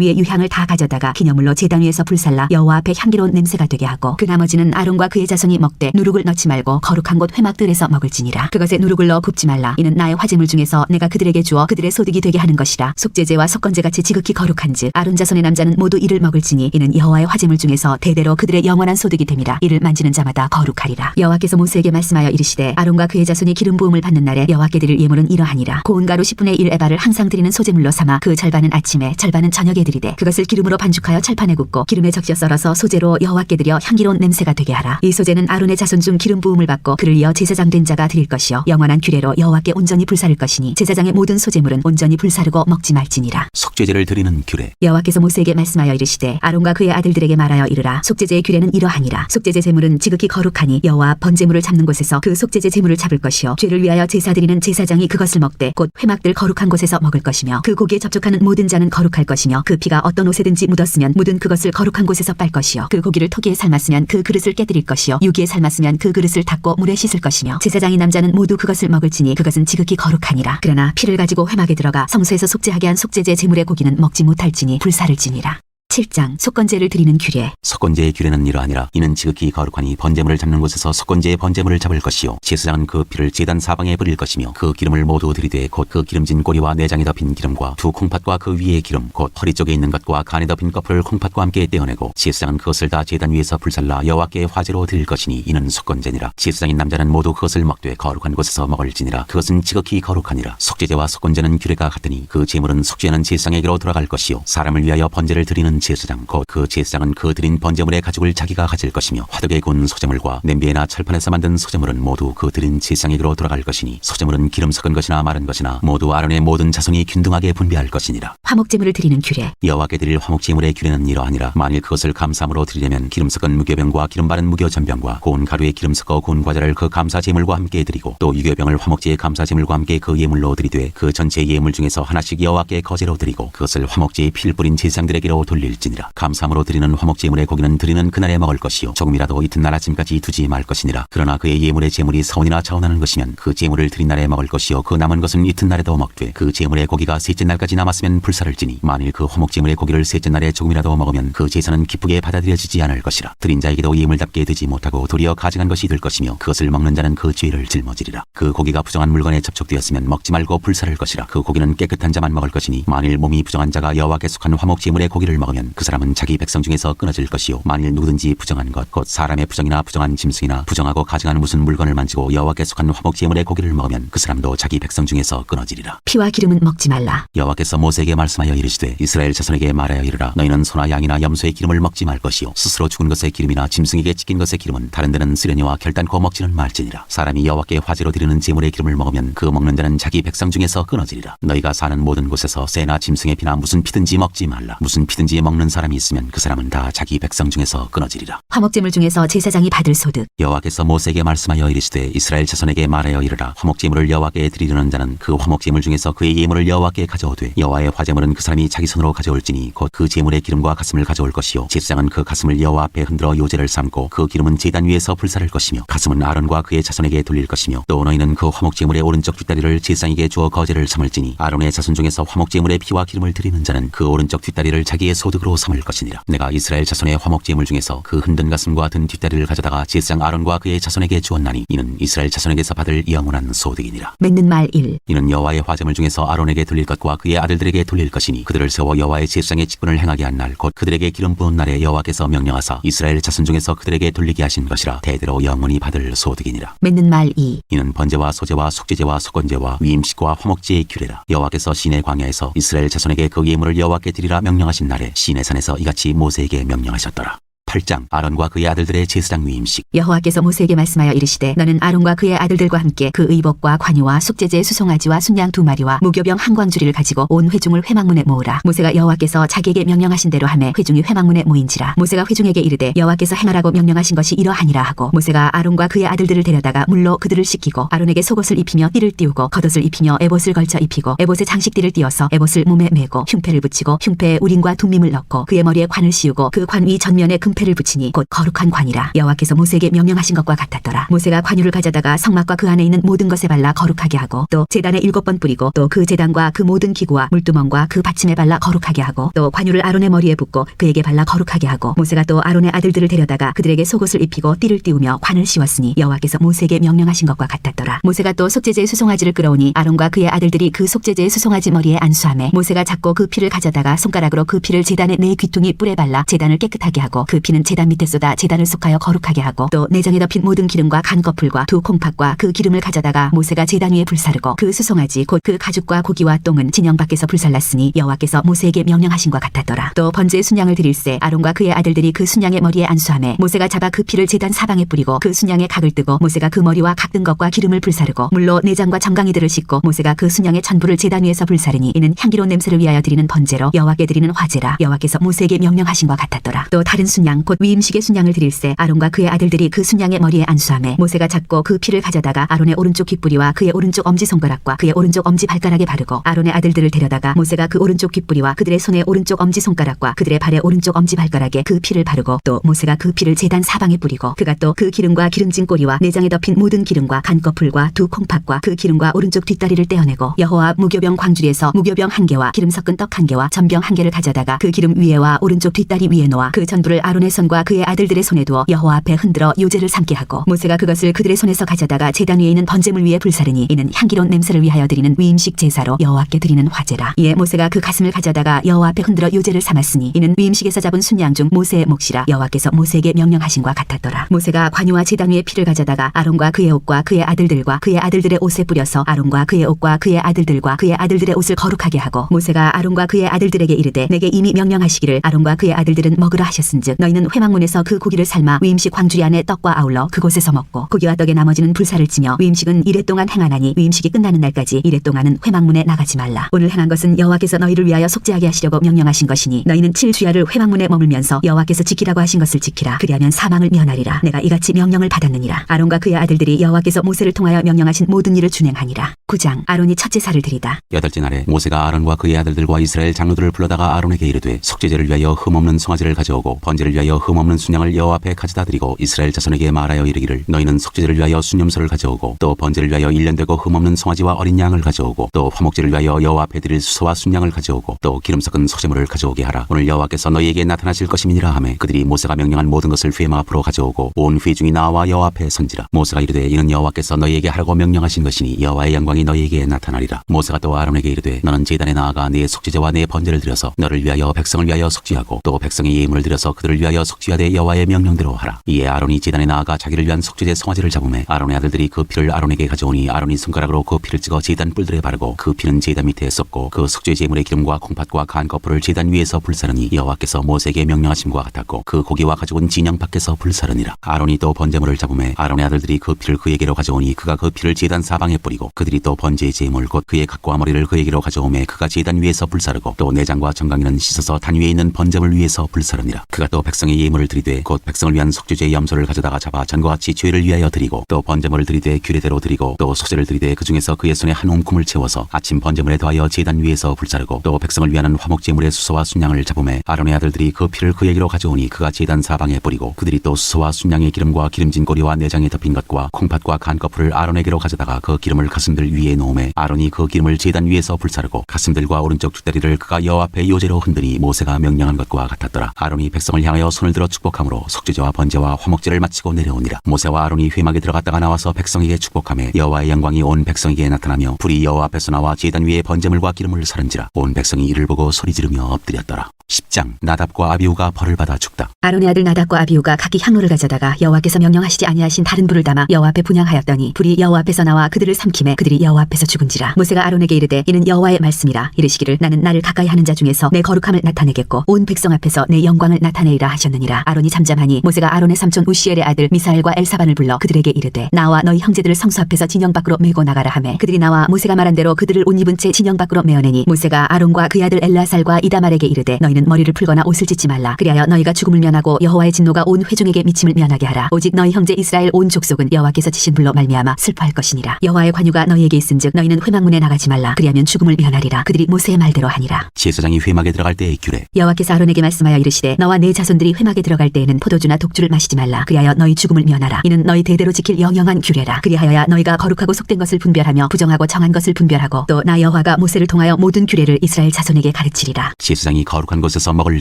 위에 유향을 다 가져다가 기념물로 제단 위에서 불살라 여호와 앞에 향기로운 냄새가 되게 하고 그 나머지는 아론과 그의 자손이 먹되 누룩을 넣지 말고 거룩한 곳 회막들에서 먹을지니라. 그것에 누룩을 넣어 굽지 말라. 이는 나의 화제물 중에서 내가 그들에게 주어 그들의 소득이 되게 하는 것이라. 속죄제와 속건제같이 지극히 거룩한즉 아론 자손의 남자는 모두 이를 먹을지니 이는 여호와의 화제물 중에서 대대로 그들의 영원한 소득이 됨이라. 이를 만지는 자마다 거룩하리라. 여호와께서 모세에게 말씀하여 이르시되 아론과 그의 자손이 기름 부음을 받는 날에 여호와께 드릴 예물은 이러하니라. 고운 가루 10분의 1 에바를 항상 드리는 소제물로 삼아 그 절반은 아침에 절반은 저녁에 드리되 그것을 기름으로 반죽하여 철판에 굽고 기름에 적셔 썰어서 소제로 여호와께 드려 향기로운 냄새가 되게 하라. 이 소제는 아론의 자손 중 기름 부음을 받고 그를 이어 제사장 된 자가 드릴 것이요 영원한 규례로 여호와께 온전히 불사를 것이니 제사장의 모든 소제물은 온전히 불사르고 먹지 말지니라. 속죄제를 드리는 규례. 여호와께서 모세에게 말씀하여 이르시되 아론과 그의 아들들에게 말하여 이르라. 속죄제의 규례는 이러하니라. 속죄제 제물은 지극히 거룩하니 여호와 번제물을 잡는 곳에서 그 속죄제 제물을 잡을 것이요 죄를 위하여 제사 드리는 제사장이 그것을 먹되 곧 회막들 거룩한 곳에서 먹을 것이며 그 고기에 접촉하는 모든 자는 거룩할 것이며 그 피가 어떤 옷에든지 묻었으면 묻은 그것을 거룩한 곳에서 빨 것이요 그 고기를 토기에 삶았으면 그 그릇을 깨뜨릴 것이요 유기에 삶았으면 그 그릇을 닦고 물에 씻을 것이며 제사장이 남자는 모두 그것을 먹을지니 그것은 지극히 거룩하니라. 그러나 피를 가지고 회막에 들어가 성소에서 속죄하게 한 속죄제 제물의 고기는 먹지 못할지니 불사를지니라. 7장 속건제를 드리는 규례. 속건제의 규례는 이러하니라. 이는 지극히 거룩하니 번제물을 잡는 곳에서 속건제의 번제물을 잡을 것이요 제사장은 그 피를 제단 사방에 뿌릴 것이며 그 기름을 모두 들이되 곧 그 기름진 꼬리와 내장에 덮인 기름과 두 콩팥과 그 위에 기름 곧 허리 쪽에 있는 것과 간에 덮인 껍을 콩팥과 함께 떼어내고 제사장은 그것을 다 제단 위에서 불살라 여호와께 화제로 드릴 것이니 이는 속건제니라. 제사장인 남자는 모두 그것을 먹되 거룩한 곳에서 먹을지니라. 그것은 지극히 거룩하니라. 속죄제와 속건제는 규례가 같으니 그 제물은 속죄하는 제사장에게로 돌아갈 것이요 사람을 위하여 번제를 드리는 제사장 곧 그 제사장은 그 드린 번제물의 가죽을 자기가 가질 것이며 화덕에 구운 소제물과 냄비에나 철판에서 만든 소제물은 모두 그 드린 제사장에게로 돌아갈 것이니 소제물은 기름 섞은 것이나 마른 것이나 모두 아론의 모든 자손이 균등하게 분배할 것이니라. 화목제물을 드리는 규례. 여호와께 드릴 화목제물의 규례는 이러하니라. 만일 그것을 감사함으로 드리려면 기름 섞은 무교병과 기름 바른 무교전병과 고운 가루에 기름 섞어 구운 과자를 그 감사제물과 함께 드리고 또 유교병을 화목제의 감사제물과 함께 그 예물로 드리되 그 전체 예물 중에서 하나씩 여호와께 거제로 드리고 그것을 화목제의 피를 뿌린 제사장들에게로 돌릴지니라. 감사함으로 드리는 화목제물의 고기는 드리는 그날에 먹을 것이요 조금이라도 이튿날 아침까지 두지 말 것이니라. 그러나 그의 예물의 제물이 서운이나 차원하는 것이면 그 제물을 드린 날에 먹을 것이요 그 남은 것은 이튿날에도 먹되 그 제물의 고기가 셋째 날까지 남았으면 불사를 지니 만일 그 화목제물의 고기를 셋째 날에 조금이라도 먹으면 그 제사는 기쁘게 받아들여지지 않을 것이라. 드린 자에게도 예물답게 되지 못하고 도리어 가증한 것이 될 것이며 그것을 먹는 자는 그 죄를 짊어지리라. 그 고기가 부정한 물건에 접촉되었으면 먹지 말고 불사를 것이라. 그 고기는 깨끗한 자만 먹을 것이니 만일 몸이 부정한 자가 여호와께 속한 화목제물의 고기를 먹으면 그 사람은 자기 백성 중에서 끊어질 것이요 만일 누구든지 부정한 것 곧 사람의 부정이나 부정한 짐승이나 부정하고 가증한 무슨 물건을 만지고 여호와께 속한 화목제물의 고기를 먹으면 그 사람도 자기 백성 중에서 끊어지리라. 피와 기름은 먹지 말라. 여호와께서 모세에게 말씀하여 이르시되 이스라엘 자손에게 말하여 이르라. 너희는 소나 양이나 염소의 기름을 먹지 말 것이요 스스로 죽은 것의 기름이나 짐승에게 찢긴 것의 기름은 다른 데는 쓰려니와 결단코 먹지는 말지니라. 사람이 여호와께 화제로 드리는 제물의 기름을 먹으면 그 먹는 자는 자기 백성 중에서 끊어지리라. 너희가 사는 모든 곳에서 새나 짐승의 피나 무슨 피든지 먹지 말라. 무슨 피든지 먹는 사람이 있으면 그 사람은 다 자기 백성 중에서 끊어지리라. 화목제물 중에서 제사장이 받을 소득. 여호와께서 모세에게 말씀하여 이르시되 이스라엘 자손에게 말하여 이르라. 화목제물을 여호와께 드리려는 자는 그 화목제물 중에서 그의 예물을 여호와께 가져오되 여호와의 화제물은 그 사람이 자기 손으로 가져올지니 곧 그 제물의 기름과 가슴을 가져올 것이요 제사장은 그 가슴을 여호와 앞에 흔들어 요제를 삼고 그 기름은 제단 위에서 불사를 것이며 가슴은 아론과 그의 자손에게 돌릴 것이며 또 너희는 그 화목제물의 오른쪽 뒷다리를 제사장에게 주어 거제를 삼을지니 아론의 자손 중에서 화목제물의 피와 기름을 드리는 자는 그 오른쪽 뒷다리를 자기의 소득으로 언약으로 삼을 것이니라. 내가 이스라엘 자손의 화목제물 중에서 그 흔든 가슴과 든 뒷다리를 가져다가 제사장 아론과 그의 자손에게 주었나니 이는 이스라엘 자손에게서 받을 영원한 소득이니라. 맺는 말 1. 이는 여호와의 화제물 중에서 아론에게 돌릴 것과 그의 아들들에게 돌릴 것이니 그들을 세워 여호와의 제사장의 직분을 행하게 한 날 곧 그들에게 기름 부은 날에 여호와께서 명령하사 이스라엘 자손 중에서 그들에게 돌리게 하신 것이라. 대대로 영원히 받을 소득이니라. 맺는 말 2. 이는 번제와 소제와 속죄제와 속건제와 위임식과 화목제의 규례라. 여호와께서 시내 광야에서 이스라엘 자손에게 그 예물을 여호와께 드리라 명령하신 날에 시내 산에서 이같이 모세에게 명령하셨더라. 8장 아론과 그의 아들들의 제사장 위임식. 여호와께서 모세에게 말씀하여 이르시되 너는 아론과 그의 아들들과 함께 그 의복과 관유와 속죄제 수송아지와 순양 2마리와 무교병 한 광주리를 가지고 온 회중을 회막문에 모으라. 모세가 여호와께서 자기에게 명령하신 대로 하매 회중이 회막문에 모인지라. 모세가 회중에게 이르되 여호와께서 행하라고 명령하신 것이 이러하니라 하고 모세가 아론과 그의 아들들을 데려다가 물로 그들을 씻기고 아론에게 속옷을 입히며 띠를 띄우고 겉옷을 입히며 에봇을 걸쳐 입히고 에봇에 장식띠를 띄어서 에봇을 몸에 메고 흉패를 붙이고 흉패에 우림과 둠밈을 넣고 그의 머리에 관을 씌우고 그 관 위 전면에 금패를 붙이니 곧 거룩한 관이라. 여호와께서 모세에게 명령하신 것과 같았더라. 모세가 관유를 가져다가 성막과 그 안에 있는 모든 것에 발라 거룩하게 하고 또 제단에 7번 뿌리고 또 그 제단과 그 모든 기구와 물두멍과 그 받침에 발라 거룩하게 하고 또 관유를 아론의 머리에 붓고 그에게 발라 거룩하게 하고 모세가 또 아론의 아들들을 데려다가 그들에게 속옷을 입히고 띠를 띄우며 관을 씌웠으니 여호와께서 모세에게 명령하신 것과 같았더라. 모세가 또 속죄제의 수송아지를 끌어오니 아론과 그의 아들들이 그 속죄제의 수송아지 머리에 안수하매 모세가 잡고 그 피를 가져다가 손가락으로 그 피를 제단의 4귀퉁이 뿔에 발라 제단을 깨끗하게 하고 그 피는 제단 밑에 쏟아 제단을 속하여 거룩하게 하고 또 내장에 덮인 모든 기름과 간 거풀과 2 콩팥과 그 기름을 가져다가 모세가 제단 위에 불사르고 그 수송아지 곧 그 가죽과 고기와 똥은 진영 밖에서 불살랐으니 여호와께서 모세에게 명령하신과 같았더라. 또 번제의 순양을 드릴새 아론과 그의 아들들이 그 순양의 머리에 안수하매 모세가 잡아 그 피를 제단 사방에 뿌리고 그 순양의 각을 뜨고 모세가 그 머리와 각 든 것과 기름을 불사르고 물로 내장과 정강이들을 씻고 모세가 그 순양의 전부를 제단 위에서 불사르니 이는 향기로운 냄새를 위하여 드리는 번제로 여호와께 드리는 화제라. 여호와께서 모세에게 명령하신과 같았더라. 또 다른 순양 곧 위임식의 순양을 드릴새 아론과 그의 아들들이 그 순양의 머리에 안수하매 모세가 잡고 그 피를 가져다가 아론의 오른쪽 귓뿌리와 그의 오른쪽 엄지손가락과 그의 오른쪽 엄지발가락에 바르고 아론의 아들들을 데려다가 모세가 그 오른쪽 귓뿌리와 그들의 손의 오른쪽 엄지손가락과 그들의 발의 오른쪽 엄지발가락에 그 피를 바르고 또 모세가 그 피를 제단 사방에 뿌리고 그가 또 그 기름과 기름진 꼬리와 내장에 덮인 모든 기름과 간거풀과 2 콩팥과 그 기름과 오른쪽 뒷다리를 떼어내고 여호와 무교병 광주리에서 무교병 1개와 기름 섞은 떡 1개와 전병 1개를 가져다가 그 기름 위에와 오른쪽 뒷다리 위에 놓아 그 전부를 아론의 손과 그의 아들들의 손에 두어 여호와 앞에 흔들어 요제를 삼게 하고 모세가 그것을 그들의 손에서 가져다가 제단 위에 있는 번제물 위에 불사르니 이는 향기로운 냄새를 위하여 드리는 위임식 제사로 여호와께 드리는 화제라. 이에 모세가 그 가슴을 가져다가 여호와 앞에 흔들어 요제를 삼았으니 이는 위임식에서 잡은 순양 중 모세의 몫이라. 여호와께서 모세에게 명령하신과 같았더라. 모세가 관유와 제단 위에 피를 가져다가 아론과 그의 옷과 그의 아들들과 그의 아들들의 옷에 뿌려서 아론과 그의 옷과 그의 아들들과 그의 아들들의 옷을 거룩하게 하고 모세가 아론과 그의 아들들에게 이르되 내게 이미 명령하시기를 아론과 그의 아들들은 먹으라 하셨은즉 너희는 회막문에서 그 고기를 삶아 위임식 광주리 안에 떡과 아울러 그곳에서 먹고 고기와 떡의 나머지는 불사를 치며 위임식은 이레 동안 행하나니 위임식이 끝나는 날까지 이레 동안은 회막문에 나가지 말라. 오늘 행한 것은 여호와께서 너희를 위하여 속죄하게 하시려고 명령하신 것이니 너희는 7주야를 회막문에 머물면서 여호와께서 지키라고 하신 것을 지키라. 그리하면 사망을 면하리라. 내가 이같이 명령을 받았느니라. 아론과 그의 아들들이 여호와께서 모세를 통하여 명령하신 모든 일을 준행하니라. 9장 아론이 첫 제사를 드리다. 8째 날에 모세가 아론과 그의 아들들과 이스라엘 장로들을 불러다가 아론에게 이르되 속죄제를 위하여 흠없는 송아지를 가져오고 번제를 위하여 흠없는 순양을 여호와 앞에 가져다 드리고 이스라엘 자손에게 말하여 이르기를 너희는 속죄제를 위하여 순염소를 가져오고 또 번제를 위하여 1년 되고 흠없는 송아지와 어린 양을 가져오고 또 화목제를 위하여 여호와 앞에 드릴 수소와 순양을 가져오고 또 기름 섞은 소제물을 가져오게 하라. 오늘 여호와께서 너희에게 나타나실 것임이니라 하매 그들이 모세가 명령한 모든 것을 회막 앞으로 가져오고 온 회중이 나와 여호와 앞에 선지라. 모세가 이르되 이는 여호와께서 너희에게 하라고 명령하신 것이니 여호와의 영광이 너희에게 나타나리라. 모세가 또 아론에게 이르되 너는 제단에 나아가 네 속죄제와 네 번제를 드려서 너를 위하여 백성을 위하여 속죄하고 또 백성의 예물을 드려서 그들을 위하여 속죄하되 여호와의 명령대로 하라. 이에 아론이 제단에 나아가 자기를 위한 속죄제 송아지를 잡으매 아론의 아들들이 그 피를 아론에게 가져오니 아론이 손가락으로 그 피를 찍어 제단 뿔들에 바르고 그 피는 제단 밑에 쏟고 그 속죄 제물의 기름과 콩팥과 간 거풀을 제단 위에서 불사르니 여호와께서 모세에게 명령하심과 같았고 그 고기와 가죽은 진영 밖에서 불사르니라. 아론이 또 번제물을 잡으매 아론의 아들들이 그 피를 그에게로 가져오니 그가 그 피를 제단 사방에 뿌리고 그들이 또 번제의 제물 곧 그의 각과 머리를 그에게로 가져오매 그가 제단 위에서 불사르고 또 내장과 정강이는 씻어서 단 위에 있는 번제물 위에서 불사르니라. 그가 또 백성 백성의 예물을 드리되 곧 백성을 위한 속죄제의 염소를 가져다가 잡아 전과 같이 죄를 위하여 드리고 또 번제물을 드리되 규례대로 드리고 또 속죄를 드리되 그 중에서 그의 손에 한 움큼을 채워서 아침 번제물에 더하여 제단 위에서 불사르고 또 백성을 위하는 화목제물의 수소와 순양을 잡음에 아론의 아들들이 그 피를 그에게로 가져오니 그가 제단 사방에 뿌리고 그들이 또 수소와 순양의 기름과 기름진 꼬리와 내장에 덮인 것과 콩팥과 간꺼풀을 아론에게로 가져다가 그 기름을 가슴들 위에 놓음에 아론이 그 기름을 제단 위에서 불사르고 가슴들과 오른쪽 뒷다리를 그가 여호와 앞에 요제로 흔드니 모세가 명령한 것과 같았더라. 아론이 백성을 향하여 손을 들어 축복함으로 속죄제와 번제와 화목제를 마치고 내려오니라. 모세와 아론이 회막에 들어갔다가 나와서 백성에게 축복하며 여호와의 영광이 온 백성에게 나타나며 불이 여호와 앞에서 나와 제단 위에 번제물과 기름을 사른지라. 온 백성이 이를 보고 소리 지르며 엎드렸더라. 10장 나답과 아비후가 벌을 받아 죽다. 아론의 아들 나답과 아비후가 각기 향로를 가져다가 여호와께서 명령하시지 아니하신 다른 불을 담아 여호와 앞에 분향하였더니 불이 여호와 앞에서 나와 그들을 삼킴에 그들이 여호와 앞에서 죽은지라. 모세가 아론에게 이르되 이는 여호와의 말씀이라. 이르시기를 나는 나를 가까이 하는 자 중에서 내 거룩함을 나타내겠고 온 백성 앞에서 내 영광을 나타내리라 하셨느니라. 아론이 잠잠하니 모세가 아론의 삼촌 우시엘의 아들 미사엘과 엘사반을 불러 그들에게 이르되 나와 너희 형제들을 성소 앞에서 진영 밖으로 메고 나가라 하매 그들이 나와 모세가 말한 대로 그들을 옷 입은 채 진영 밖으로 메어내니 모세가 아론과 그의 아들 엘라살과 이다말에게 이르되 너희는 머리를 풀거나 옷을 찢지 말라. 그리하여 너희가 죽음을 면하고 여호와의 진노가 온 회중에게 미침을 면하게 하라. 오직 너희 형제 이스라엘 온 족속은 여호와께서 치신 불로 말미암아 슬퍼할 것이니라. 여호와의 관유가 너희에게 있은즉 너희는 회막문에 나가지 말라. 그리하면 죽음을 면하리라. 그들이 모세의 말대로 하니라. 제사장이 회막에 들어갈 때의 규례. 여호와께서 아론에게 말씀하여 이르시되 너와 네 자손들이 회막에 들어갈 때에는 포도주나 독주를 마시지 말라. 그리하여 너희 죽음을 면하라. 이는 너희 대대로 지킬 영영한 규례라. 그리하여야 너희가 거룩하고 속된 것을 분별하며 부정하고 정한 것을 분별하고 또 나 여호와가 모세를 통하여 모든 규례를 이스라엘 자손에게 가르치리라. 제사장이 거룩한 곳에서 먹을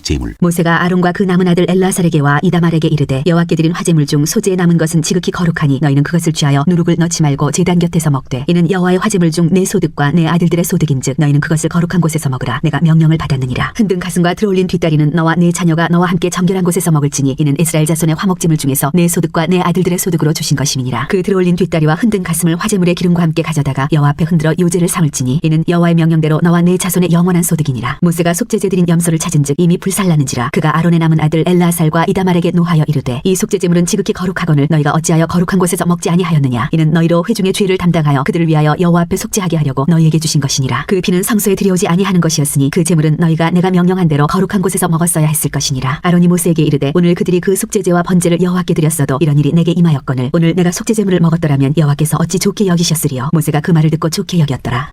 제물. 모세가 아론과 그 남은 아들 엘라살에게와 이다말에게 이르되 여호와께 드린 화제물 중 소재에 남은 것은 지극히 거룩하니 너희는 그것을 취하여 누룩을 넣지 말고 제단 곁에서 먹되 이는 여호와의 화제물 중 내 소득과 내 아들들의 소득인즉 너희는 그것을 거룩한 곳에서 먹으라. 내가 명령을 받았느니라. 흔든 가슴과 들어올린 뒷다리는 너와 내 자녀가 너와 함께 정결한 곳에서 먹을지니 이는 이스라엘 자손의 화목제물 중에서 내 소득과 내 아들들의 소득으로 주신 것임이니라. 그 들어올린 뒷다리와 흔든 가슴을 화제물의 기름과 함께 가져다가 여호와 앞에 흔들어 요제를 삼을지니 이는 여호와의 명령대로 너와 내 자손의 영원한 소득이니라. 모세가 속죄제 드린 염소를 찾은즉 이미 불살랐는지라. 그가 아론의 남은 아들 엘라살과 이다말에게 노하여 이르되 이 속죄제물은 지극히 거룩하거늘 너희가 어찌하여 거룩한 곳에서 먹지 아니하였느냐. 이는 너희로 회중의 죄를 담당하여 그들을 위하여 여호와 앞에 속죄하게 하려고 너희에게 주신 것이니라. 그 피는 성소에 들여오지 아니하는 것이었으니 그 제물은 너희가 내가 명령한 대로 거룩한 곳에서 먹었어야 했을 것이니라. 아론이 모세에게 이르되 오늘 그들이 그 속죄제와 번제를 여호와께 드렸어도 이런 일이 내게 임하였거늘 오늘 내가 속죄제물을 먹었더라면 여호와께서 어찌 좋게 여기셨으리요. 모세가 그 말을 듣고 좋게 여겼더라.